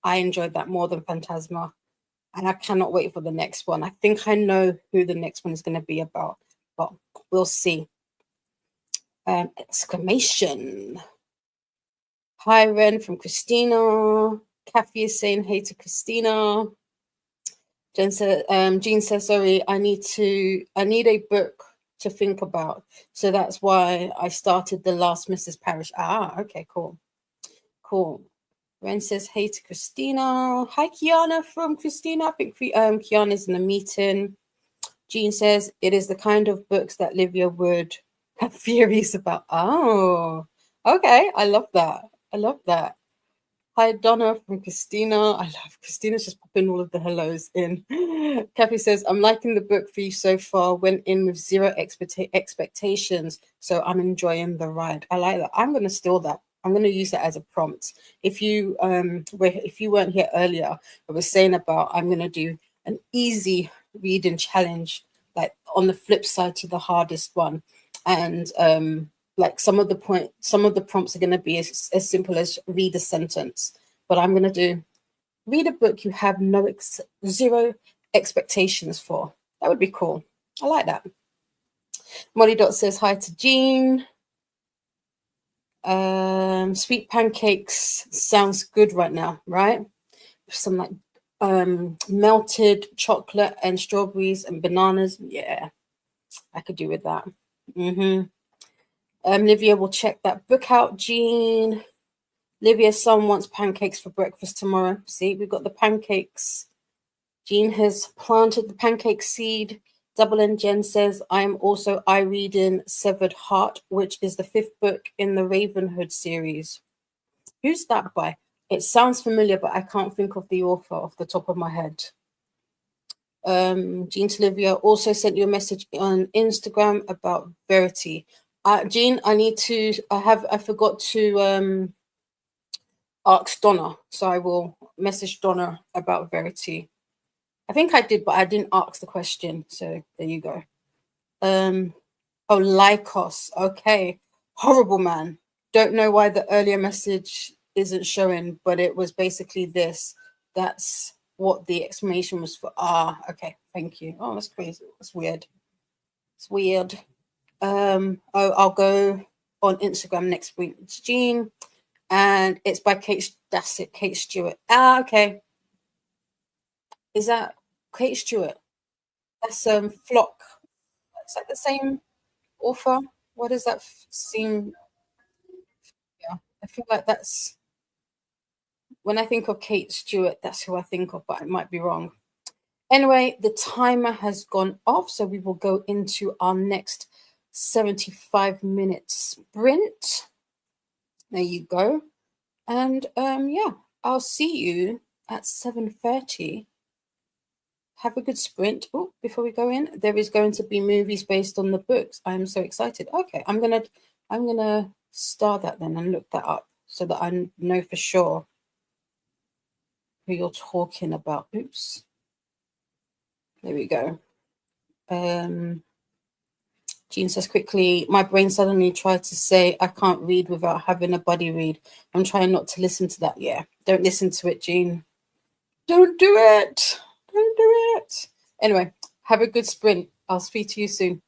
I enjoyed that more than Phantasma. And I cannot wait for the next one. I think I know who the next one is going to be about, but we'll see. Exclamation. Hi, Ren from Christina. Kathy is saying hey to Christina. Jean says, sorry, I need a book to think about. So that's why I started The Last Mrs. Parrish. Okay, cool. Ren says hey to Christina. Hi, Kiana from Christina. I think Kiana's in a meeting. Jean says it is the kind of books that Livia would have theories about. Oh, okay. I love that. Hi, Donna from Christina. I love Christina's just popping all of the hellos in. Kathy says, I'm liking the book for you so far. Went in with zero expectations, so I'm enjoying the ride. I like that. I'm going to steal that. I'm going to use that as a prompt. If you if you weren't here earlier, I was saying about I'm going to do an easy reading challenge, like on the flip side to the hardest one, and like some of the prompts are going to be as simple as read a sentence, but I'm going to do read a book you have zero expectations for. That would be cool. I like that. Molly Dot says hi to Jean. Sweet pancakes sounds good right now, right? Some like melted chocolate and strawberries and bananas. Yeah, I could do with that. Livia will check that book out, Jean. Livia's son wants pancakes for breakfast tomorrow. See, we've got the pancakes. Jean has planted the pancake seed. Double N Jen says, I am also reading Severed Heart, which is the 5th book in the Ravenhood series. Who's that by? It sounds familiar, but I can't think of the author off the top of my head. Jean to Livia also sent you a message on Instagram about Verity. Jean, I forgot to ask Donna, so I will message Donna about Verity. I think I did, but I didn't ask the question, so there you go. Oh, Lycos. Okay. Horrible man. Don't know why the earlier message isn't showing, but it was basically this. That's what the explanation was for. Okay. Thank you. Oh, that's crazy. That's weird. It's weird. I'll go on Instagram next week. It's Jean, and it's by Kate. That's it, Kate Stewart. Okay. Is that Kate Stewart? That's Flock. Is that the same author? What does that seem? Yeah, I feel like that's when I think of Kate Stewart, that's who I think of, but I might be wrong. Anyway, the timer has gone off, so we will go into our next 75-minute sprint. There you go. And yeah, I'll see you at 7:30. Have a good sprint. Oh, before we go in, there is going to be movies based on the books. I am so excited. Okay, I'm gonna start that then and look that up so that I know for sure who you're talking about. Oops. There we go. Jean says quickly, my brain suddenly tried to say I can't read without having a buddy read. I'm trying not to listen to that. Yeah, don't listen to it, Jean. Don't do it. Don't do it. Anyway, have a good sprint. I'll speak to you soon.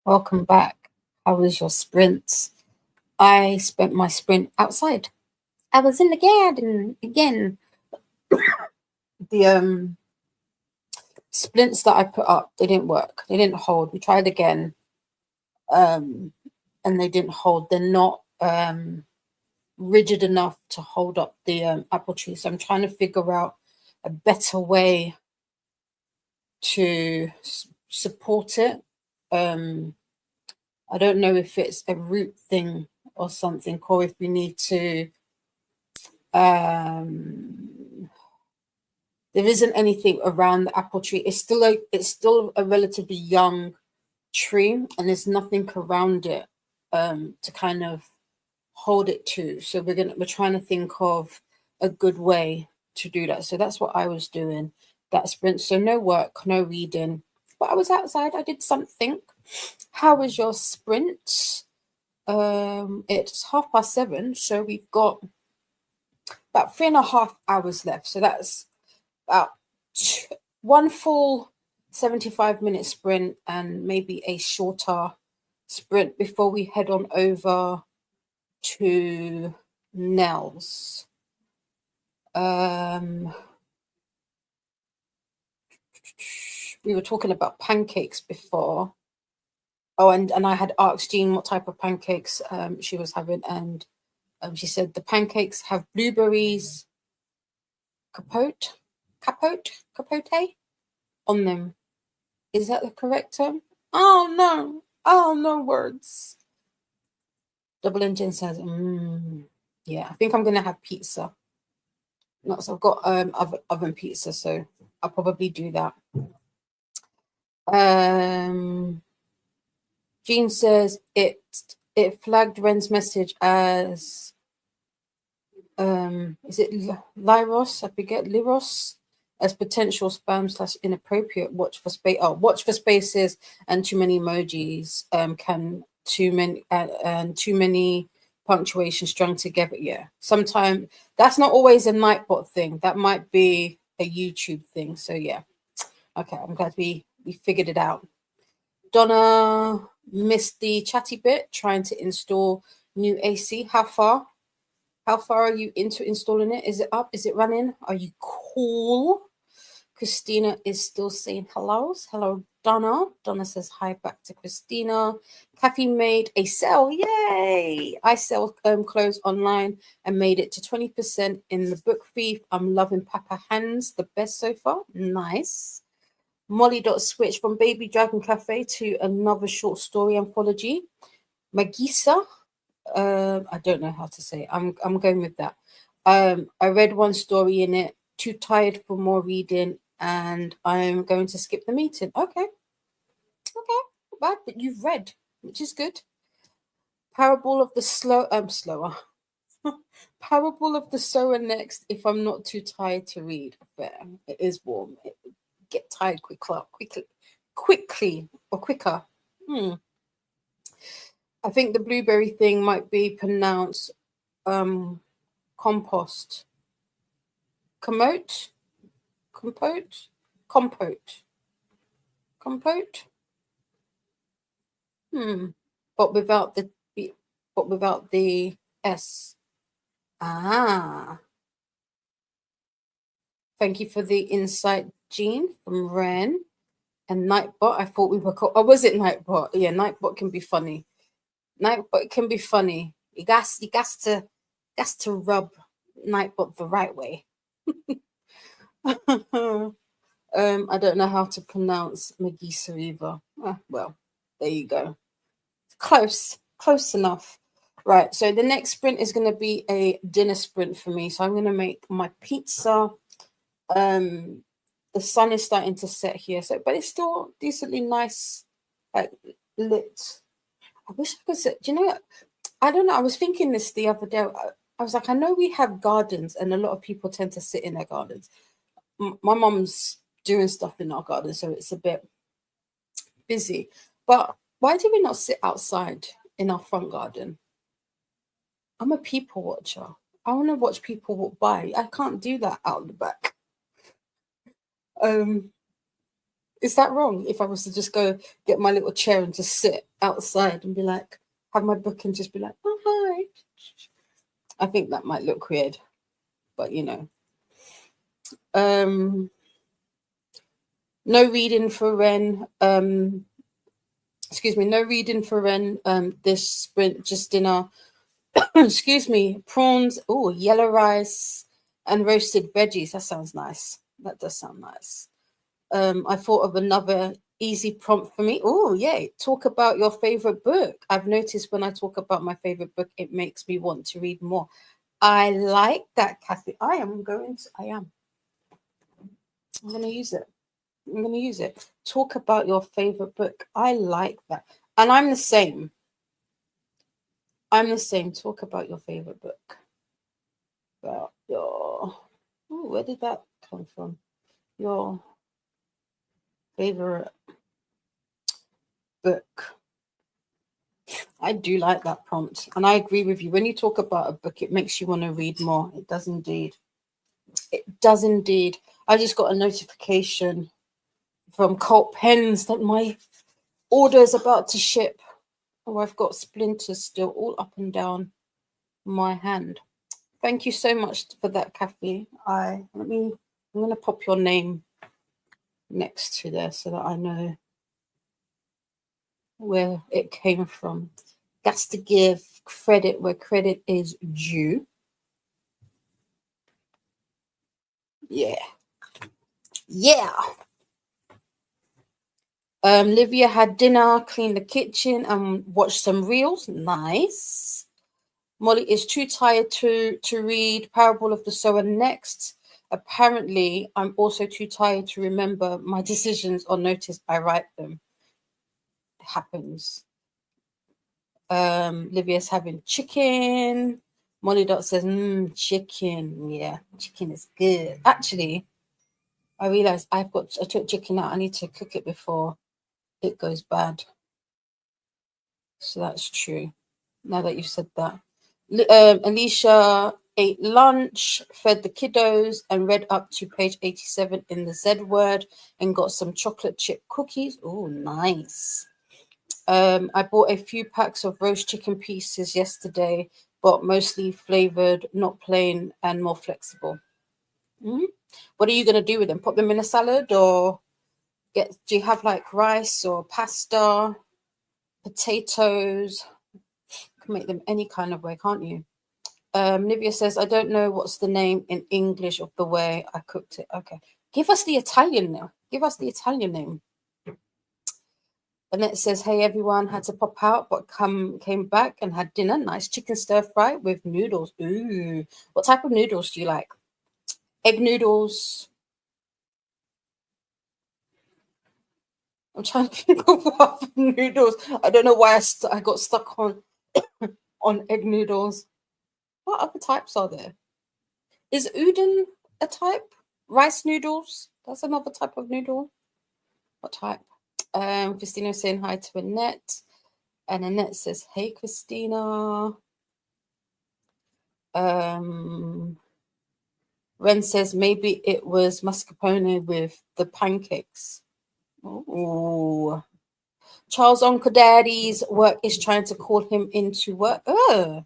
Welcome back. How was your sprints? I spent my sprint outside. I was in the garden again. The splints that I put up, they didn't work. They didn't hold. We tried again, and they didn't hold. They're not rigid enough to hold up the apple tree. So I'm trying to figure out a better way to support it. I don't know if it's a root thing or something, or if we need to. There isn't anything around the apple tree. It's still a relatively young tree, and there's nothing around it to kind of hold it to. So we're trying to think of a good way to do that. So that's what I was doing that sprint. So no work, no reading, but I was outside. I did something. How was your sprint? It's 7:30, so we've got about 3.5 hours left. So that's about one full 75-minute sprint and maybe a shorter sprint before we head on over to Nels. We were talking about pancakes before. Oh, and I had asked Jean what type of pancakes she was having, and she said the pancakes have blueberries, capote on them. Is that the correct term? Oh no! Oh no words. Double Engine says, yeah, I think I'm gonna have pizza. No, so I've got oven pizza, so I'll probably do that. Jean says it flagged Ren's message as is it Lyros? I forget Lyros as potential spam / inappropriate. Watch for spaces and too many emojis. Can too many and too many punctuation strung together. Yeah, sometimes that's not always a Nightbot thing. That might be a YouTube thing. So yeah, okay. I'm glad we figured it out. Donna missed the chatty bit trying to install new AC. How far? How far are you into installing it? Is it up? Is it running? Are you cool? Christina is still saying hellos. Hello, Donna. Donna says hi back to Christina. Kathy made a sale. Yay! I sell clothes online and made it to 20% in the book thief. I'm loving Papa Hands, the best so far. Nice. Molly switch from Baby Dragon Cafe to another short story anthology. Magisa. I don't know how to say it. I'm going with that. I read one story in it, too tired for more reading, and I'm going to skip the meeting. Okay. Not bad, but you've read, which is good. Parable of the slower. Parable of the sower next, if I'm not too tired to read. Fair. It is warm. Get tired quickly or quicker. I think the blueberry thing might be pronounced compost. Compote. But without the S. Ah. Thank you for the insight, Jean from Ren. And Nightbot, I thought we were called. Oh, was it Nightbot? Yeah, Nightbot can be funny. Nightbot can be funny. You got to rub Nightbot the right way. I don't know how to pronounce Magisa either. Well, there you go. Close enough. Right, so the next sprint is going to be a dinner sprint for me. So I'm going to make my pizza. The sun is starting to set here, so but it's still decently nice, like lit. I wish I could say, do you know what? I don't know. I was thinking this the other day. I was like, I know we have gardens, and a lot of people tend to sit in their gardens. My mom's doing stuff in our garden, so it's a bit busy. But why do we not sit outside in our front garden? I'm a people watcher. I want to watch people walk by. I can't do that out the back. Is that wrong if I was to just go get my little chair and just sit outside and be like, have my book and just be like, oh, hi? I think that might look weird, but you know. No reading for Ren. Excuse me, no reading for Ren this sprint, just dinner. Excuse me, prawns, oh, yellow rice and roasted veggies. That sounds nice. That does sound nice. I thought of another easy prompt for me. Oh, yay. Talk about your favorite book. I've noticed when I talk about my favorite book, it makes me want to read more. I like that, Kathy. I'm going to use it. I'm going to use it. Talk about your favorite book. I like that. And I'm the same. Talk about your favorite book. About your... Oh, where did that come from? Your favorite book. I do like that prompt. And I agree with you. When you talk about a book, it makes you want to read more. It does indeed. It does indeed. I just got a notification from Cult Pens that my order is about to ship. Oh, I've got splinters still all up and down my hand. Thank you so much for that, Kathy. I'm going to pop your name next to there so that I know where it came from. That's to give credit where credit is due. Yeah. Livia had dinner, cleaned the kitchen, and watched some reels. Nice. Molly is too tired to read Parable of the Sower next. Apparently, I'm also too tired to remember my decisions or notice I write them. It happens. Livia's having chicken. Molly Dot says, chicken. Yeah, chicken is good. Actually, I realized I took chicken out. I need to cook it before it goes bad. So that's true. Now that you've said that. Alicia ate lunch, fed the kiddos, and read up to page 87 in the Z word and got some chocolate chip cookies. Oh, nice. I bought a few packs of roast chicken pieces yesterday, but mostly flavored, not plain, and more flexible. What are you going to do with them? Put them in a salad, or do you have like rice or pasta, potatoes? You can make them any kind of way, can't you? Nivea says, I don't know what's the name in English of the way I cooked it. Okay. Give us the Italian now. Give us the Italian name. And it says, hey, everyone, had to pop out, but came back and had dinner. Nice chicken stir fry with noodles. Ooh. What type of noodles do you like? Egg noodles. I'm trying to think of what noodles. I don't know why I got stuck on egg noodles. What other types are there? Is udon a type? Rice noodles? That's another type of noodle. What type? Christina saying hi to Annette. And Annette says, hey, Christina. Ren says maybe it was mascarpone with the pancakes. Oh. Charles' Uncle Daddy's work is trying to call him into work. Oh.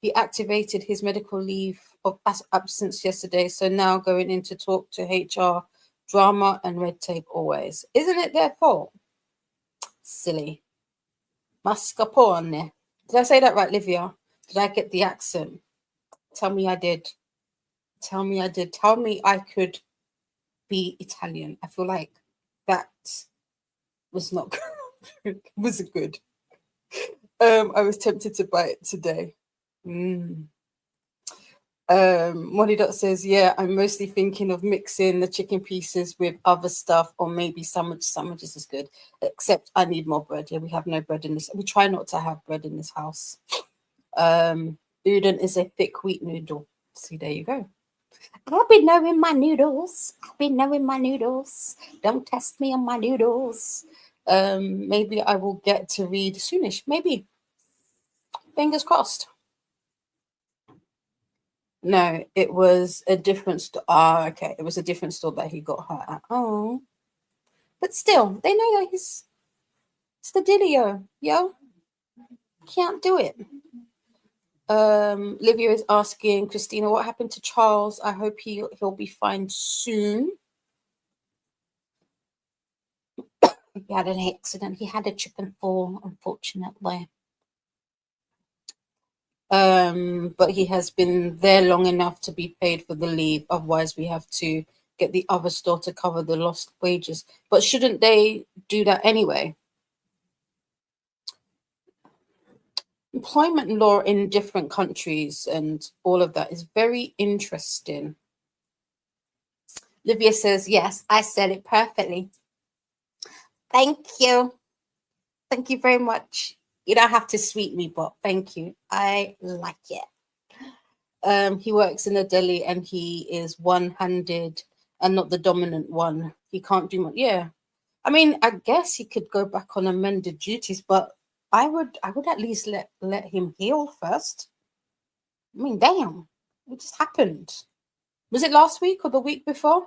He activated his medical leave of absence yesterday, so now going in to talk to HR, drama and red tape always. Isn't it their fault? Silly. Mascarpone. Did I say that right, Livia? Did I get the accent? Tell me I did. Tell me I did. Tell me I could be Italian. I feel like that was not good. Was it good? I was tempted to buy it today. Molly Dot says, yeah, I'm mostly thinking of mixing the chicken pieces with other stuff, or maybe sandwiches is good, except I need more bread. Yeah, we have no bread in this. We try not to have bread in this house. Udon is a thick wheat noodle. See, there you go. I'll be knowing my noodles. Don't test me on my noodles. Maybe I will get to read soonish. Maybe. Fingers crossed. No, it was a different store. Okay. It was a different store that he got her at. Oh. But still, they know that it's the Dilio, yo. Can't do it. Livia is asking Christina, what happened to Charles? I hope he'll be fine soon. He had an accident. He had a trip and fall, unfortunately. But he has been there long enough to be paid for the leave. Otherwise, we have to get the other store to cover the lost wages. But shouldn't they do that anyway? Employment law in different countries and all of that is very interesting. Livia says, yes, I said it perfectly. Thank you. Thank you very much. You don't have to sweet me, but thank you. I like it. He works in a deli and he is one-handed and not the dominant one. He can't do much. Yeah. I mean, I guess he could go back on amended duties, but I would at least let him heal first. I mean, damn, it just happened. Was it last week or the week before?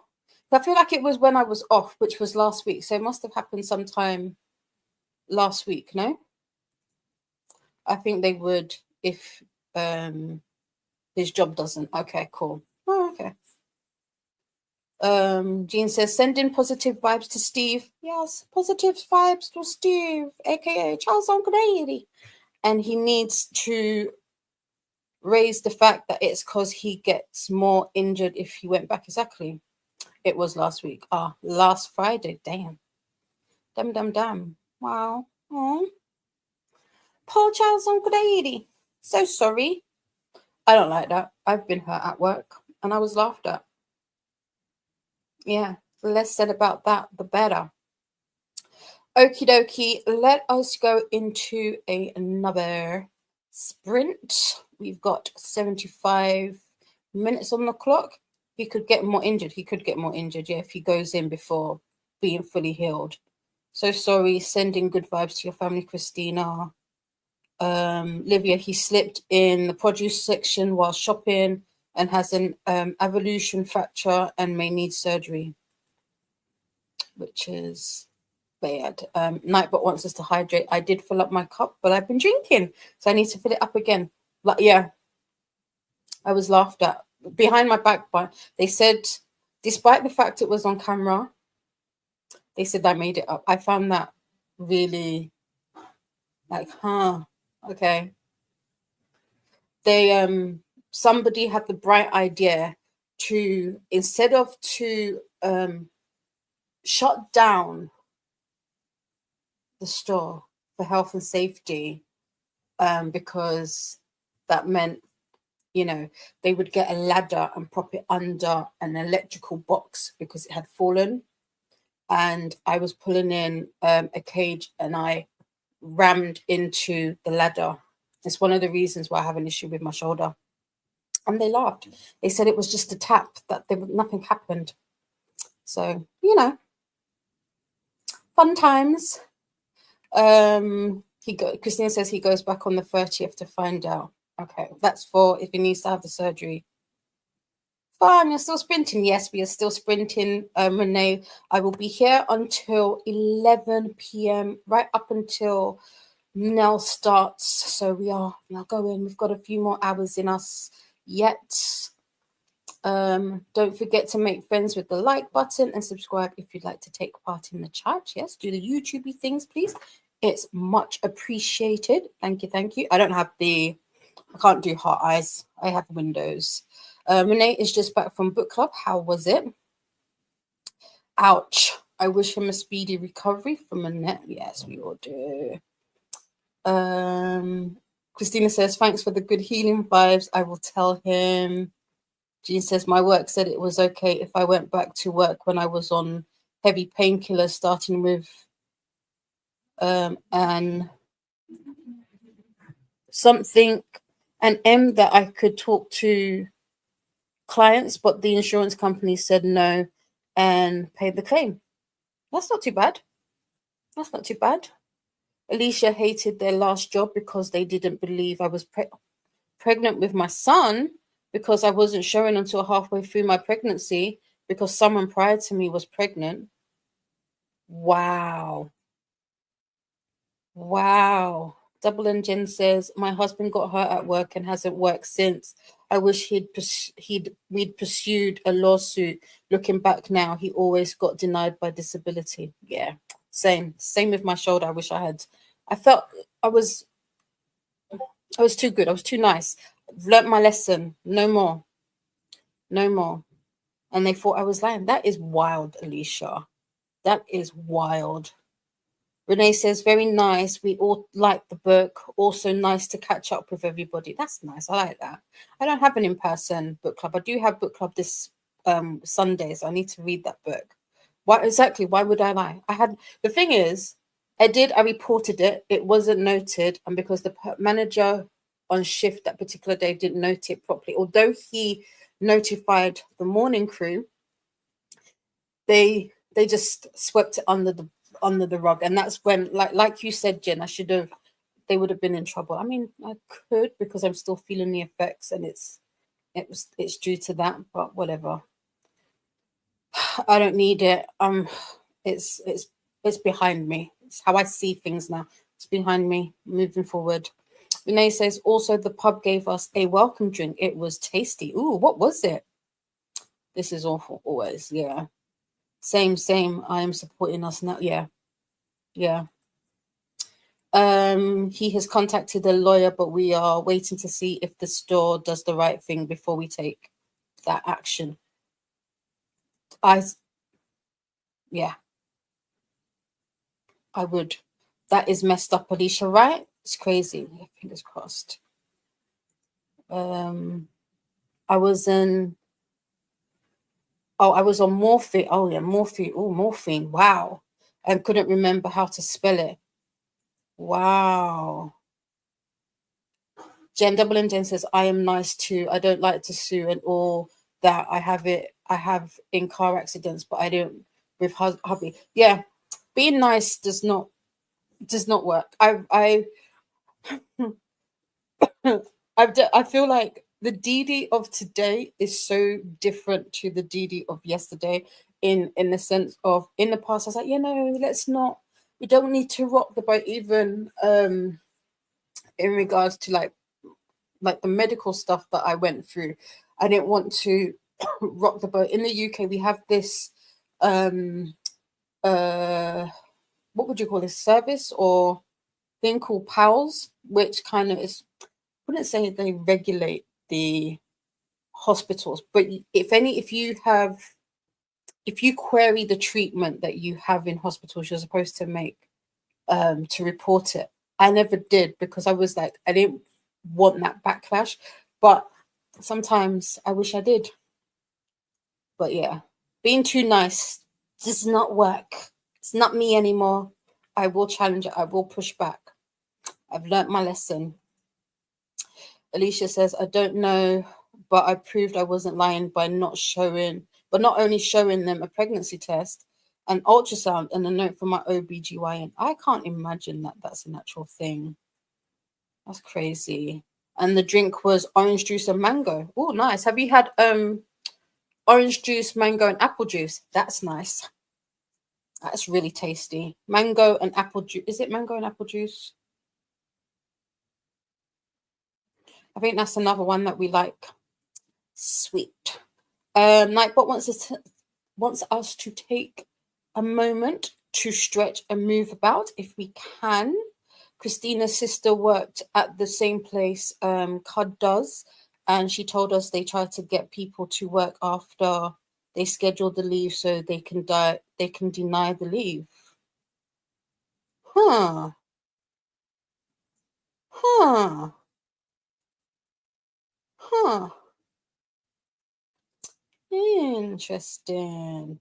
I feel like it was when I was off, which was last week. So it must have happened sometime last week, no? I think they would if his job doesn't. Okay, cool. Oh, okay. Jean says, send in positive vibes to Steve. Yes, positive vibes to Steve, aka Charles Uncle Daddy. And he needs to raise the fact that it's because he gets more injured if he went back. Exactly. It was last week. Last Friday. Damn. Damn. Wow. Oh. Poor Charles Uncle Daddy. So sorry. I don't like that. I've been hurt at work and I was laughed at. Yeah, the less said about that, the better. Okie dokie, let us go into another sprint. We've got 75 minutes on the clock. He could get more injured. Yeah, if he goes in before being fully healed. So sorry, sending good vibes to your family, Christina. Livia, he slipped in the produce section while shopping and has an avulsion fracture and may need surgery, which is bad. Nightbot wants us to hydrate. I did fill up my cup, but I've been drinking, so I need to fill it up again. Like, yeah, I was laughed at behind my back, but they said, despite the fact it was on camera, they said I made it up. I found that really like, okay. They somebody had the bright idea to, instead of to shut down the store for health and safety, because that meant, you know, they would get a ladder and prop it under an electrical box because it had fallen. And I was pulling in a cage and I rammed into the ladder. It's one of the reasons why I have an issue with my shoulder. And they laughed. They said it was just a tap, that nothing happened. So, you know, fun times. Christina says he goes back on the 30th to find out. Okay, that's for if he needs to have the surgery. Fun, you're still sprinting. Yes, we are still sprinting, Renee. I will be here until 11 p.m. right up until Nell starts. So we are going. We've got a few more hours in us yet. Don't forget to make friends with the like button and subscribe if you'd like to take part in the chat. Yes, do the YouTubey things, please. It's much appreciated. Thank you. I can't do heart eyes. I have windows. Renee is just back from book club. How was it? Ouch. I wish him a speedy recovery from Annette. Yes, we all do. Christina says, thanks for the good healing vibes. I will tell him. Jean says, my work said it was okay if I went back to work when I was on heavy painkillers, starting with an M that I could talk to clients, but the insurance company said no and paid the claim. That's not too bad. Alicia hated their last job because they didn't believe I was pregnant with my son, because I wasn't showing until halfway through my pregnancy because someone prior to me was pregnant. Wow. Wow. Double Engine says, my husband got hurt at work and hasn't worked since. I wish we'd pursued a lawsuit. Looking back now, he always got denied by disability. Yeah, same with my shoulder. I wish I had. I felt I was I was too good. I was too nice. I've learnt my lesson. No more. No more. And they thought I was lying. That is wild, Alicia. That is wild. Renee says, very nice. We all like the book. Also nice to catch up with everybody. That's nice. I like that. I don't have an in-person book club. I do have book club this Sunday, so I need to read that book. Why exactly? Why would I lie? The thing is, I reported it. It wasn't noted. And because the manager on shift that particular day didn't note it properly, although he notified the morning crew, they just swept it under the rug. And that's when, like you said, Jen, they would have been in trouble. I mean, I could, because I'm still feeling the effects, and it's due to that, but whatever. I don't need it. It's behind me. It's how I see things now. It's behind me, moving forward. Renee says, also the pub gave us a welcome drink. It was tasty. Ooh, what was it? This is awful always. Yeah. Same. I am supporting us now. Yeah. He has contacted a lawyer, but we are waiting to see if the store does the right thing before we take that action. Yeah, I would. That is messed up, Alicia, right? It's crazy. Yeah, fingers crossed. I was on morphine. Oh yeah, morphine. Oh, morphine. Wow. And couldn't remember how to spell it. Wow. Double and Jen says, I am nice too. I don't like to sue and all that. I have in car accidents, but I don't with hubby. Yeah. Being nice does not work. I feel like the Dee of today is so different to the Dee of yesterday in the sense of, in the past I was like, we don't need to rock the boat, even in regards to like the medical stuff that I went through. I didn't want to rock the boat. In the UK, we have this what would you call this, service or thing called PALS, which kind of is, I wouldn't say they regulate the hospitals, but if you query the treatment that you have in hospitals, you're supposed to to report it. I never did, because I was like, I didn't want that backlash, but sometimes I wish I did. But yeah, being too nice does not work. It's not me anymore. I will challenge it. I will push back. I've learnt my lesson. Alicia says, I don't know, but I proved I wasn't lying by not only showing them a pregnancy test, an ultrasound, and a note from my OBGYN. I can't imagine that that's an actual thing. That's crazy. And the drink was orange juice and mango. Oh, nice. Have you had orange juice, mango, and apple juice? That's nice. That's really tasty. Mango and apple juice. Is it mango and apple juice? I think that's another one that we like. Sweet. Nightbot wants us to take a moment to stretch and move about if we can. Christina's sister worked at the same place Cud does, and she told us they try to get people to work after they schedule the leave so they can deny the leave. Huh. Interesting.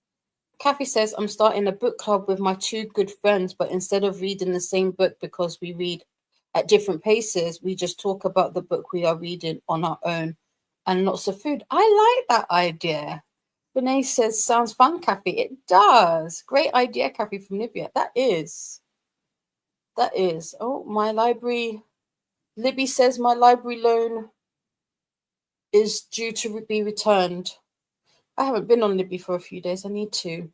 Kathy says, I'm starting a book club with my two good friends, but instead of reading the same book because we read at different paces, we just talk about the book we are reading on our own and lots of food. I like that idea. Renee says, sounds fun, Kathy. It does. Great idea, Kathy from Libya. That is. Oh, my library. Libby says my library loan is due to be returned. I haven't been on Libby for a few days. I need to.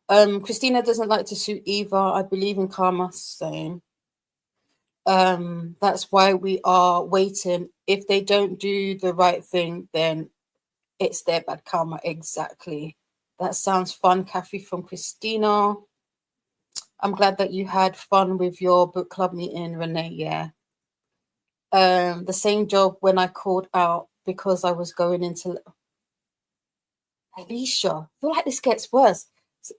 Christina doesn't like to sue either. I believe in karma, same. That's why we are waiting. If they don't do the right thing, then it's their bad karma. Exactly. That sounds fun, Kathy from Christina. I'm glad that you had fun with your book club meeting, Renee. Yeah. The same job when I called out because I was going into Alicia. I feel like this gets worse.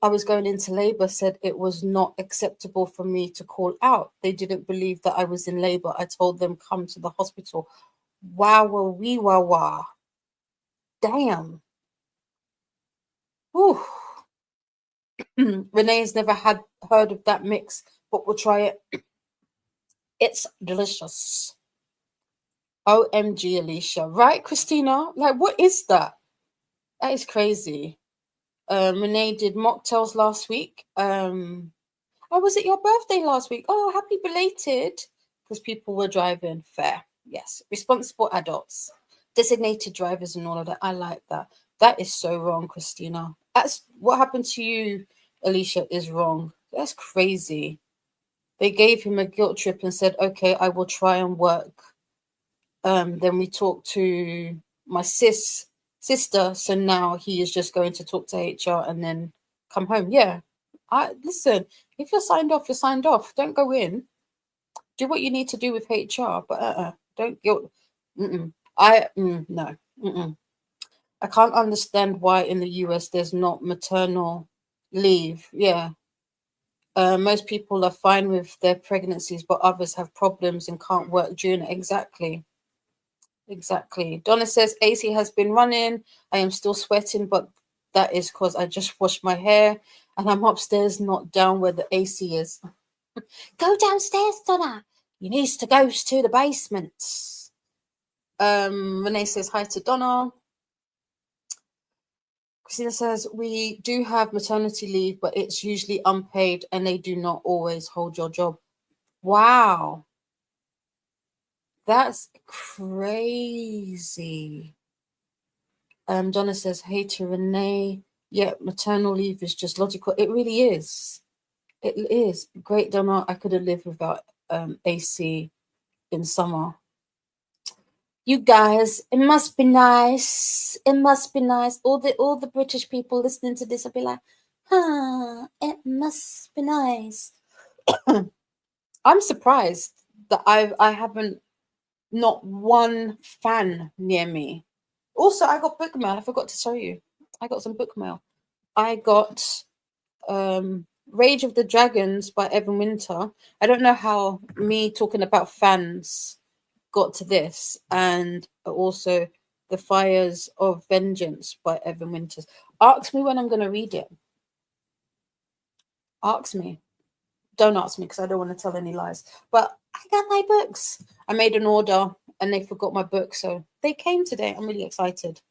I was going into labor, said it was not acceptable for me to call out. They didn't believe that I was in labor. I told them come to the hospital. Wow, wee, wow, wow. Damn. Whew. Renee's never had heard of that mix, but we'll try it. It's delicious. OMG, Alicia. Right, Christina? Like, what is that? That is crazy. Renee did mocktails last week. Oh, was it your birthday last week? Oh, happy belated. Because people were driving. Fair. Yes. Responsible adults. Designated drivers and all of that. I like that. That is so wrong, Christina. That's what happened to you, Alicia, is wrong. That's crazy. They gave him a guilt trip and said, okay, I will try and work. Then we talked to my sister, so now he is just going to talk to HR and then come home. Yeah, I listen. If you're signed off, you're signed off. Don't go in. Do what you need to do with HR, but don't guilt. No. I can't understand why in the US there's not maternal leave. Yeah. Most people are fine with their pregnancies, but others have problems and can't work during it. Exactly. Exactly. Donna says AC has been running. I am still sweating, but that is because I just washed my hair and I'm upstairs, not down where the AC is. Go downstairs, Donna. You need to go to the basement. Renee says hi to Donna. Christina says we do have maternity leave, but it's usually unpaid and they do not always hold your job. Wow. That's crazy. Donna says, hey to Renee. Yeah, maternal leave is just logical. It really is. It is. Great, Donna. I could have lived without AC in summer. You guys, it must be nice. It must be nice. All the British people listening to this will be like, it must be nice. I'm surprised that I haven't not one fan near me. Also, I got book mail. I forgot to show you. I got some book mail. I got Rage of the Dragons by Evan Winter. I don't know how me talking about fans got to this, and also The Fires of Vengeance by Evan Winters. Ask me when I'm going to read it. Ask me. Don't ask me because I don't want to tell any lies. But I got my books. I made an order and they forgot my book, so they came today. I'm really excited.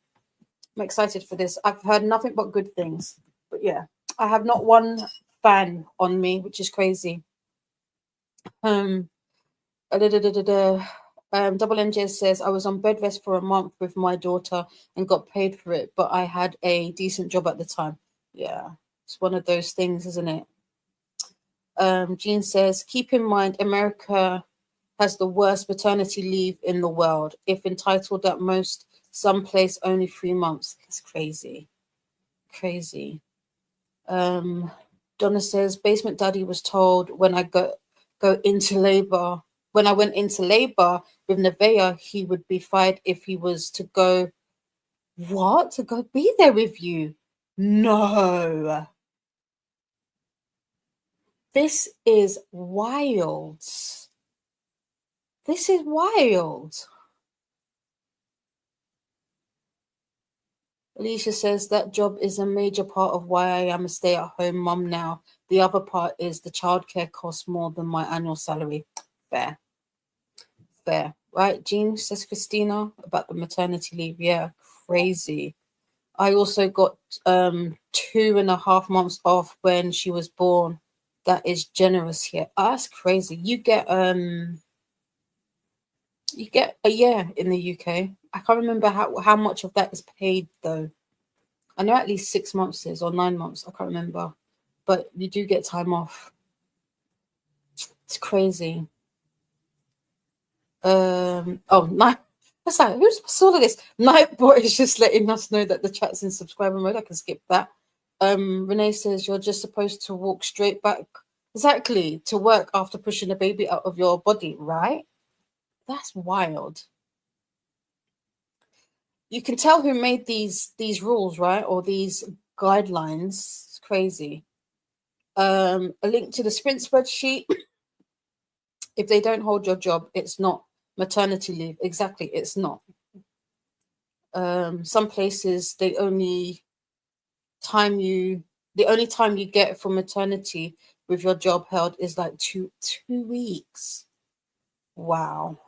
I'm excited for this. I've heard nothing but good things. But yeah, I have not one fan on me, which is crazy. Double MJ says I was on bed rest for a month with my daughter and got paid for it, but I had a decent job at the time. Yeah, it's one of those things, isn't it? Jean says, keep in mind America has the worst maternity leave in the world. If entitled at most, some place only 3 months. It's crazy. Crazy. Donna says, Basement Daddy was told when I go into labor, when I went into labor with Nevaeh, he would be fired if he was to go, what? To go be there with you? No. This is wild. This is wild. Alicia says that job is a major part of why I am a stay-at-home mum now. The other part is the childcare costs more than my annual salary. Fair. Fair. Right, Jean, says Christina, about the maternity leave. Yeah, crazy. I also got 2.5 months off when she was born. That is generous here. Oh, that's crazy. You get a year in the UK. I can't remember how much of that is paid though. I know at least 6 months is or 9 months. I can't remember. but you do get time off. It's crazy. Oh, night. What's that? Who's all of this? Nightbot is just letting us know that the chat's in subscriber mode. I can skip that. Renee says you're just supposed to walk straight back, exactly, to work after pushing a baby out of your body, right? That's wild. You can tell who made these rules, right? Or these guidelines. It's crazy. A link to the sprint spreadsheet. If they don't hold your job, it's not maternity leave. Exactly, it's not. Some places the only time you get for maternity with your job held is like two weeks. Wow.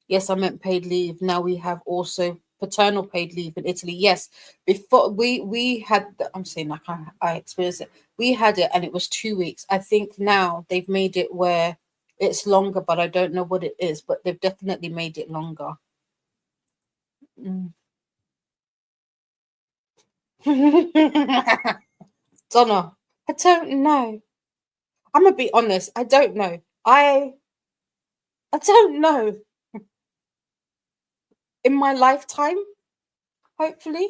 Yes, I meant paid leave. Now we have also paternal paid leave in Italy. Yes, before we had I'm saying like I experienced it. We had it and it was 2 weeks. I think now they've made it where it's longer, but I don't know what it is, but they've definitely made it longer. Donna, I don't know. I'm gonna be honest. I don't know. I don't know. In my lifetime, hopefully,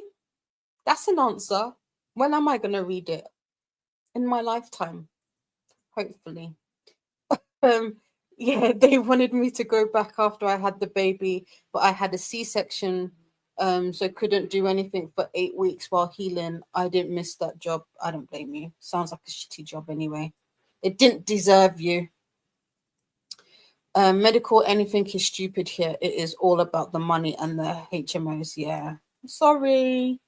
that's an answer. When am I gonna read it? In my lifetime, hopefully. Yeah, they wanted me to go back after I had the baby, but I had a C-section, so couldn't do anything for 8 weeks while healing. I didn't miss that job. I don't blame you. Sounds like a shitty job anyway. It didn't deserve you. Medical, anything is stupid here. It is all about the money and the HMOs. Yeah, sorry.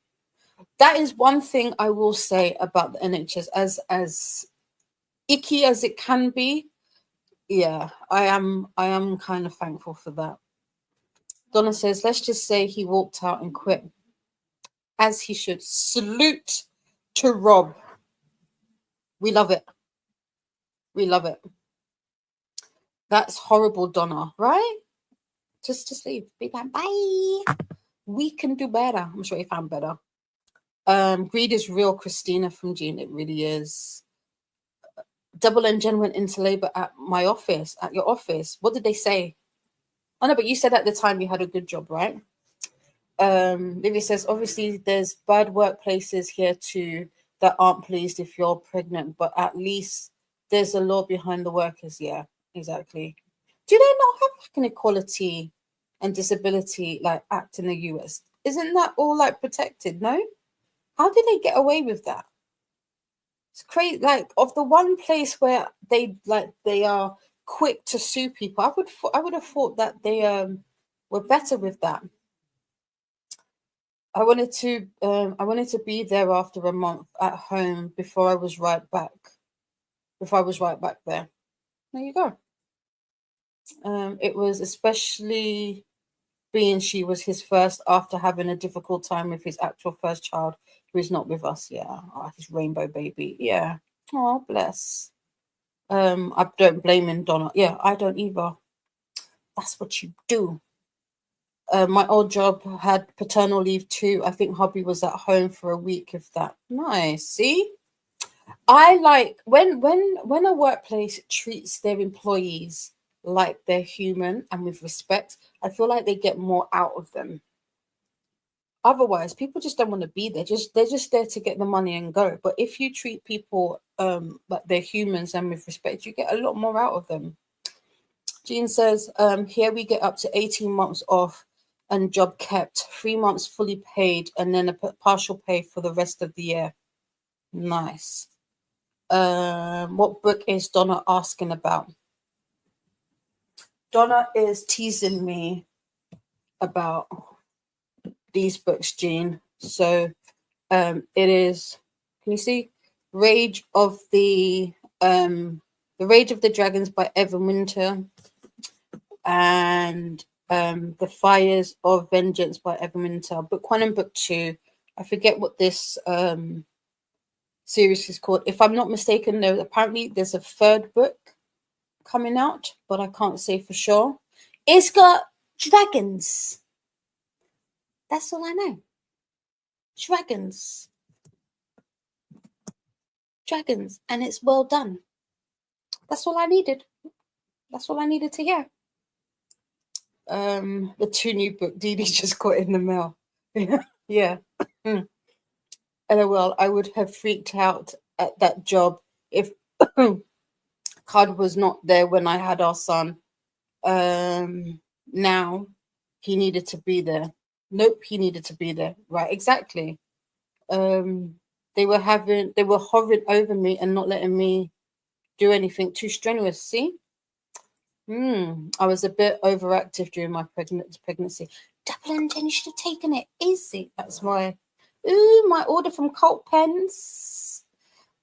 That is one thing I will say about the NHS, as icky as it can be. Yeah, I am kind of thankful for that. Donna says, let's just say he walked out and quit, as he should. Salute to Rob. We love it. We love it. That's horrible, Donna, right? Just leave. Be like, bye. We can do better. I'm sure he found better. Greed is real, Christina from Jean. It really is. Double and Jen went into labor at my office, at your office. What did they say? Oh no, but you said at the time you had a good job, right? Livy says, obviously there's bad workplaces here too that aren't pleased if you're pregnant, but at least there's a law behind the workers. Yeah, exactly. Do they not have like an equality and disability like act in the US? Isn't that all like protected? No? How did they get away with that? It's crazy. Like, of the one place where they are quick to sue people, I would have thought that they were better with that. I wanted to be there after a month at home before I was right back. There. There you go. It was especially being she was his first after having a difficult time with his actual first child who is not with us. Yeah, his rainbow baby. Yeah. Oh, bless. I don't blame him, Donna. Yeah, I don't either. That's what you do. My old job had paternal leave too. I think hubby was at home for a week, if that. Nice. See, I like when a workplace treats their employees like they're human and with respect. I feel like they get more out of them. Otherwise, people just don't want to be there. They're just there to get the money and go. But if you treat people like they're humans and with respect, you get a lot more out of them. Jean says, here we get up to 18 months off and job kept, 3 months fully paid, and then a partial pay for the rest of the year. Nice. What book is Donna asking about? Donna is teasing me about these books, Jean. So it is, can you see? Rage of the Dragons by Evan Winter, and The Fires of Vengeance by Evan Winter. Book 1 and book 2. I forget what this series is called. If I'm not mistaken, there's a third book coming out, but I can't say for sure. It's got dragons. That's all I know. Dragons. dragons, and it's well done. That's all I needed. That's all I needed to hear. The 2 new book Dee Dee just got in the mail. Yeah. LOL, I would have freaked out at that job if Card was not there when I had our son. Now he needed to be there. Nope, he needed to be there. Right, exactly. They were hovering over me and not letting me do anything too strenuous. See? I was a bit overactive during my pregnancy. Double and you should have taken it easy. That's why. Ooh, my order from Colt Pens.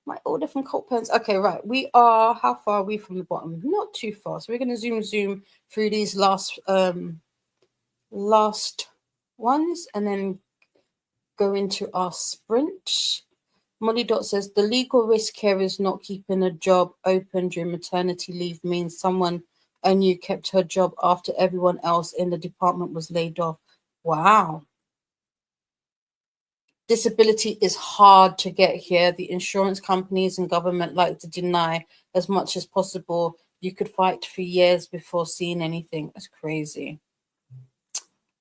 Okay, right. We are, how far are we from the bottom? Not too far. So we're going to zoom through these last ones and then go into our sprint. Molly Dot says the legal risk here is not keeping a job open during maternity leave means someone I knew kept her job after everyone else in the department was laid off. Wow. Disability is hard to get here. The insurance companies and government like to deny as much as possible. You could fight for years before seeing anything. That's crazy.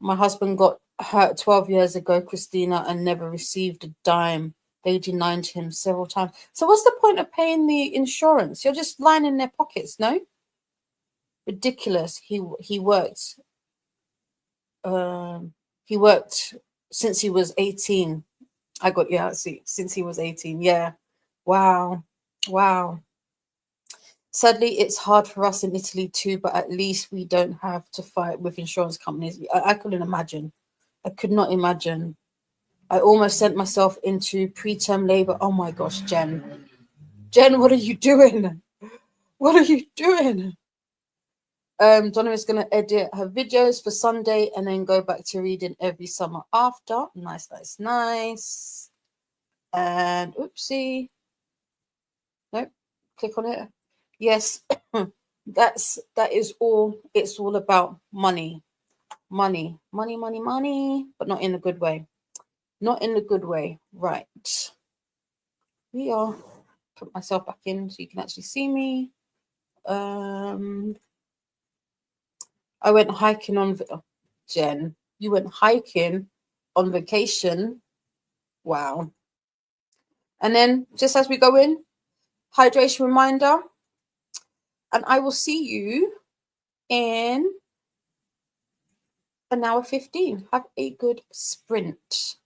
My husband got hurt 12 years ago, Christina, and never received a dime. They denied him several times. So what's the point of paying the insurance? You're just lining their pockets, no? Ridiculous. He worked since he was 18. Since he was 18. Yeah. Wow. Sadly, it's hard for us in Italy too, but at least we don't have to fight with insurance companies. I couldn't imagine. I could not imagine. I almost sent myself into preterm labor. Oh my gosh, Jen. Jen, what are you doing? What are you doing? Donna is going to edit her videos for Sunday and then go back to reading every summer after. Nice. And oopsie. Nope. Click on it. Yes. that is all. It's all about money. Money, but not in a good way. Not in a good way. Right. We are. Put myself back in so you can actually see me. I went hiking on Jen. You went hiking on vacation. Wow. And then just as we go in, hydration reminder. And I will see you in an hour 15. Have a good sprint.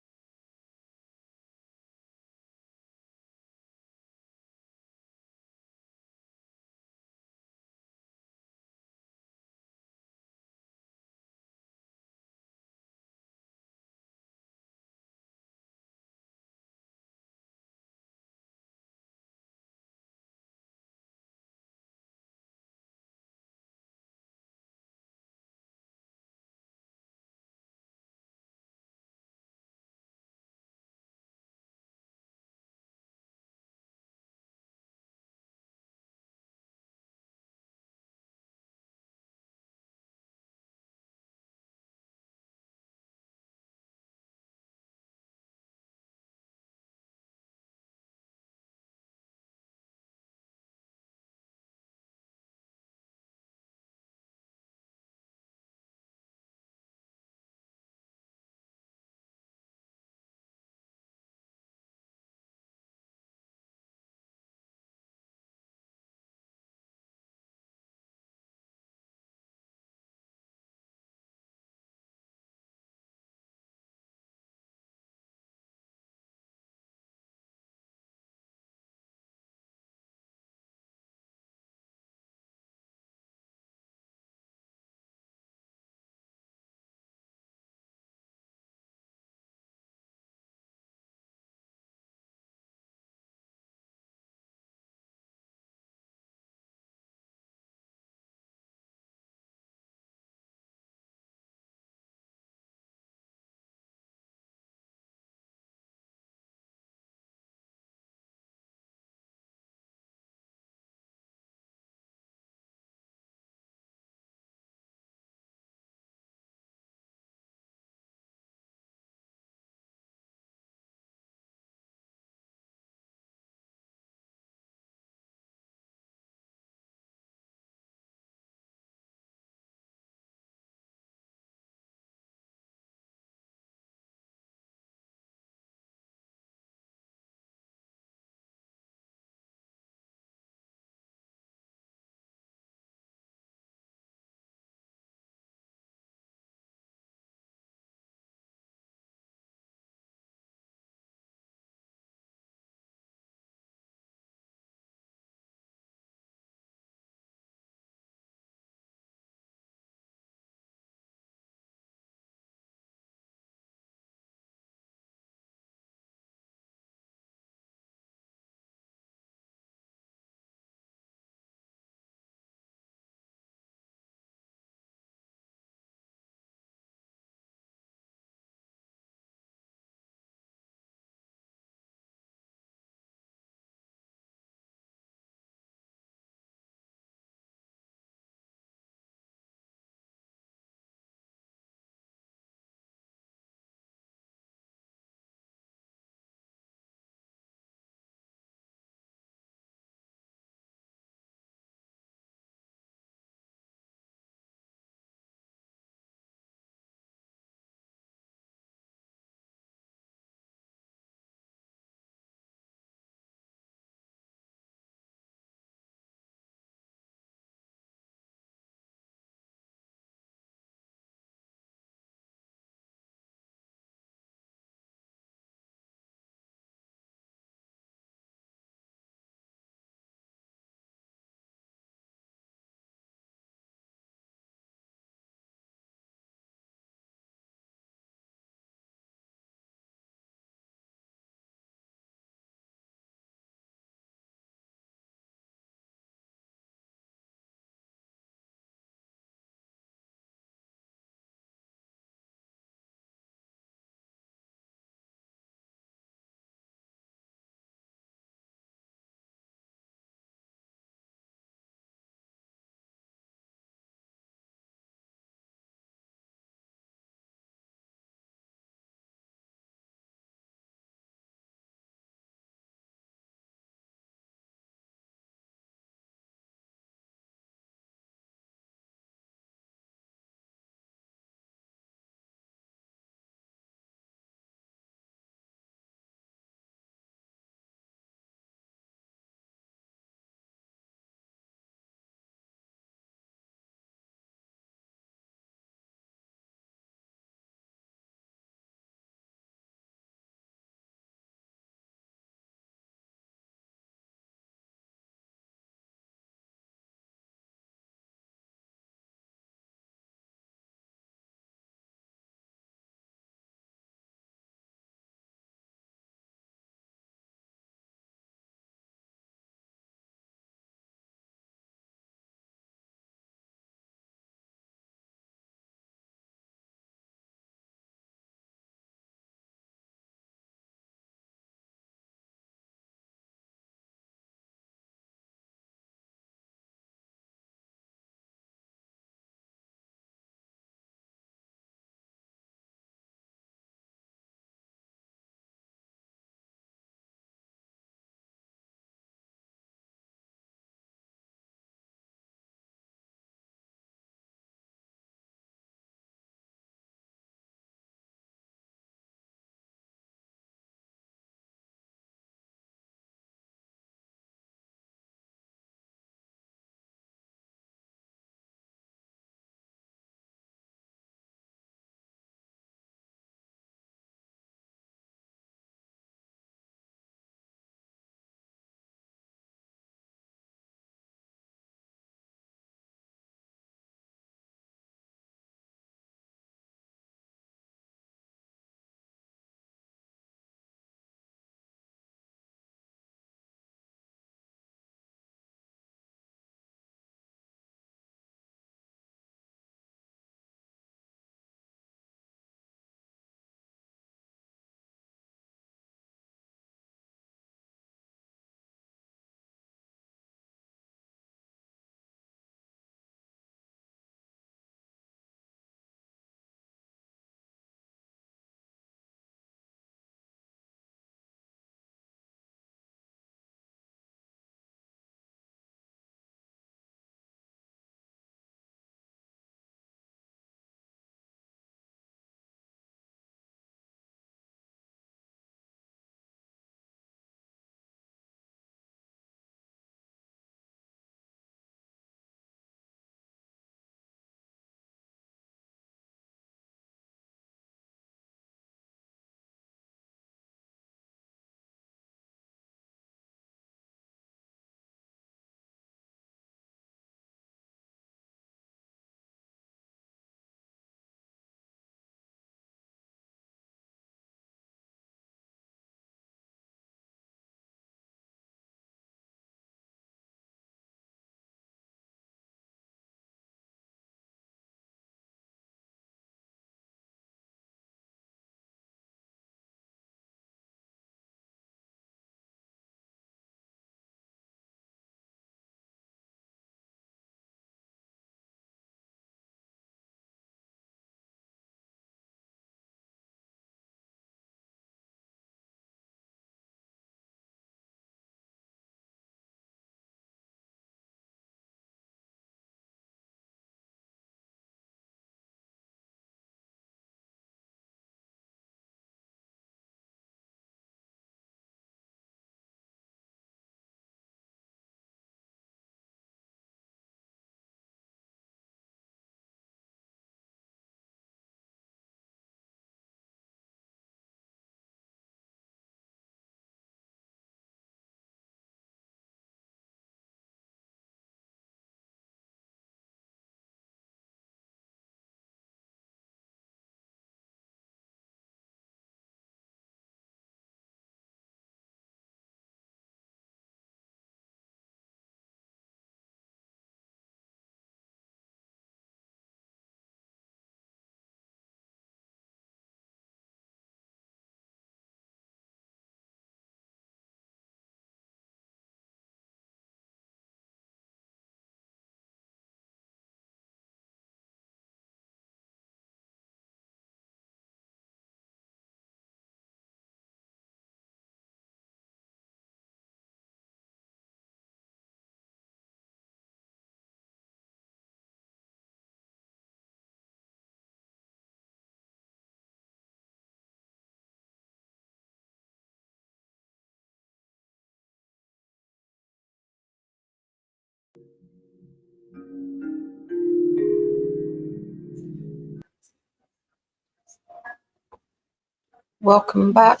Welcome back.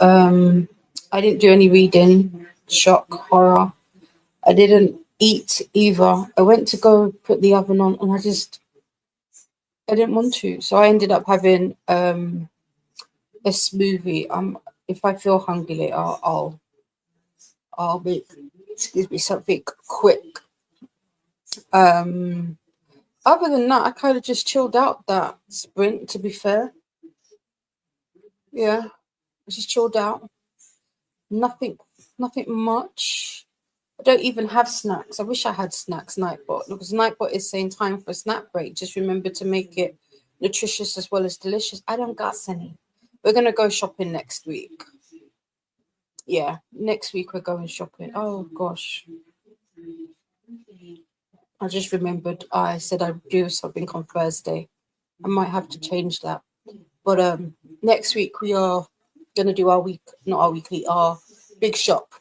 I didn't do any reading. Shock, horror. I didn't eat either. I went to go put the oven on, and I didn't want to. So I ended up having a smoothie. If I feel hungry later, I'll make something quick. Other than that, I kind of just chilled out that sprint. To be fair, yeah, I just chilled out. Nothing, nothing much. I don't even have snacks. I wish I had snacks, Nightbot, because Nightbot is saying time for a snack break. Just remember to make it nutritious as well as delicious. I don't got any. We're gonna go shopping next week. Yeah, next week we're going shopping. Oh gosh, I just remembered I said I'd do something on Thursday. I might have to change that. But next week we are gonna do our big shop.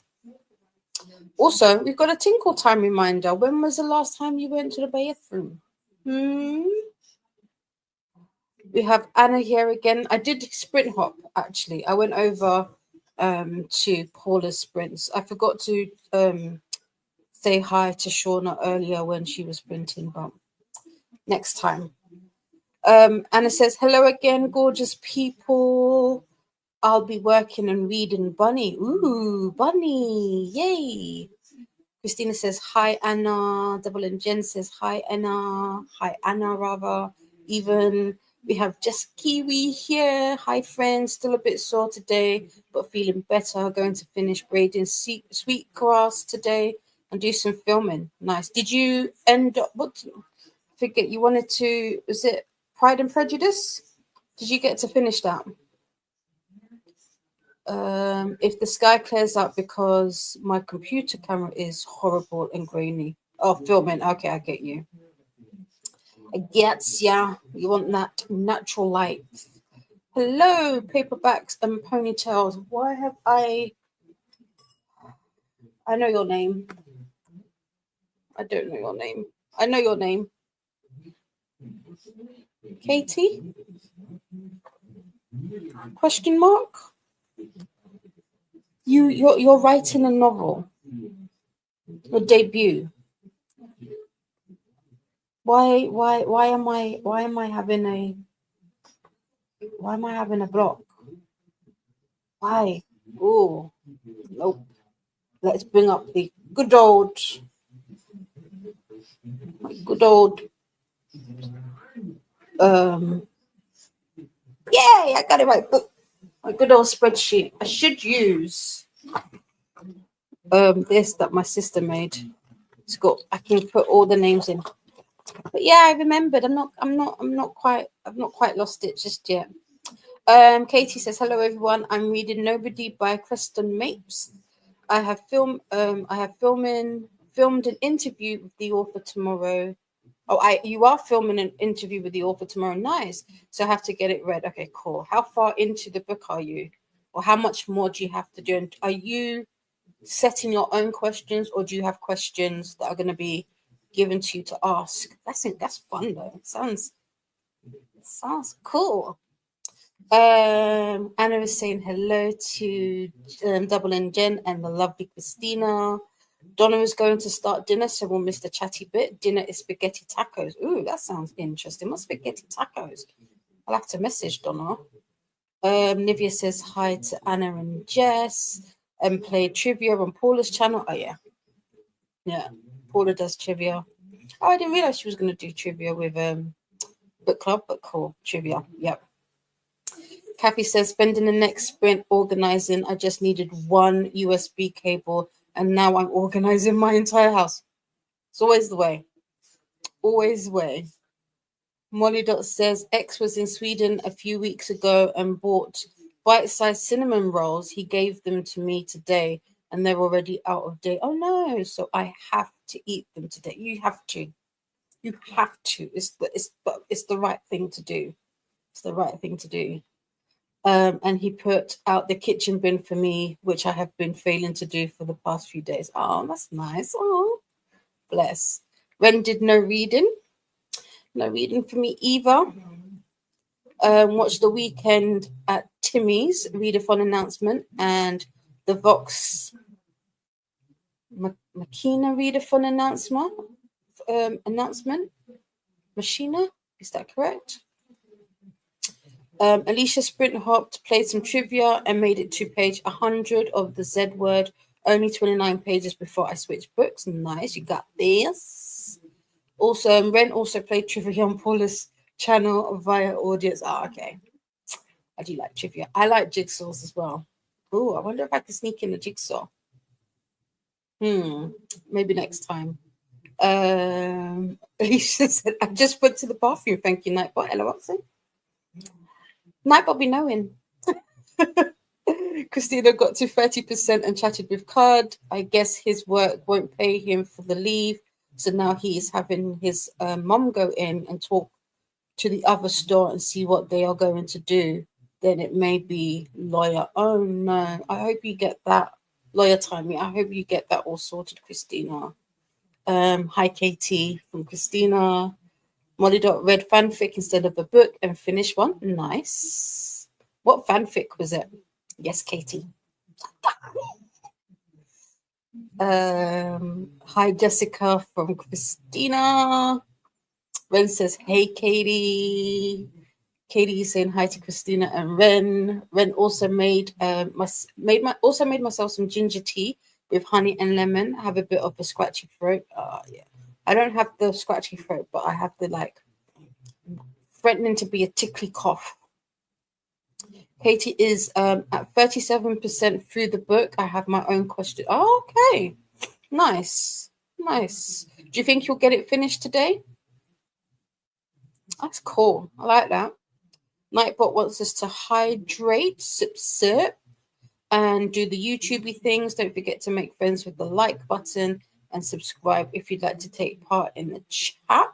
Also, we've got a tinkle time reminder. When was the last time you went to the bathroom? We have Anna here again. I did sprint hop actually. I went over to Paula's sprints. I forgot to say hi to Shauna earlier when she was sprinting, but next time. Anna says, hello again, gorgeous people. I'll be working and reading Bunny. Ooh, Bunny. Yay. Christina says, hi, Anna. Double and Jen says, hi, Anna. Hi, Anna, rather. Even we have just Kiwi here. Hi, friends. Still a bit sore today, but feeling better. Going to finish braiding sweet grass today and do some filming. Nice. Did you end up, forget you wanted to, was it Pride and Prejudice? Did you get to finish that? If the sky clears up because my computer camera is horrible and grainy. Oh, filming. Okay, I get you. I get ya. You want that natural light. Hello, paperbacks and ponytails. Why have I know your name. I don't know your name. I know your name. Katie? Question mark? You're writing a novel. Your debut. Why am I having a block? Why? Oh, nope. Let's bring up the good old yay, I got it right. My good old spreadsheet. I should use this that my sister made. I can put all the names in. But yeah, I remembered. I've not quite lost it just yet. Katie says, hello everyone. I'm reading Nobody by Preston Mapes. I have filmed an interview with the author tomorrow. You are filming an interview with the author tomorrow. Nice. So I have to get it read. Okay, cool. How far into the book are you? Or how much more do you have to do? And are you setting your own questions, or do you have questions that are going to be given to you to ask? That's fun though. It sounds cool. Anna is saying hello to Double and Jen and the lovely Christina. Donna is going to start dinner, so we'll miss the chatty bit. Dinner is spaghetti tacos. Ooh, that sounds interesting. What's spaghetti tacos? I'll have to message Donna. Nivea says hi to Anna and Jess and play trivia on Paula's channel. Oh, yeah. Yeah, Paula does trivia. Oh, I didn't realize she was going to do trivia with book club, but cool. Trivia. Yep. Kathy says, spending the next sprint organizing. I just needed one USB cable, and now I'm organizing my entire house. It's always the way. Always the way. Molly Dot says, X was in Sweden a few weeks ago and bought bite-sized cinnamon rolls. He gave them to me today, and they're already out of date. Oh, no. So I have to eat them today. You have to. You have to. It's the right thing to do. It's the right thing to do. And he put out the kitchen bin for me, which I have been failing to do for the past few days. Oh, that's nice. Oh, bless. Ren did no reading. No reading for me either. Watch The Weekend at Timmy's Readathon announcement and the Vox Machina Readathon announcement. Machina, is that correct? Alicia sprint hopped, played some trivia, and made it to page 100 of the Z word. Only 29 pages before I switched books. Nice, you got this. Also, Ren also played trivia on Paula's channel via audience. Okay. I do like trivia. I like jigsaws as well. Oh, I wonder if I can sneak in a jigsaw. Maybe next time. Alicia said, I just went to the bathroom. Thank you, Nightbot. Hello, Roxy. Nightbot be knowing. Christina got to 30% and chatted with Cud. I guess his work won't pay him for the leave. So now he is having his mom go in and talk to the other store and see what they are going to do. Then it may be lawyer. Oh, no. I hope you get that. Lawyer timing. I hope you get that all sorted, Christina. Hi, Katie from Christina. Molly read fanfic instead of a book and finished one. Nice. What fanfic was it? Yes, Katie. Hi, Jessica from Christina. Ren says, hey, Katie. Katie is saying hi to Christina and Ren. Ren also made myself some ginger tea with honey and lemon. I have a bit of a scratchy throat. Yeah. I don't have the scratchy throat, but I have the threatening to be a tickly cough. Katie is at 37% through the book. I have my own question. Oh, okay. Nice. Nice. Do you think you'll get it finished today? That's cool. I like that. Nightbot wants us to hydrate, sip, and do the YouTubey things. Don't forget to make friends with the like button and subscribe if you'd like to take part in the chat.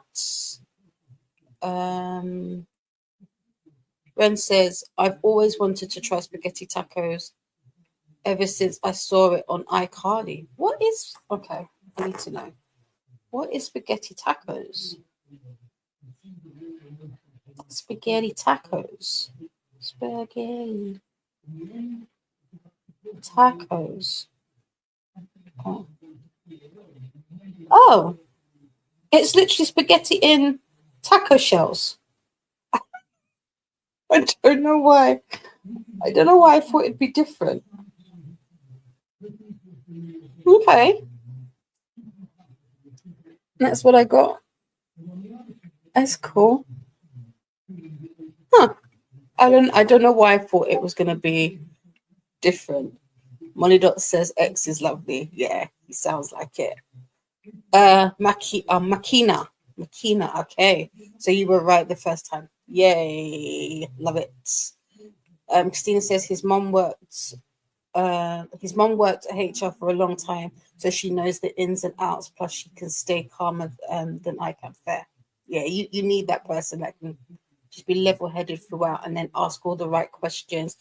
Ren says, I've always wanted to try spaghetti tacos ever since I saw it on iCarly. What is... Okay, I need to know. What is spaghetti tacos? Spaghetti tacos. Spaghetti tacos. Oh, it's literally spaghetti in taco shells. I don't know why. I don't know why I thought it'd be different. Okay. That's what I got. That's cool. Huh. I don't know why I thought it was gonna be different. Money Dot says X is lovely. Yeah, he sounds like it. Makina. Okay, so you were right the first time. Yay, love it. Christina says his mom worked at HR for a long time, so she knows the ins and outs. Plus, she can stay calmer than I can. Fair. Yeah, you need that person that can just be level-headed throughout and then ask all the right questions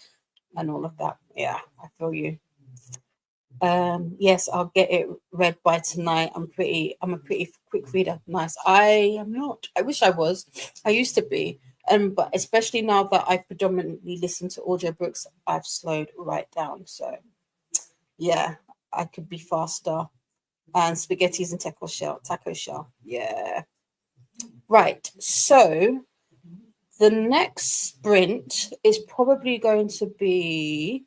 and all of that. Yeah, I feel you. Yes, I'll get it read by tonight. I'm a pretty quick reader. Nice. I am not. I wish I was. I used to be. But especially now that I predominantly listen to audiobooks, I've slowed right down. So yeah, I could be faster. And spaghettis and taco shell. Yeah. Right. So the next sprint is probably going to be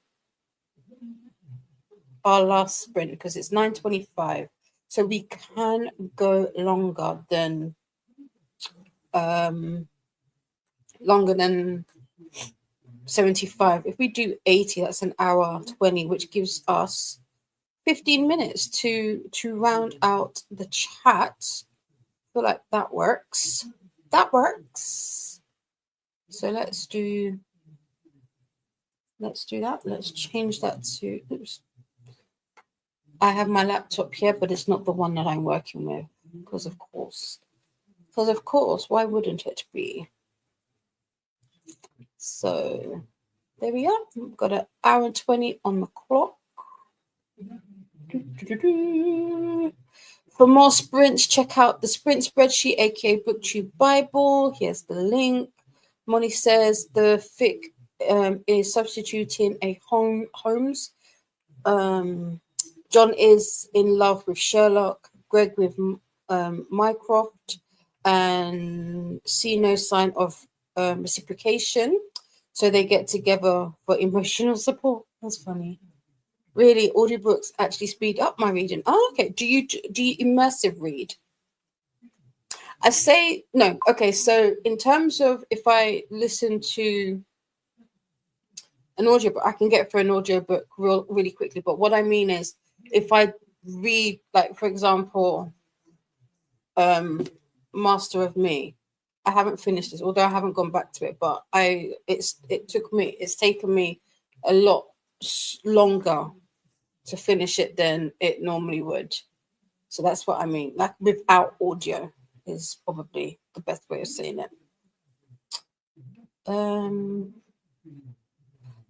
our last sprint because it's 9:25, so we can go longer than 75. If we do 80, that's an hour 20, which gives us 15 minutes to round out the chat. I feel like that works. So let's do that. Let's change that to, oops. I have my laptop here, but it's not the one that I'm working with, because of course, why wouldn't it be? So there we are. We've got an hour and 20 on the clock. For more sprints, check out the sprint spreadsheet, aka BookTube Bible. Here's the link. Molly says the fic is substituting a Holmes. Um, John is in love with Sherlock. Greg with Mycroft, and see no sign of reciprocation. So they get together for emotional support. That's funny. Really, audiobooks actually speed up my reading. Oh, okay. Do you immersive read? I say no. Okay, so in terms of if I listen to an audiobook, I can get through an audiobook really quickly. But what I mean is, if I read, like for example, Master of Me, I haven't finished this, although I haven't gone back to it. But it's taken me a lot longer to finish it than it normally would. So that's what I mean. Like without audio is probably the best way of saying it. Um,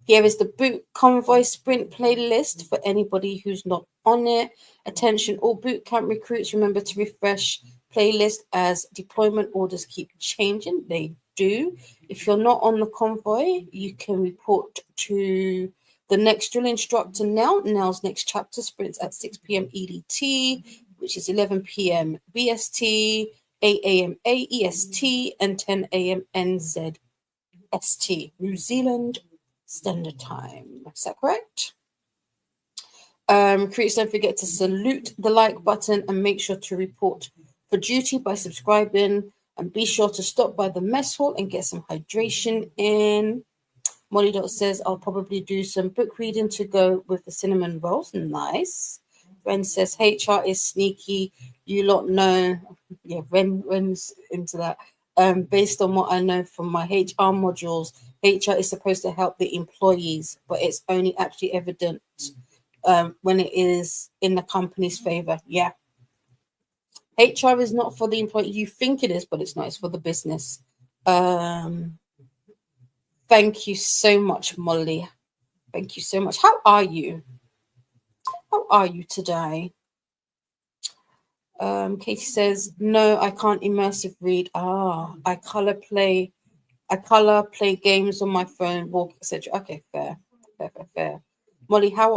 Here is the Boot Convoy Sprint playlist for anybody who's not on it. Attention, all boot camp recruits, remember to refresh playlist as deployment orders keep changing. They do. If you're not on the convoy, you can report to the next drill instructor now. Now's next chapter sprints at 6 p.m. EDT, which is 11 p.m. BST, 8 a.m. AEST, and 10 a.m. NZST, New Zealand Standard Time. Is that correct? Recruits, don't forget to salute the like button and make sure to report for duty by subscribing, and be sure to stop by the mess hall and get some hydration in. Molly Dot says I'll probably do some book reading to go with the cinnamon rolls. Nice. Ren says HR is sneaky. You lot know. Yeah, Ren's into that. Based on what I know from my HR modules, HR is supposed to help the employees, but it's only actually evident when it is in the company's favor. Yeah. HR is not for the employee. You think it is, but it's not. It's for the business. Thank you so much, Molly. Thank you so much. How are you? How are you today? Katie says, no, I can't immersive read. I color play games on my phone, walk, etc. Okay, fair. Molly, how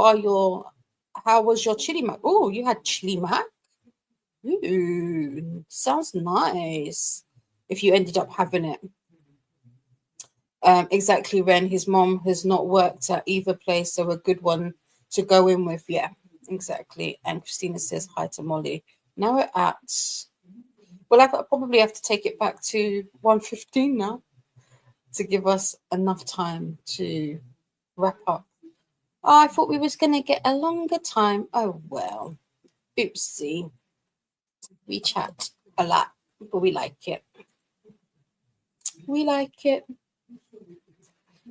was your chili mac? Oh, you had chili mac? Ooh, sounds nice. If you ended up having it. Exactly, Ren. His mom has not worked at either place, so a good one to go in with. Yeah, exactly. And Christina says hi to Molly. Now we're at. Well, I probably have to take it back to 1:15 now to give us enough time to wrap up. Oh, I thought we was gonna get a longer time. Oh well, oopsie. We chat a lot, but we like it. We like it.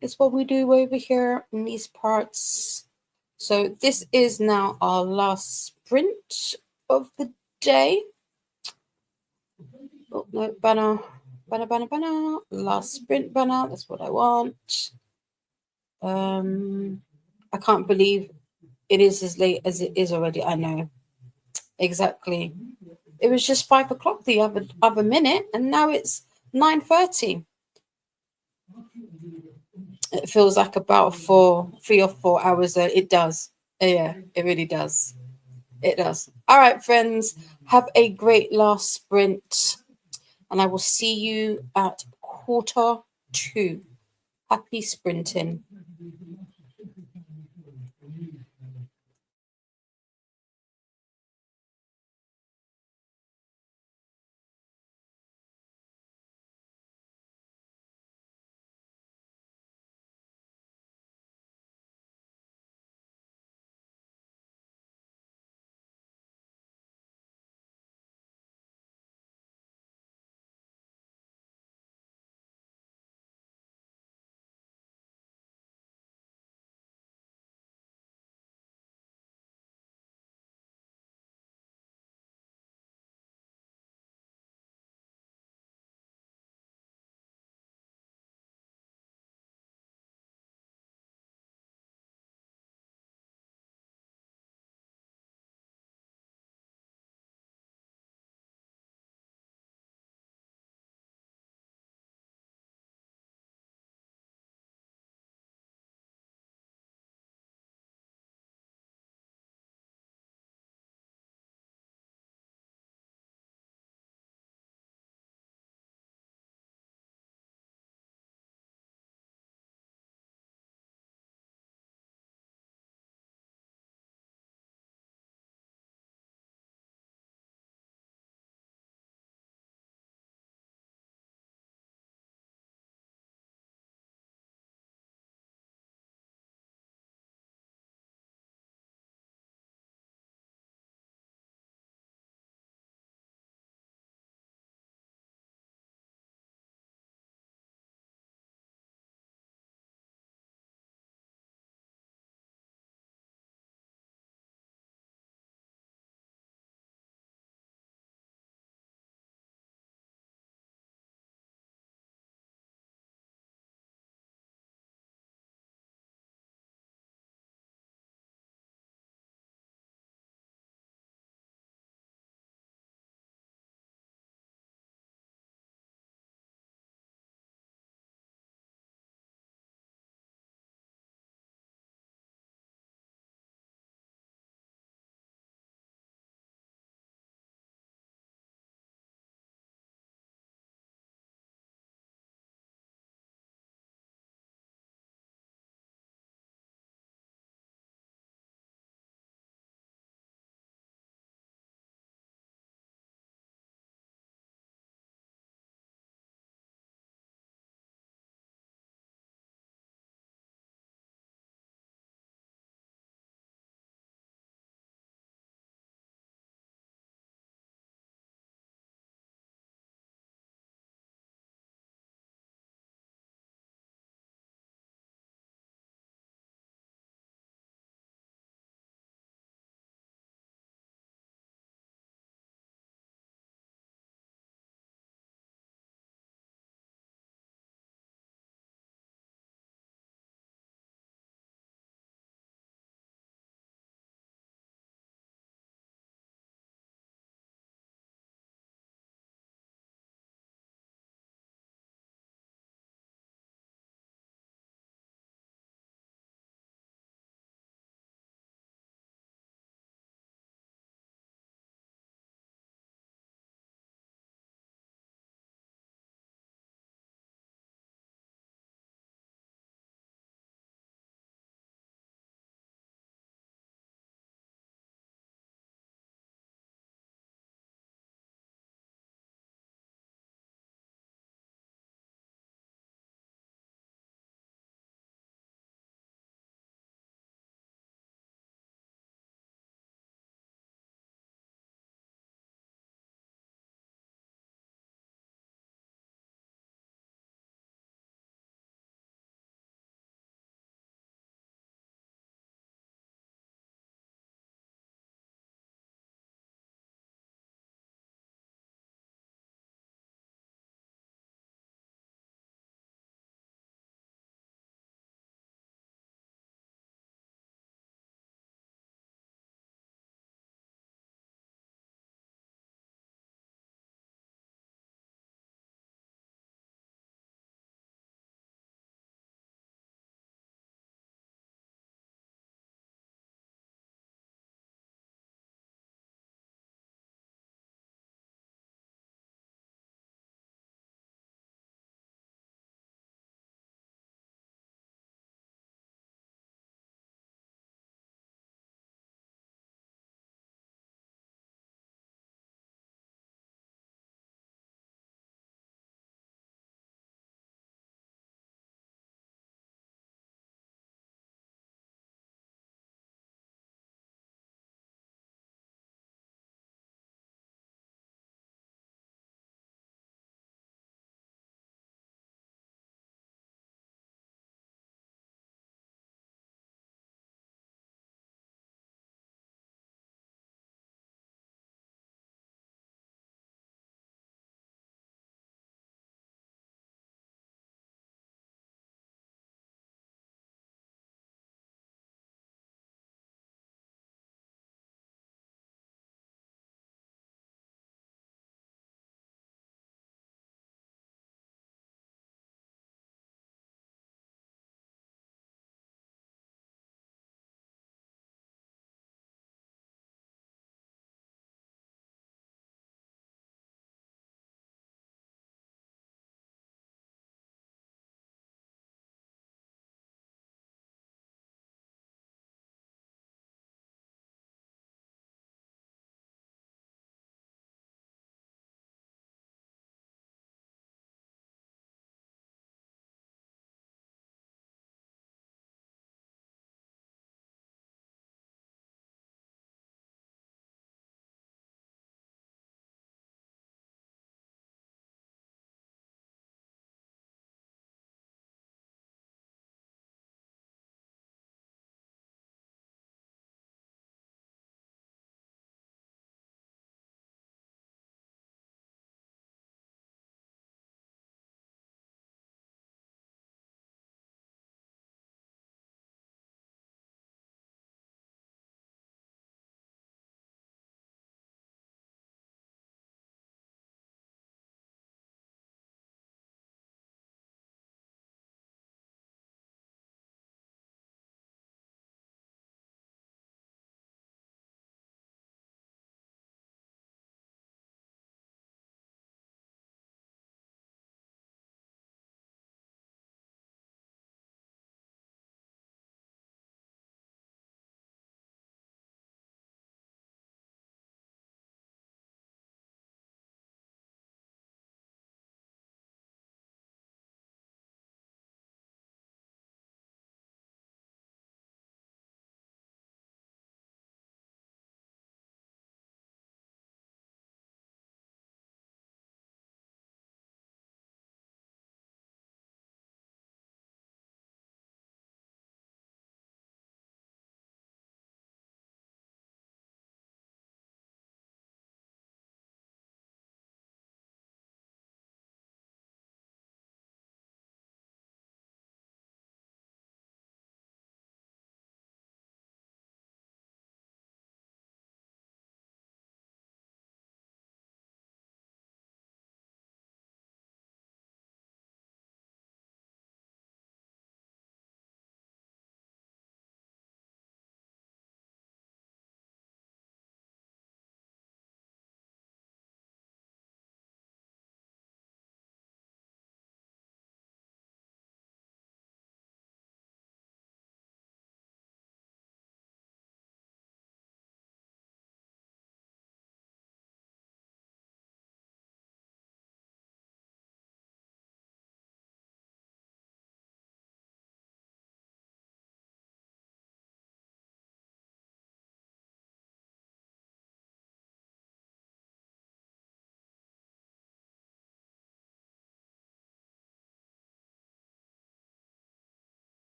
It's what we do over here in these parts. So this is now our last sprint of the day. Oh no, banner. Last sprint banner. That's what I want. I can't believe it is as late as it is already. I know. Exactly. It was just 5 o'clock the other minute, and now it's 9:30. It feels like about 3 or 4 hours. It does. Yeah, it really does. It does. All right, friends. Have a great last sprint, and I will see you at 1:45. Happy sprinting.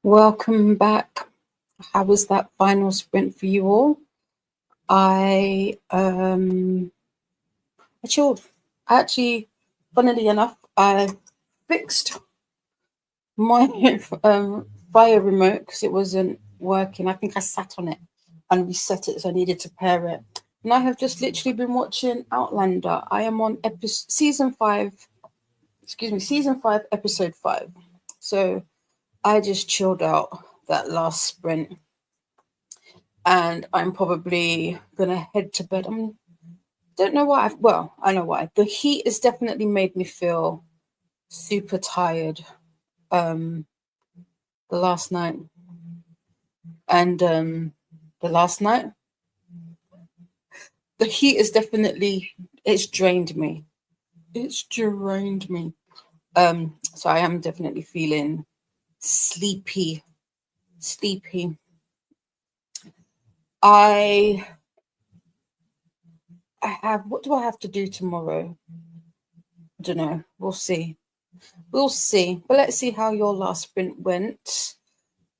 Welcome back. How was that final sprint for you all? I chilled. I actually, funnily enough, I fixed my fire remote because it wasn't working. I think I sat on it and reset it, so I needed to pair it. And I have just literally been watching Outlander. I am on season 5. Excuse me, season 5, episode 5. So I just chilled out that last sprint, and I'm probably gonna head to bed. I don't know why. I know why. The heat has definitely made me feel super tired. The last night, and the last night, the heat is definitely it's drained me. It's drained me. So I am definitely feeling sleepy. Sleepy. I have, what do I have to do tomorrow? I don't know. We'll see. We'll see. But let's see how your last sprint went.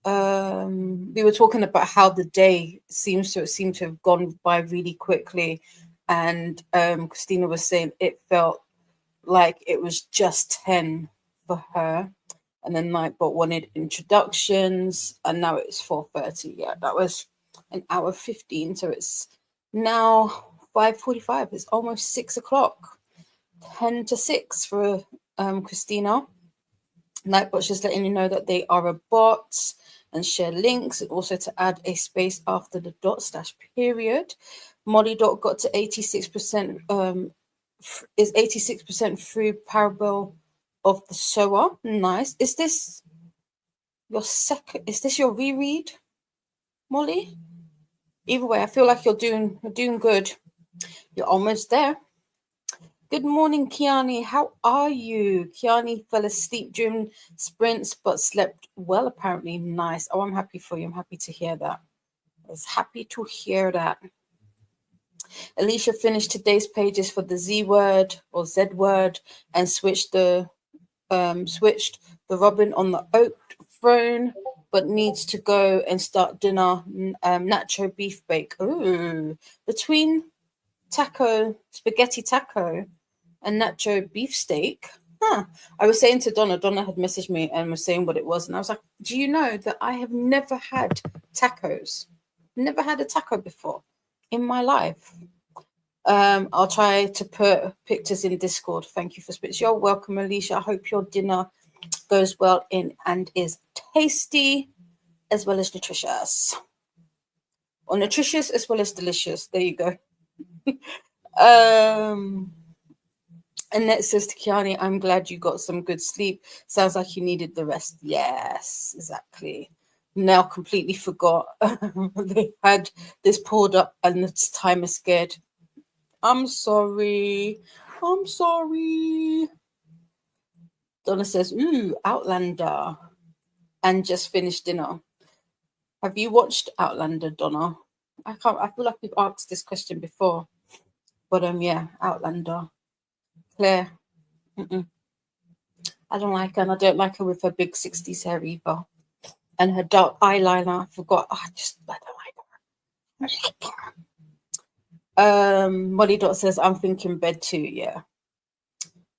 We were talking about how the day seemed to have gone by really quickly, and Christina was saying it felt like it was just 10 for her, and then Nightbot wanted introductions, and now it's 4:30. Yeah, that was an hour 15, so it's now 5:45. It's almost 6 o'clock. 10 to 6 for Christina. Nightbot's just letting you know that they are a bot and share links, and also to add a space after the /period. Molly Dot got to 86%, is 86% through Parable of the Sower. Nice. Is this your reread, Molly? Either way, I feel like you're doing good. You're almost there. Good morning, Kiani. How are you? Kiani fell asleep during sprints but slept well, apparently. Nice. Oh, I'm happy for you. I'm happy to hear that. I was happy to hear that. Alicia finished today's pages for the Z word or Z word and switched the robin on the oak throne, but needs to go and start dinner. Nacho beef bake. Ooh, between spaghetti taco and nacho beefsteak. I was saying to Donna had messaged me and was saying what it was, and I was like, do you know that I have never had tacos? Never had a taco before in my life. I'll try to put pictures in Discord. Thank you for spits. You're welcome, Alicia. I hope your dinner goes well and is tasty as well as nutritious. Or nutritious as well as delicious. There you go. Annette says to Kiani, I'm glad you got some good sleep. Sounds like you needed the rest. Yes, exactly. Now completely forgot they had this poured up and the timer scared. I'm sorry. Donna says, ooh, Outlander. And just finished dinner. Have you watched Outlander, Donna? I feel like we've asked this question before. But yeah, Outlander. Claire. I don't like her, and I don't like her with her big 60s hair either. And her dark eyeliner. I forgot. I don't like her. Molly Dot says, I'm thinking bed too. Yeah.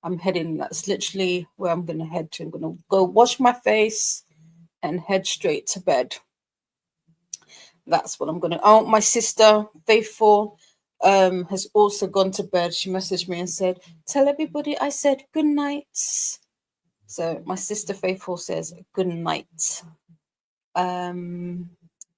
I'm heading. That's literally where I'm going to head to. I'm going to go wash my face and head straight to bed. That's what I'm going to. Oh, my sister, Faithful, has also gone to bed. She messaged me and said, tell everybody I said good night. So my sister Faithful says good night.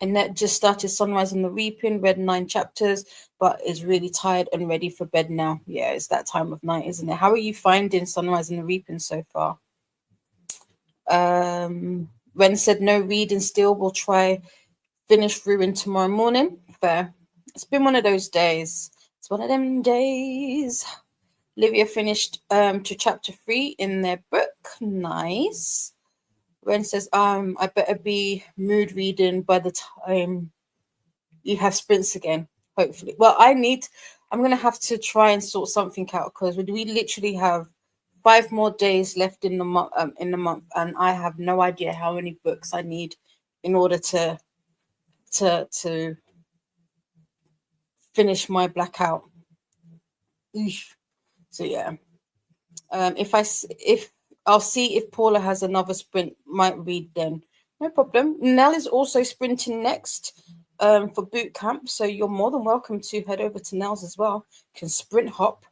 Annette just started Sunrise and the Reaping, read 9 chapters, but is really tired and ready for bed now. Yeah, it's that time of night, isn't it? How are you finding Sunrise and the Reaping so far? Ren said no reading still. We'll try finish through in tomorrow morning. Fair. It's been one of those days. It's one of them days. Olivia finished to chapter 3 in their book. Nice. Ren says, I better be mood reading by the time you have sprints again, hopefully. Well, I'm going to have to try and sort something out because we literally have 5 more days left in the month. And I have no idea how many books I need in order to finish my blackout. Eesh. So yeah. If I'll see if Paula has another sprint, might read then. No problem. Nell is also sprinting next for boot camp, so you're more than welcome to head over to Nell's as well. You can sprint hop.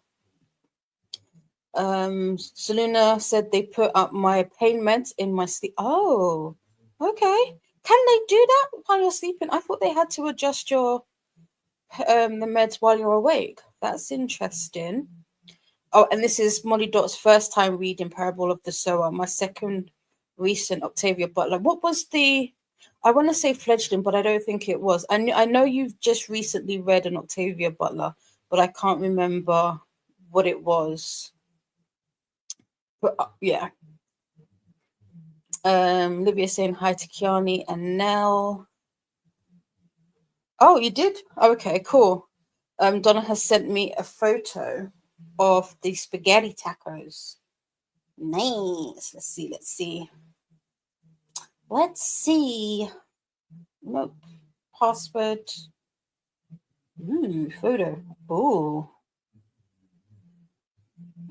Selena said they put up my pain meds in my sleep. Oh, okay. Can they do that while you're sleeping? I thought they had to adjust your the meds while you're awake. That's interesting. Oh, and this is Molly Dot's first time reading Parable of the Sower, my second recent Octavia Butler. What was I want to say fledgling, but I don't think it was. I know you've just recently read an Octavia Butler, but I can't remember what it was. But yeah. Livia saying hi to Kiani and Nell. Oh, you did? Okay, cool. Donna has sent me a photo of the spaghetti tacos. Nice. Let's see. Nope. Password. Ooh, photo. Ooh.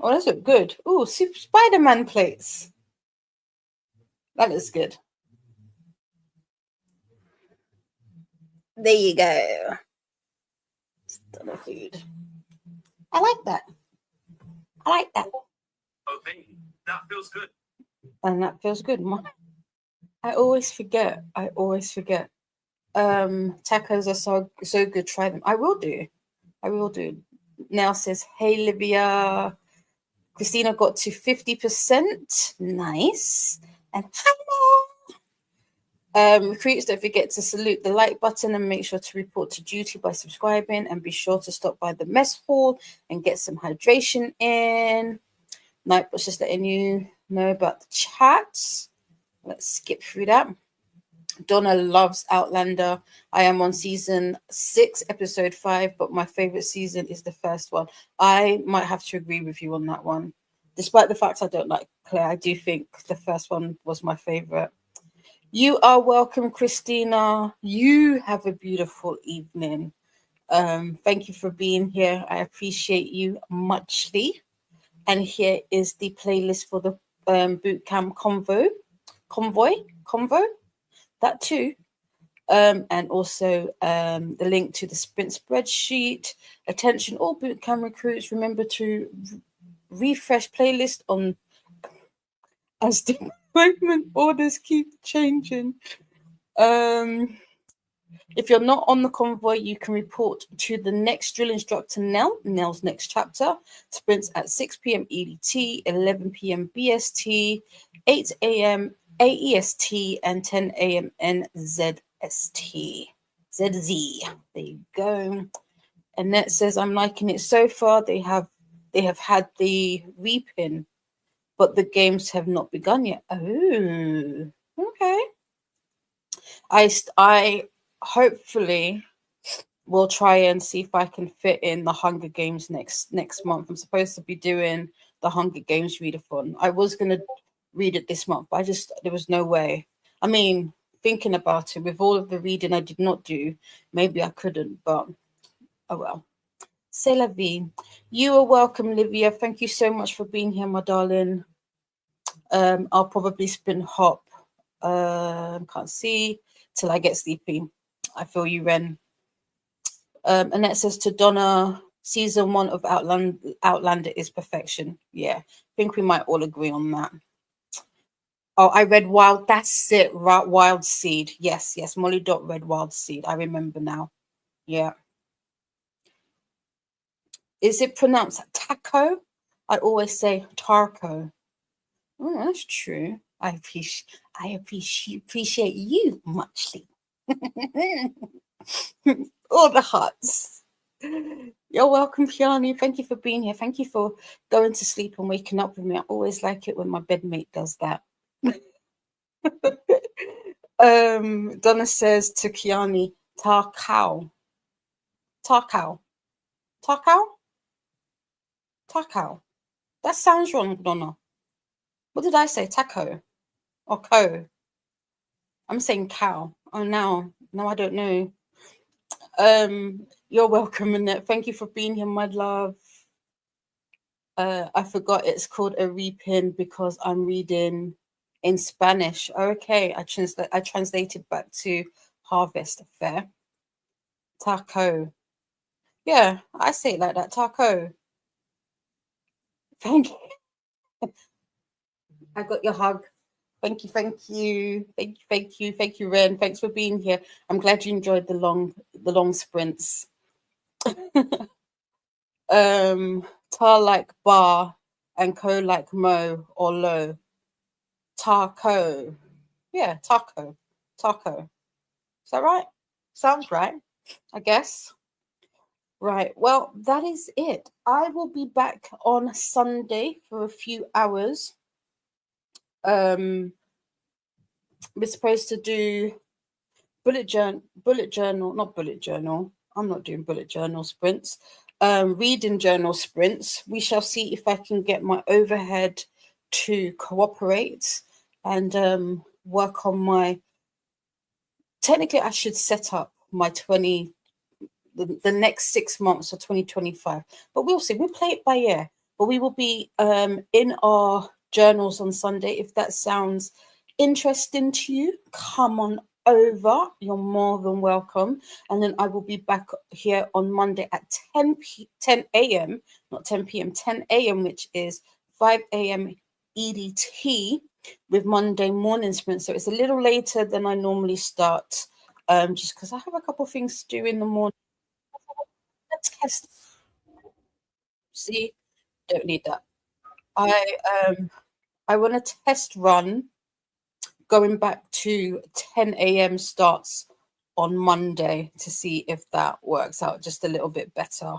Oh, those look good. Ooh, Super Spider-Man plates. That looks good. There you go. Stunner food. I like that. Okay, that feels good. And that feels good. I always forget. Tacos are so good. Try them. I will do. Now says, hey Livia. Christina got to 50%. Nice. And hello. Recruits, don't forget to salute the like button and make sure to report to duty by subscribing, and be sure to stop by the mess hall and get some hydration in. Night was just letting you know about the chats. Let's skip through that. Donna loves Outlander. I am on season 6, episode 5, but my favorite season is the first one. I might have to agree with you on that one. Despite the fact I don't like Claire, I do think the first one was my favorite. You are welcome, Christina. You have a beautiful evening. Thank you for being here. I appreciate you muchly. And here is the playlist for the bootcamp convoy. That too. And also the link to the sprint spreadsheet. Attention, all bootcamp recruits, remember to refresh playlist on as the appointment orders keep changing. If you're not on the convoy, you can report to the next drill instructor, Nell's next chapter. Sprints at 6 p.m. EDT, 11 p.m. BST, 8 a.m. AEST, and 10 a.m. NZST. ZZ. There you go. Annette says, I'm liking it so far. They have had the repin, but the games have not begun yet. Oh, okay. I hopefully will try and see if I can fit in the Hunger Games next month. I'm supposed to be doing the Hunger Games readathon. I was going to read it this month, but there was no way. I mean, thinking about it, with all of the reading I did not do, maybe I couldn't, but oh well. C'est la vie. You are welcome, Livia. Thank you so much for being here, my darling. I'll probably sprint hop. Can't see till I get sleepy. I feel you, Ren. Annette says to Donna, season 1 of Outlander is perfection. Yeah, I think we might all agree on that. Oh, I read Wild. That's it. Wild Seed. Yes. Molly Dot read Wild Seed. I remember now. Yeah. Is it pronounced taco? I always say tarco. Oh, that's true. I appreciate you muchly. All the hearts. You're welcome, Kiani. Thank you for being here. Thank you for going to sleep and waking up with me. I always like it when my bedmate does that. Donna says to Kiani, Takao. That sounds wrong, Donna. What did I say? Taco or co? I'm saying cow. Oh, now I don't know. You're welcome, Annette. Thank you for being here, my love. I forgot it's called a repin because I'm reading in Spanish. Okay, I translated back to harvest. Fair. Taco. Yeah, I say it like that. Taco. Thank you. I got your hug. Thank you, thank you, thank you, thank you, thank you, Ren. Thanks for being here. I'm glad you enjoyed the long sprints. Tar like bar and co like mo or low. Taco. Yeah, taco. Taco. Is that right? Sounds right, I guess. Right. Well, that is it. I will be back on Sunday for a few hours. We're supposed to do bullet journal, not bullet journal. I'm not doing bullet journal sprints. Reading journal sprints. We shall see if I can get my overhead to cooperate and work on my. Technically, I should set up my the next 6 months of 2025, but we'll see. We'll play it by ear. But we will be in our journals on Sunday. If that sounds interesting to you, come on over. You're more than welcome. And then I will be back here on Monday at 10 a.m., not 10 p.m., 10 a.m., which is 5 a.m. EDT with Monday morning sprint. So it's a little later than I normally start, just because I have a couple of things to do in the morning. Let's test. See, don't need that. I want to test run going back to 10 a.m. starts on Monday to see if that works out just a little bit better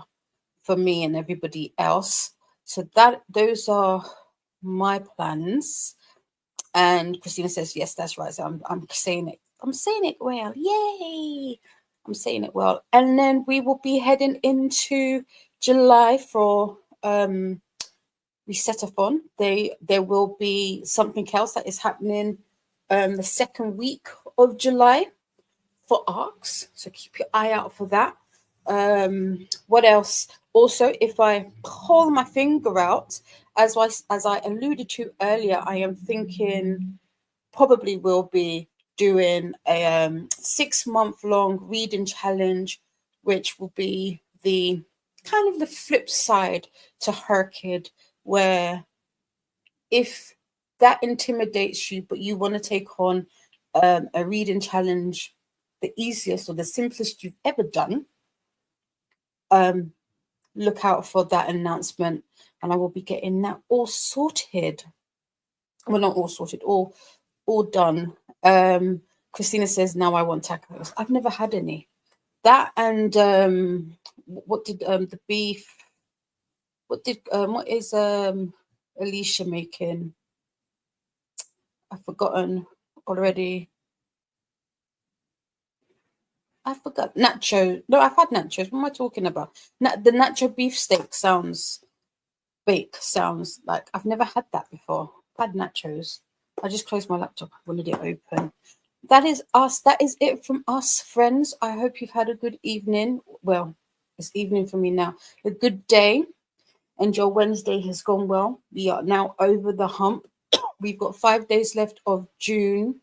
for me and everybody else. So those are my plans. And Christina says, yes, that's right. So I'm saying it. I'm saying it well. Yay. I'm saying it well. And then we will be heading into July for Readathon. There will be something else that is happening the second week of July for ARCs. So keep your eye out for that. What else? Also, if I pull my finger out, as I alluded to earlier, I am thinking probably will be doing a 6-month-long reading challenge, which will be the kind of the flip side to Herkid, where if that intimidates you, but you want to take on a reading challenge, the easiest or the simplest you've ever done, look out for that announcement, and I will be getting that all sorted. Well, not all sorted, all done. Christina says, now I want tacos. I've never had any. That and what did the beef? What is Alicia making? I've forgotten already. I forgot nacho. No, I've had nachos. What am I talking about? The nacho beef steak sounds like I've never had that before. I've had nachos. I just closed my laptop. I wanted it open. That is us. That is it from us, friends. I hope you've had a good evening. Well, it's evening for me now. A good day. And your Wednesday has gone well. We are now over the hump. We've got 5 days left of June.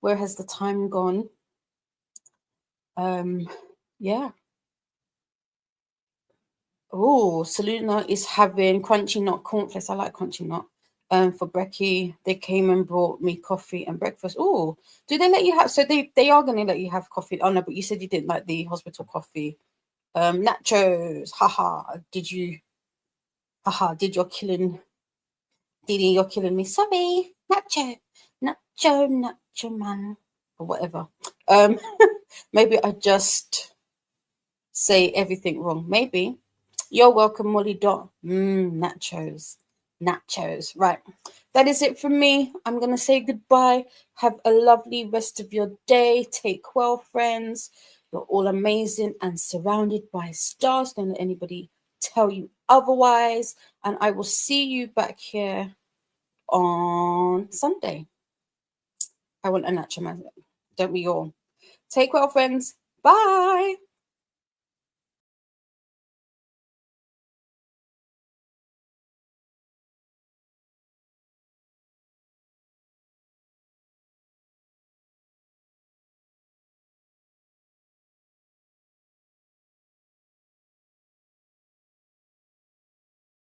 Where has the time gone? Yeah. Oh, Selena is having crunchy nut cornflakes. I like crunchy nut. For brekkie, they came and brought me coffee and breakfast. Oh, do they let you have? So they are going to let you have coffee. Oh no, but you said you didn't like the hospital coffee. Nachos. Haha. Did you? Haha. Did you're killing? Didi, you're killing me. Sorry, nacho man, or whatever. Maybe I just say everything wrong. Maybe. You're welcome, Molly Dot. Nachos. Right. That is it from me. I'm going to say goodbye. Have a lovely rest of your day. Take well, friends. You're all amazing and surrounded by stars. Don't let anybody tell you otherwise, and I will see you back here on Sunday. I want a natural man. Don't we all? Take well, friends. Bye.